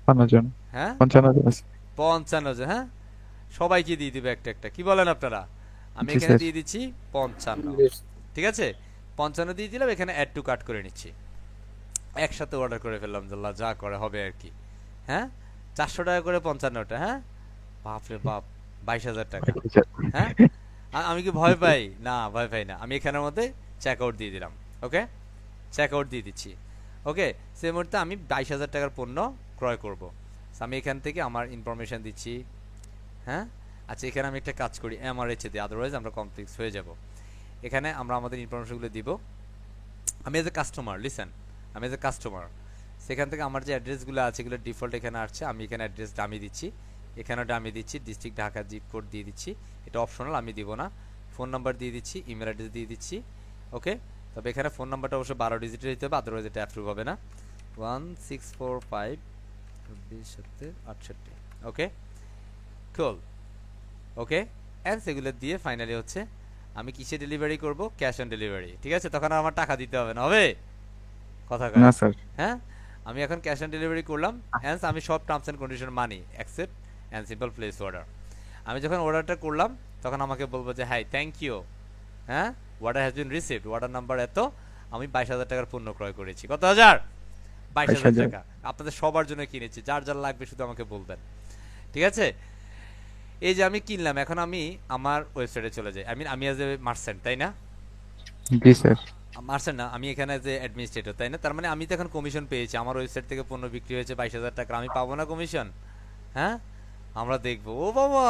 55 জন। হ্যাঁ, 55 জন আছে। 55 জন। হ্যাঁ, সবাইকে দিয়ে দিবে একটা একটা, কি বলেন আপনারা? আমি জি এখানে স্যার। দিয়ে দিচ্ছি 55। ঠিক আছে, 55 দিয়ে দিলাম, এখানে অ্যাড টু কার্ট করে নিচ্ছি, একসাথে অর্ডার করে ফেললাম, জাল্লা যা করে হবে আর কি। হ্যাঁ, 400 টাকা করে 55টা। হ্যাঁ, বাপরে বাপ, 22,000 টাকা। জি স্যার। হ্যাঁ, আমি কি ভয় পাই? না, ভয় পাই না। আমি এখানের মধ্যে চেক আউট দিয়ে দিলাম। ওকে, চেক আউট দিয়ে দিচ্ছি। ওকে, সেই মুহূর্তে আমি 22,000 টাকার পণ্য ক্রয় করব। আমি এখান থেকে আমার ইনফরমেশন দিচ্ছি। হ্যাঁ, আচ্ছা, এখানে আমি একটা কাজ করি, এমআরএইচ দিই, আদারওয়াইজ আমরা কমপ্লেক্স হয়ে যাব। এখানে আমরা আমাদের ইনফরমেশনগুলো দিব। আমি এজ এ কাস্টমার, লিসেন, আমি এজ এ কাস্টমার, সেখান থেকে আমার যে অ্যাড্রেসগুলো আছে এগুলো ডিফল্ট এখানে আসছে, আমি এখানে অ্যাড্রেস ডামি দিচ্ছি, এখানেও ডামি দিচ্ছি, ডিস্ট্রিক্ট ঢাকা জিপ কোড দিয়ে দিচ্ছি, এটা অপশনাল, আমি দিব না। ফোন নাম্বার দিয়ে দিচ্ছি, ইমেল অ্যাড্রেস দিয়ে দিচ্ছি। ওকে, তবে এখানে ফোন নাম্বারটা অবশ্য 12 ডিজিটের দিতে হবে, আদারওয়াইজ এটা অ্যাপ্রুভ হবে না। 1645 68। ওকে, কুল। ওকে, অ্যান্ড সেগুলো দিয়ে ফাইনালি হচ্ছে আমি কিসে ডেলিভারি করব, ক্যাশ অন ডেলিভারি। ঠিক আছে, তখন আর আমার টাকা দিতে হবে না, হবে কথা কয়? না স্যার। হ্যাঁ, আমি এখন ক্যাশ অন ডেলিভারি করলাম, হ্যান্স আমি সব terms and condition money, accept and simple place order. আমি যখন অর্ডারটা করলাম তখন আমাকে বলবো যে হাই থ্যাংক ইউ, হ্যাঁ, order has been received, order number এত, আমি 22,000 টাকার পণ্য ক্রয় করেছি। কত হাজার? 22,000 22,000 টাকা। আপনাদের সবার জন্য কিনেছি, যার যার লাগবে শুধু আমাকে বলবেন। ঠিক আছে, এই যে আমি কিনলাম, এখন আমি আমার ওয়েবসাইটে চলে যাই। আমি অ্যাজ এ মার্চেন্ট, তাই না? জি স্যার। মার্চেন্ট না, আমি এখানে যে অ্যাডমিনিস্ট্রেটর, তাই না? তার মানে আমি তো এখন কমিশন পেয়েছি, আমার ওয়েবসাইট থেকে পণ্য বিক্রি হয়েছে 22,000 টাকা, আমি পাবো না কমিশন? হ্যাঁ, আমরা দেখবো, ও বাবা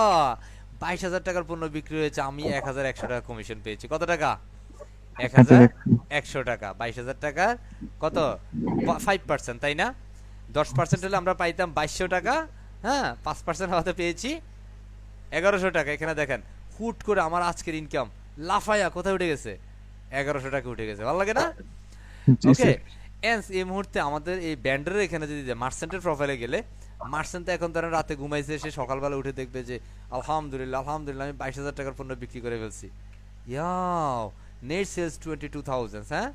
22,000 টাকার পণ্য বিক্রি হয়েছে, আমি 1,100 টাকা কমিশন পেয়েছি। কত টাকা? 1,100 টাকা। 22,000 টাকা কত, 5%, তাই না? 10% হলে আমরা পাইতাম 2,200 টাকা। হ্যাঁ, 5% হওয়াতে পেয়েছি 1,100 টাকা। এখানে দেখেন, হুট করে আমার আজকের ইনকাম লাফায়া কোথায় উঠে গেছে, 1,100 টাকা উঠে গেছে। ভালো লাগে না? জি ওকে, স্যার। এন্স এই মুহূর্তে আমাদের এই ব্যান্ডারের এখানে যদি মার্চেন্টের প্রোফাইলে গেলে, মার্চেন্ট এখন ধরেন রাতে ঘুমাইছে, সে সকালবেলা উঠে দেখবে যে আলহামদুলিল্লাহ আলহামদুলিল্লাহ আমি 22,000 টাকার পণ্য বিক্রি করে ফেলছি। ইয়াও, নেট সেলস 22,000। হ্যাঁ,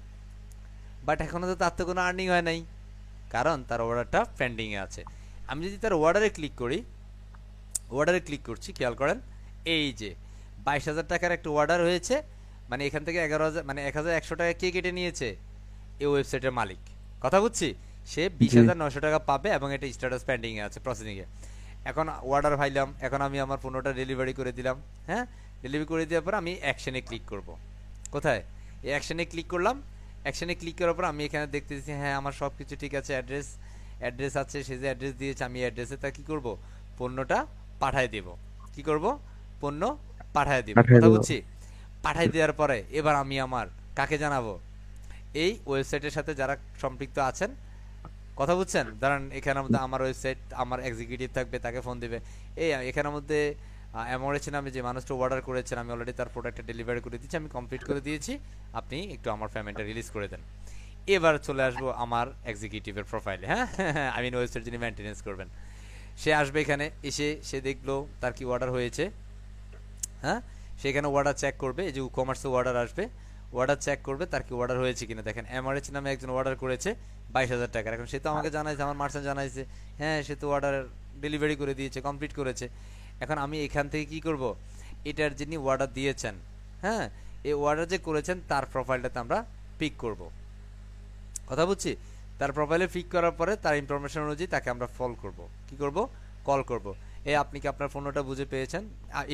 বাট এখনো তো তার তো কোনো আর্নিং হয় নাই, কারণ তার অর্ডারটা পেন্ডিং এ আছে। আমি যদি তার অর্ডারে ক্লিক করি, অর্ডারে ক্লিক করছি, খেয়াল করেন এই যে 22,000 টাকার একটা অর্ডার হয়েছে, মানে এখান থেকে 11,000 মানে 1,100 টাকা কে কেটে নিয়েছে, এই ওয়েবসাইটের মালিক। কথা বুঝছি, সে 20,900 টাকা পাবে এবং এটা স্ট্যাটাস পেন্ডিং এ আছে, প্রসেসিং এ। এখন অর্ডার পাইলাম, এখন আমি আমার পণ্যটা ডেলিভারি করে দিলাম। হ্যাঁ, ডেলিভারি করে দেওয়ার পর আমি অ্যাকশনে ক্লিক করব। কোথায়? এই অ্যাকশনে ক্লিক করলাম। অ্যাকশনে ক্লিক করার পর আমি এখানে দেখতেছি হ্যাঁ আমার সব কিছু ঠিক আছে, অ্যাড্রেস আছে, সে যে অ্যাড্রেস দিয়েছে আমি অ্যাড্রেসে তা কি করব, পণ্যটা পাঠায় দেব। কি করব, পণ্য পাঠায় দিব। পাঠায় কথা দিব। বুঝছি? পাঠাই দেওয়ার পরে এবার আমি আমার কাকে জানাবো? এই ওয়েবসাইটের সাথে যারা সম্পৃক্ত আছেন, কথা বুঝছেন? ধরেন এখানের মধ্যে আমার ওয়েবসাইট, আমার এক্সিকিউটিভ থাকবে, তাকে ফোন দিবে, এই এখানের মধ্যে এমরেছে নামে যে মানুষটা অর্ডার করেছেন, আমি অলরেডি তার প্রোডাক্টটা ডেলিভারি করে দিচ্ছি, আমি কমপ্লিট করে দিয়েছি, আপনি একটু আমার পেমেন্টটা রিলিজ করে দেন। এবার চলে আসবো আমার এক্সিকিউটিভের প্রোফাইলে। হ্যাঁ, আই মিন ওয়েবসাইট যিনি মেনটেনেন্স করবেন, সে আসবে এখানে, এসে সে দেখলো তার কি অর্ডার হয়েছে। হ্যাঁ, সেখানে অর্ডার চেক করবে, এই যে কমার্সে অর্ডার আসবে, অর্ডার চেক করবে তার কি অর্ডার হয়েছে কিনা। দেখেন এমআরএচ নামে একজন অর্ডার করেছে 22,000 টাকার। এখন সে তো আমাকে জানাইছে, আমার মার্চেন্ট জানাইছে, হ্যাঁ সে তো অর্ডার ডেলিভারি করে দিয়েছে, কমপ্লিট করেছে। এখন আমি এখান থেকে কি করব, এটার যিনি অর্ডার দিয়েছেন, হ্যাঁ এই অর্ডার যে করেছেন তার প্রোফাইলটাতে আমরা পিক করব। কথা বুঝছি? তার প্রোফাইলে পিক করার পরে তার ইনফরমেশন অনুযায়ী তাকে আমরা ফল করব, কি করব, কল করব। এই আপনি কি আপনার ফোনটা বুঝে পেয়েছেন?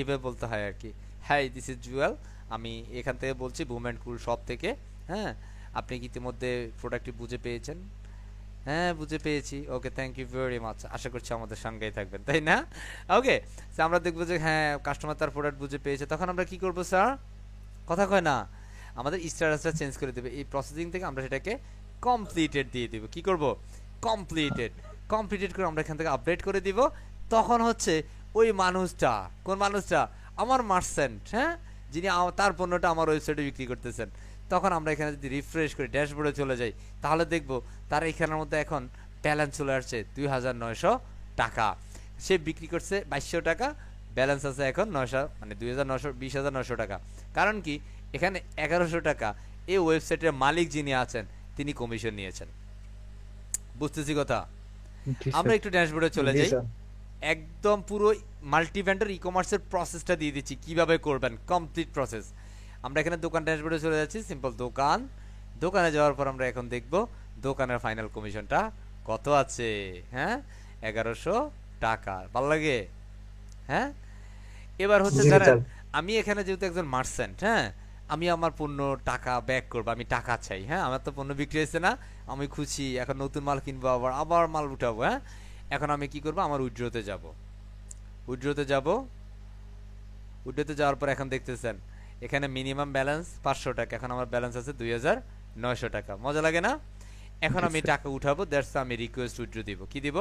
এভাবে বলতে হয় আর কি। হ্যাঁ, দিস ইজ জুয়েল, আমি এখান থেকে বলছি বুম অ্যান্ড কুল শপ থেকে। হ্যাঁ, আপনি কি ইতিমধ্যে প্রোডাক্টটি বুঝে পেয়েছেন? হ্যাঁ বুঝে পেয়েছি, okay thank you very much, আশা করছি আমাদের সঙ্গেই থাকবেন, তাই না? ওকে, আমরা দেখবো যে হ্যাঁ কাস্টমার তার প্রোডাক্ট বুঝে পেয়েছে, তখন আমরা কি করব স্যার? কথা কয় না, আমাদের স্ট্যাটাসটা চেঞ্জ করে দেবে। এই প্রসেসিং থেকে আমরা সেটাকে কমপ্লিটেড দিয়ে দিব। কি করব? কমপ্লিটেড। কমপ্লিটেড করে আমরা এখান থেকে আপডেট করে দিব। তখন হচ্ছে ওই মানুষটা, কোন মানুষটা? আমার মার্চেন্ট, হ্যাঁ যিনি তার পণ্যটা আমার ওয়েবসাইটে বিক্রি করতেছেন, তখন আমরা এখানে যদি রিফ্রেশ করে ড্যাশবোর্ডে চলে যাই, তাহলে দেখব তার এখানের মধ্যে এখন ব্যালেন্স চলে আসছে 2,900 টাকা। সে বিক্রি করছে 2,200 টাকা, ব্যালেন্স আছে এখন 900, মানে 20,900 টাকা। কারণ কি, এখানে 1,100 টাকা এই ওয়েবসাইটের মালিক যিনি আছেন তিনি কমিশন নিয়েছেন। বুঝতেছি কথা? জি আমরা স্যার। একটু ড্যাশবোর্ডে চলে জি যাই, স্যার। একদম পুরো মাল্টি ভেন্ডর ই কমার্সের প্রসেসটা দিয়ে দিচ্ছি কিভাবে করবেন, কমপ্লিট প্রসেস। আমরা এখানে দোকান ড্যাশবোর্ডে চলে যাচ্ছি, সিম্পল দোকান। দোকানে যাওয়ার পর আমরা এখন দেখব দোকানের ফাইনাল কমিশনটা কত আছে। হ্যাঁ, 1,100 টাকা। ভালো লাগে? হ্যাঁ, এবার হচ্ছে জি ধরেন স্যার। আমি এখানে যেহেতু একজন মার্চেন্ট, হ্যাঁ আমি আমার পণ্য টাকা ব্যাক করবো, আমি টাকা চাই। হ্যাঁ, আমার তো পণ্য বিক্রি হয়েছে না, আমি খুশি, এখন নতুন মাল কিনবো, আবার আবার মাল উঠাবো। হ্যাঁ, এখন আমি কি করবো, আমার উইথড্রোতে যাব। উইথড্রোতে যাব, উইথড্রোতে যাওয়ার পর এখন দেখতেছেন এখানে মিনিমাম ব্যালেন্স 500 টাকা, এখন আমার ব্যালেন্স আছে 2,900 টাকা। মজা লাগে না? এখন আমি টাকা উঠাবো, দ্যাটস আমি রিকোয়েস্ট উইথড্র দিব। কি দিব?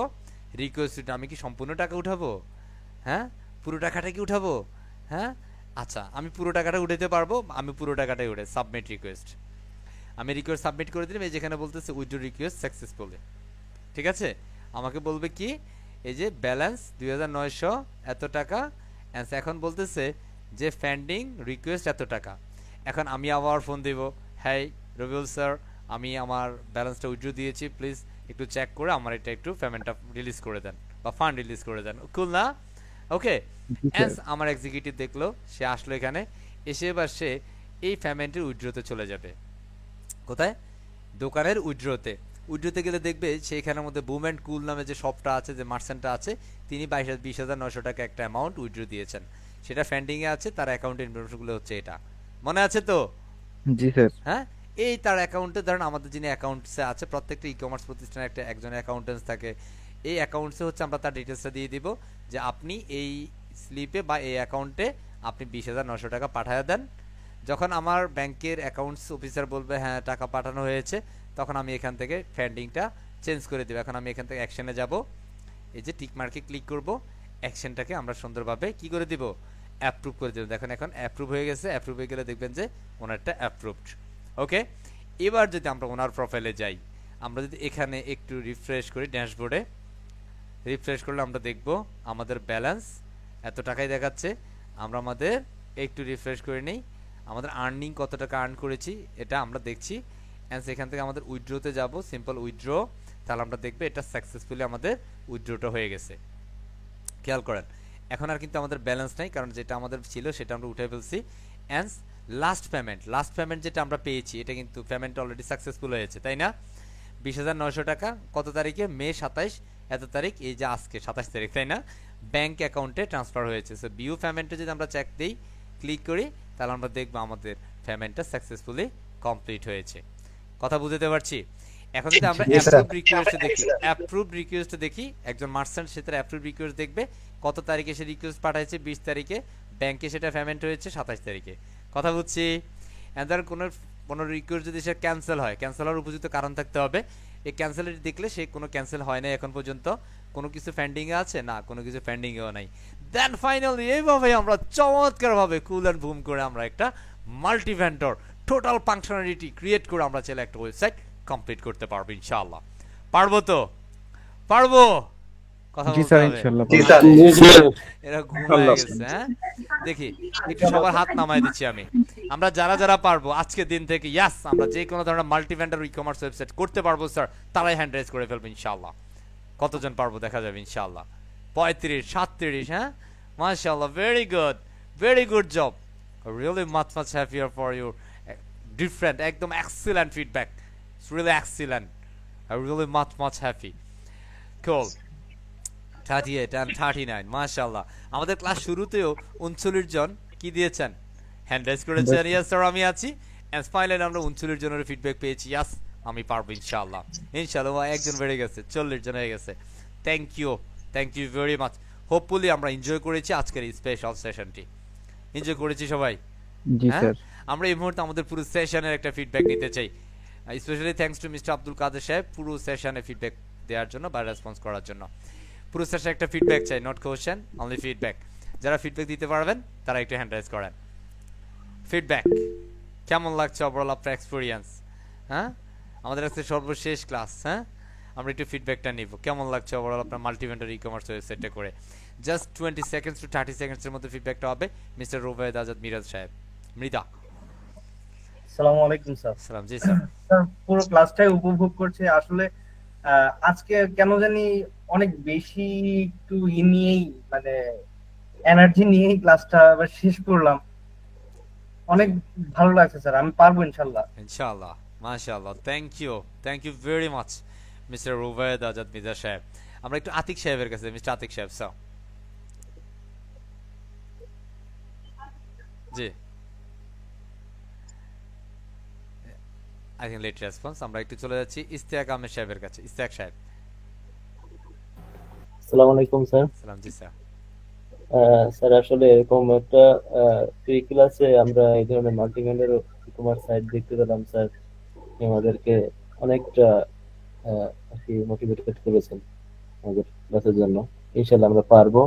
রিকোয়েস্ট। আমি কি সম্পূর্ণ টাকা উঠাবো? হ্যাঁ, পুরো টাকাটা কি উঠাবো? হ্যাঁ, আচ্ছা আমি পুরো টাকাটা উঠাতে পারবো, আমি পুরো টাকাটাই উঠে সাবমিট রিকোয়েস্ট। আমি রিকোয়েস্ট সাবমিট করে দিলাম, এই যেখানে বলতেছে উইথড্র রিকোয়েস্ট সাকসেসফুলি। ঠিক আছে, আমাকে বলবে কি, এই যে ব্যালেন্স 2,900 এত টাকা, এখন বলতেছে যে পেন্ডিং রিকোয়েস্ট এত টাকা। এখন আমি আবার ফোন দিব, হ্যাঁ রবিউল স্যার, আমি আমার ব্যালেন্সটা উইথড্র দিয়েছি, প্লিজ একটু চেক করে আমার এটা একটু পেমেন্টটা রিলিজ করে দেন বা ফান্ড রিলিজ করে দেন। কুল না? ওকে, জি স্যার। আমার এক্সিকিউটিভ দেখলো, সে আসলো এখানে, এসে এবার সে এই পেমেন্টের উইথড্রতে চলে যাবে। কোথায়? দোকানের উইথড্রতে। উইথড্রতে গেলে দেখবে সেইখানের মধ্যে বুম অ্যান্ড কুল নামে যে শপটা আছে, যে মার্চেন্টটা আছে, তিনি 20,900 টাকা একটা অ্যামাউন্ট উইথড্র দিয়েছেন, সেটা পেন্ডিংয়ে আছে, তার অ্যাকাউন্টের ইনফরমেশনগুলো হচ্ছে এটা। মনে আছে তো? জি স্যার। হ্যাঁ, এই তার অ্যাকাউন্টে ধরেন আমাদের যিনি অ্যাকাউন্টসে আছে, প্রত্যেকটা ই কমার্স প্রতিষ্ঠানের একটা একজনের অ্যাকাউন্টেন্স থাকে, এই অ্যাকাউন্টসে হচ্ছে আমরা তার ডিটেলসটা দিয়ে দিব যে আপনি এই স্লিপে বা এই অ্যাকাউন্টে আপনি 20,900 টাকা পাঠিয়ে দেন। যখন আমার ব্যাংকের অ্যাকাউন্টস অফিসার বলবে হ্যাঁ টাকা পাঠানো হয়েছে, তখন আমি এখান থেকে পেন্ডিংটা চেঞ্জ করে দেব। এখন আমি এখান থেকে অ্যাকশনে যাব, এই যে টিক মার্কে ক্লিক করব, অ্যাকশনটাকে আমরা সুন্দরভাবে কি করে দিব, অ্যাপ্রুভ করে দেব। দেখেন এখন অ্যাপ্রুভ হয়ে গেছে। অ্যাপ্রুভ হয়ে গেলে দেখবেন যে ওনারটা অ্যাপ্রুভড। ওকে, এবার যদি আমরা ওনার প্রোফাইলে যাই, আমরা যদি এখানে একটু রিফ্রেশ করি, ড্যাশবোর্ডে রিফ্রেশ করলে আমরা দেখব আমাদের ব্যালেন্স এত টাকাই দেখাচ্ছে। আমরা আমাদের একটু রিফ্রেশ করে নেই, আমাদের আর্নিং কত টাকা আর্ন করেছি এটা আমরা দেখছি। অ্যান্ড এখান থেকে আমাদের উইথড্রোতে যাব, সিম্পল উইথড্র, তাহলে আমরা দেখব এটা সাকসেসফুলি আমাদের উইথড্রটা হয়ে গেছে। খেয়াল করেন, এখন আর কিন্তু আমাদের ব্যালেন্স নাই, কারণ যেটা আমাদের ছিল সেটা আমরা উঠে ফেলছি। অ্যান্ড লাস্ট পেমেন্ট যেটা আমরা পেয়েছি, এটা কিন্তু পেমেন্ট অলরেডি সাকসেসফুল হয়েছে, তাই না? 20,900 টাকা কত তারিখে? মে 27 এত তারিখ, এই যে আজকে 27 তারিখ, তাই না? ব্যাংক অ্যাকাউন্টে ট্রান্সফার হয়েছে। সো বিউ পেমেন্টে যদি আমরা চেক দিই, ক্লিক করি, তাহলে আমরা দেখবো আমাদের পেমেন্টটা সাকসেসফুলি কমপ্লিট হয়েছে। কথা বুঝতে পারছি? এখন যদি আমরা অ্যাপ্রুভ রিকোয়েস্ট দেখি, একজন মার্চেন্ট সে তার অ্যাপ্রুভ রিকোয়েস্ট দেখবে, কত তারিখে সে রিকোয়েস্ট পাঠাইছে, 20 তারিখে ব্যাংকে সেটা পেমেন্ট হয়েছে 27 তারিখে, কথা বুঝছি। এন্ড কোনো রিকোয়েস্ট যদি সে ক্যান্সেল হয়, ক্যান্সেল হওয়ার উপযুক্ত কারণ থাকতে হবে। এই ক্যান্সেল দেখলে সে কোনো ক্যান্সেল হয় না এখন পর্যন্ত, কোনো কিছু পেন্ডিং এ আছে না, কোনো কিছু পেন্ডিং এও নাই। দেন ফাইনালি এইভাবে আমরা চমৎকারভাবে কুল অ্যান্ড বুম করে আমরা একটা multi vendor total functionality create করে আমরা চাইলে একটা ওয়েবসাইট কমপ্লিট করতে পারবো ইনশাআল্লাহ। পারবো তো? পারবো? কথা জি বলতে স্যার, হবে। ইনশাআল্লাহ জি পারবো। স্যার। এরা ঘুমায় গেছে, হ্যাঁ দেখি একটু সবার হাত নামায় দিচ্ছি আমি। আমরা যারা যারা পারবো আজকের দিন থেকে, ইয়াস আমরা যে কোনো ধরনের multi vendor e commerce website করতে পারবো স্যার, তারাই হ্যান্ড রেজ করে ফেলবো ইনশাআল্লাহ। কতজন পারবো দেখা যাবে ইনশাআল্লাহ। 35, 37, হ্যাঁ মাশাআল্লাহ, very good job, really much happier for your different একদম excellent feedback, it's really excellent, I really much happy. Cool. 38 and 39 মাশাআল্লাহ। আমাদের ক্লাস শুরুতেও 39 জন কি দিয়েছেন, হ্যান্ড রেজ করেছেন, ইয়েস স্যার আমি আছি। এন্ড ফাইনালি আমরা 39 জনের ফিডব্যাক পেয়েছি, ইয়াস আমি পারবো ইনশাআল্লাহ। ইনশাআল্লাহ একজন বেড়ে গেছে, 40 জন হয়ে গেছে। Thank you very much. Hopefully আমরা এনজয় করেছি আজকের এই স্পেশাল সেশনটি, এনজয় করেছি সবাই। জি হ্যাঁ স্যার। আমরা এই মুহূর্তে আমাদের পুরো সেশনের একটা ফিডব্যাক নিতে চাই, specially thanks to mister Abdul Kader saheb পুরো সেশনে ফিডব্যাক দেওয়ার জন্য বা রেসপন্স করার জন্য। পুরো সেশনে একটা ফিডব্যাক চাই, নট কোশ্চেন, অনলি ফিডব্যাক। যারা ফিডব্যাক দিতে পারবেন তারা একটু হ্যান্ড রাইজ করেন। ফিডব্যাক কেমন লাগছে ওভারঅল আপনার এক্সপেরিয়েন্স? হ্যাঁ আমাদের কাছে সর্বশেষ ক্লাস, হ্যাঁ আমরা একটু ফিডব্যাকটা নিব, কেমন লাগছে ওভারঅল আপনার মাল্টিভেন্ডর ই কমার্স ওয়েবসাইটে করে। জাস্ট 20 সেকেন্ডস টু 30 সেকেন্ডসের মধ্যে ফিডব্যাকটা হবে মিস্টার রুবায়েদ আজাদ মিরাজ সাহেব। মৃদা। আসসালামু আলাইকুম স্যার। সালাম। জি স্যার। স্যার পুরো ক্লাসটাই উপভোগ করছি আসলে। আজকে কেন জানি অনেক বেশি একটু নিয়েই মানে এনার্জি নিয়েই ক্লাসটা আবার শেষ করলাম। অনেক ভালো লাগছে স্যার, আমি পারবো ইনশাল্লাহ। ইনশাআল্লাহ মাশাআল্লাহ। Thank you very much mister Rubayed Azad Miraj saheb. আমরা একটু আতিক সাহেবের কাছে, মিস্টার আতিক সাহেব স্যার। জি আই থিংক লেট রেসপন্স। আমরা একটু চলে যাচ্ছি ইস্তিয়াক আহমেদ সাহেবের কাছে। ইস্তিয়াক সাহেব। আসসালামু আলাইকুম স্যার। সালাম। জি স্যার। স্যার আসলে এরকম একটা ফ্রি ক্লাসে আমরা এই ধরনের মাল্টিমিডিয়ার ই-কমার্স সাইট দেখতে পেলাম স্যার, আমাদেরকে অনেকটা আর কি মোটিভেটেড করেছেন আমাদের ক্লাসের জন্য। ইনশাআল্লাহ আমরা পারবো,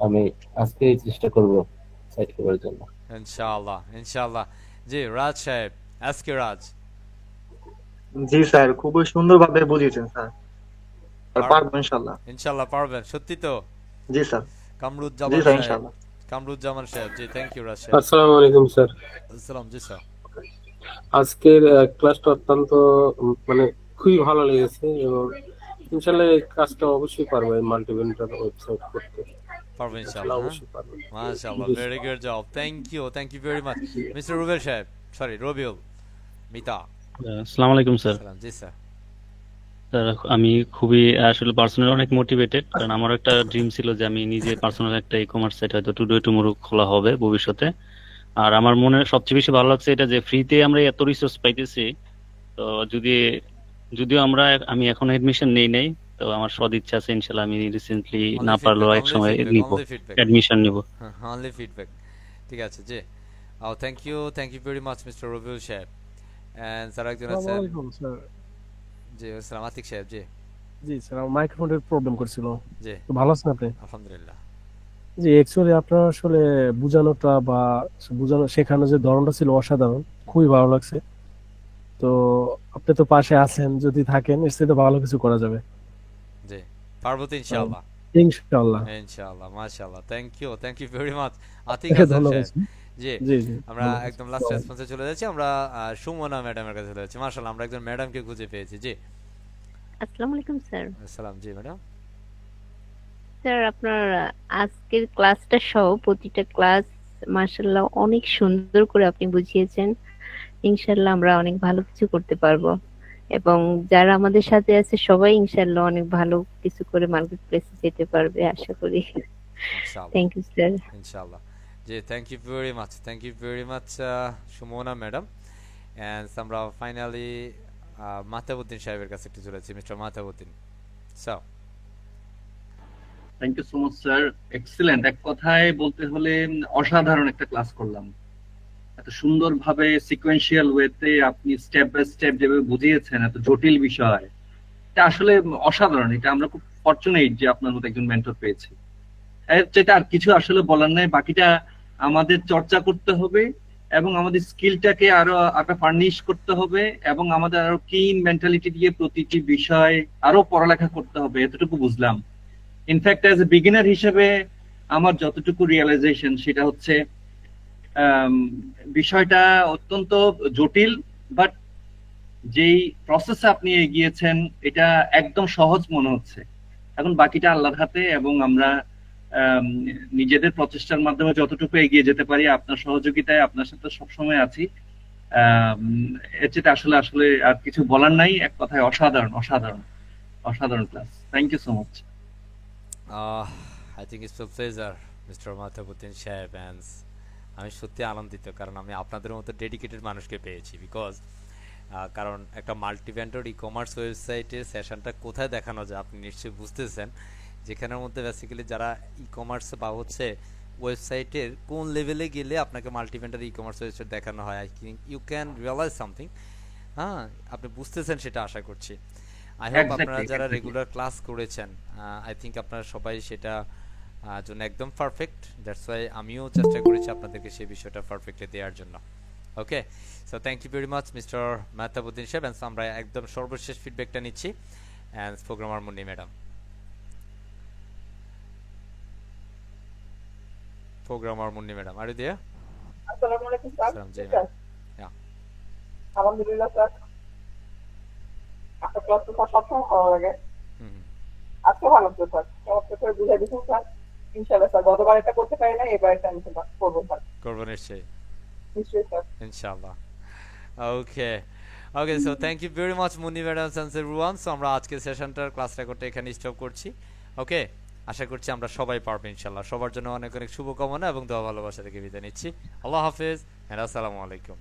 আমি আজকেই চেষ্টা করব সাইট করার জন্য। ইনশাআল্লাহ। জি রাজ সাহেব, আজকে রাজ। জি স্যার, খুবই সুন্দরভাবে বুঝিয়েছেন স্যার, আর পারবো ইনশাআল্লাহ। ইনশাআল্লাহ পারবেন, সত্যি তো? জি স্যার। জি কামরুজ্জামান স্যার, সাহেব। ইনশাআল্লাহ। কামরুজ্জামান সাহেব। জি থ্যাংক ইউ রাজ সাহেব। আসসালামু আলাইকুম স্যার। আসসালাম। জি স্যার। আজকের ক্লাসটা অত্যন্ত মানে খুবই ভালো লেগেছে এবং ইনশাআল্লাহ এই কাজটা অবশ্যই পারবো, এই মাল্টিভেন্ডর ওয়েবসাইট করতে পারবো ইনশাআল্লাহ, ইনশাআল্লাহ। অবশ্যই পারবো। মাশাআল্লাহ, জি very good job. Thank you very much mister Rubel saheb, sorry Rabiul Mita. আসসালামু আলাইকুম স্যার। সালাম। জি স্যার। স্যার আমি খুবই আসলে পার্সোনালি অনেক মোটিভেটেড, কারণ আমার একটা ড্রিম ছিল যে আমি নিজে পার্সোনাল একটা ই কমার্স সাইট হয়তো টুডে টুমোরো খোলা হবে ভবিষ্যতে। আর আমার মনে সবচেয়ে বেশি ভালো লাগছে এটা যে ফ্রিতে আমরা এত রিসোর্স পাইতেছি। তো যদিও আমি এখন এডমিশন নেই নাই, তো আমার সদ ইচ্ছা আছে ইনশাআল্লাহ আমি রিসেন্টলি না পারলেও এক সময় নিব, এডমিশন নিব। Only feedback. ঠিক আছে। জি thank you very much mister Robiul saheb. And sir একজন আছেন। আসসালামু আলাইকুম স্যার। জি আসসালাম। আতিক সাহেব। জি জি স্যার, আমার মাইক্রোফোনের প্রবলেম করছিল। জি তো ভালো আছেন আপনি? আলহামদুলিল্লাহ। জি অ্যাকচুয়ালি আপনার আসলে বোঝানোটা বা শেখানোর যে ধরনটা ছিল অসাধারণ, খুবই ভালো লাগছে। তো আপনি তো পাশে আছেন, যদি থাকেন এর চেয়ে ভালো কিছু করা যাবে। জি পারবো তো ইনশাআল্লাহ। ইনশাআল্লাহ। মাশাআল্লাহ। Thank you very much Atik Hasan ধন্যবাদ। সাহেব। জি জি জি আমরা একদম লাস্ট রেসপন্সে চলে যাচ্ছি। আমরা সুমনা ম্যাডামের কাছে চলে যাচ্ছি। মাশাআল্লাহ আমরা একজন ম্যাডামকে খুঁজে পেয়েছি। জি আসসালামু আলাইকুম স্যার। আসসালাম। জি ম্যাডাম। স্যার আপনার আজকের ক্লাসটা সহ প্রতিটা ক্লাস মাশাআল্লাহ অনেক সুন্দর করে আপনি বুঝিয়েছেন। ইনশাআল্লাহ আমরা অনেক ভালো কিছু করতে পারবো, এবং যারা আমাদের সাথে আছে সবাই ইনশাআল্লাহ অনেক ভালো কিছু করে মার্কেট প্লেসে যেতে পারবে আশা করি। Thank you sir. ইনশাআল্লাহ। জি thank you very much Sumona madam. And আমরা ফাইনালি মাহতাবউদ্দিন সাহেবের কাছে একটু চলে যাচ্ছি। Mister Mahtabuddin sir. Thank you so much sir, excellent. এক কথায় বলতে হলে অসাধারণ একটা ক্লাস করলাম। এত সুন্দরভাবে সিকোয়েন্সিয়াল ওয়েতে আপনি স্টেপ বাই স্টেপ যেভাবে বুঝিয়েছেন এত জটিল বিষয়, এটা আসলে অসাধারণ। এটা আমরা খুব ফরচুনেট যে আপনার মতো একজন মেন্টর পেয়েছি। এর যেটা আর কিছু আসলে বলার নাই, বাকিটা আমাদের চর্চা করতে হবে এবং আমাদের স্কিলটাকে আরো আরো ফার্নিশ করতে হবে এবং আমাদের আরো কিন মেন্টালিটি দিয়ে প্রতিটি বিষয় আরো পড়ালেখা করতে হবে, এতটুকু বুঝলাম। ইনফ্যাক্ট অ্যাজ এ বিগিনার হিসেবে আমার যতটুকু রিয়েলাইজেশন সেটা হচ্ছে বিষয়টা অত্যন্ত জটিল, বাট যেই প্রসেসে আপনি এগিয়েছেন এটা একদম সহজ মনে হচ্ছে। এখন বাকিটা আল্লাহর হাতে এবং আমরা নিজেদের প্রচেষ্টার মাধ্যমে যতটুকু এগিয়ে যেতে পারি আপনার সহযোগিতায় আপনার সাথে সবসময় আছি। এর চেয়ে আসলে আসলে আর কিছু বলার নাই, এক কথায় অসাধারণ অসাধারণ অসাধারণ class. Thank you so much. I think it's a pleasure mister Mahtabuddin সাহেব, অ্যান্ড আমি সত্যি আনন্দিত কারণ আমি আপনাদের মতো ডেডিকেটেড মানুষকে পেয়েছি। বিকজ কারণ একটা মাল্টি ভেন্ডর ই কমার্স ওয়েবসাইটের সেশনটা কোথায় দেখানো যায় আপনি নিশ্চয়ই বুঝতেছেন, যেখানের মধ্যে বেসিক্যালি যারা ই কমার্স বা হচ্ছে ওয়েবসাইটের কোন লেভেলে গেলে আপনাকে multi vendor e commerce website দেখানো হয়। I think you can realise something. হ্যাঁ, আপনি বুঝতেছেন সেটা আশা করছি। আই হোপ আপনারা যারা রেগুলার ক্লাস করেছেন আই থিঙ্ক আপনারা সবাই সেটা জন্য একদম পারফেক্ট। দ্যাটস ওয়াই আমিও চেষ্টা করেছি আপনাদেরকে সেই বিষয়টা পারফেক্টলি দেওয়ার জন্য। Okay, so thank you very much mister Mahtabuddin সাহেব। অ্যান্ড আমরা একদম সর্বশেষ ফিডব্যাকটা নিচ্ছি and programmer Munni madam. Programmer Munni madam, are you there? আসসালামু আলাইকুম স্যার। সালাম জি স্যার, আলহামদুলিল্লাহ স্যার, আপনার ক্লাস তো স্যার সবসময় ভালো লাগে। আজকে ভালো লাগছে স্যার, চমৎকার করে বুঝাই দিচ্ছেন স্যার। ইনশাআল্লাহ স্যার, গতবার এটা করতে পারি না, এবার এটা আমি করবো স্যার। করবো নিশ্চয়ই, নিশ্চয়ই স্যার, ইনশাআল্লাহ। Okay okay, so thank you very much Munni madam and everyone. So আমরা আজকে সেশনটার ক্লাস রেকর্ডটা এখানে স্টপ করছি। ওকে, আশা করছি আমরা সবাই পারবো ইনশাআল্লাহ। সবার জন্য অনেক অনেক শুভকামনা এবং দোয়া ভালোবাসা থেকে বিদায় নিচ্ছি। আল্লাহ হাফেজ এন্ড আসসালামু আলাইকুম।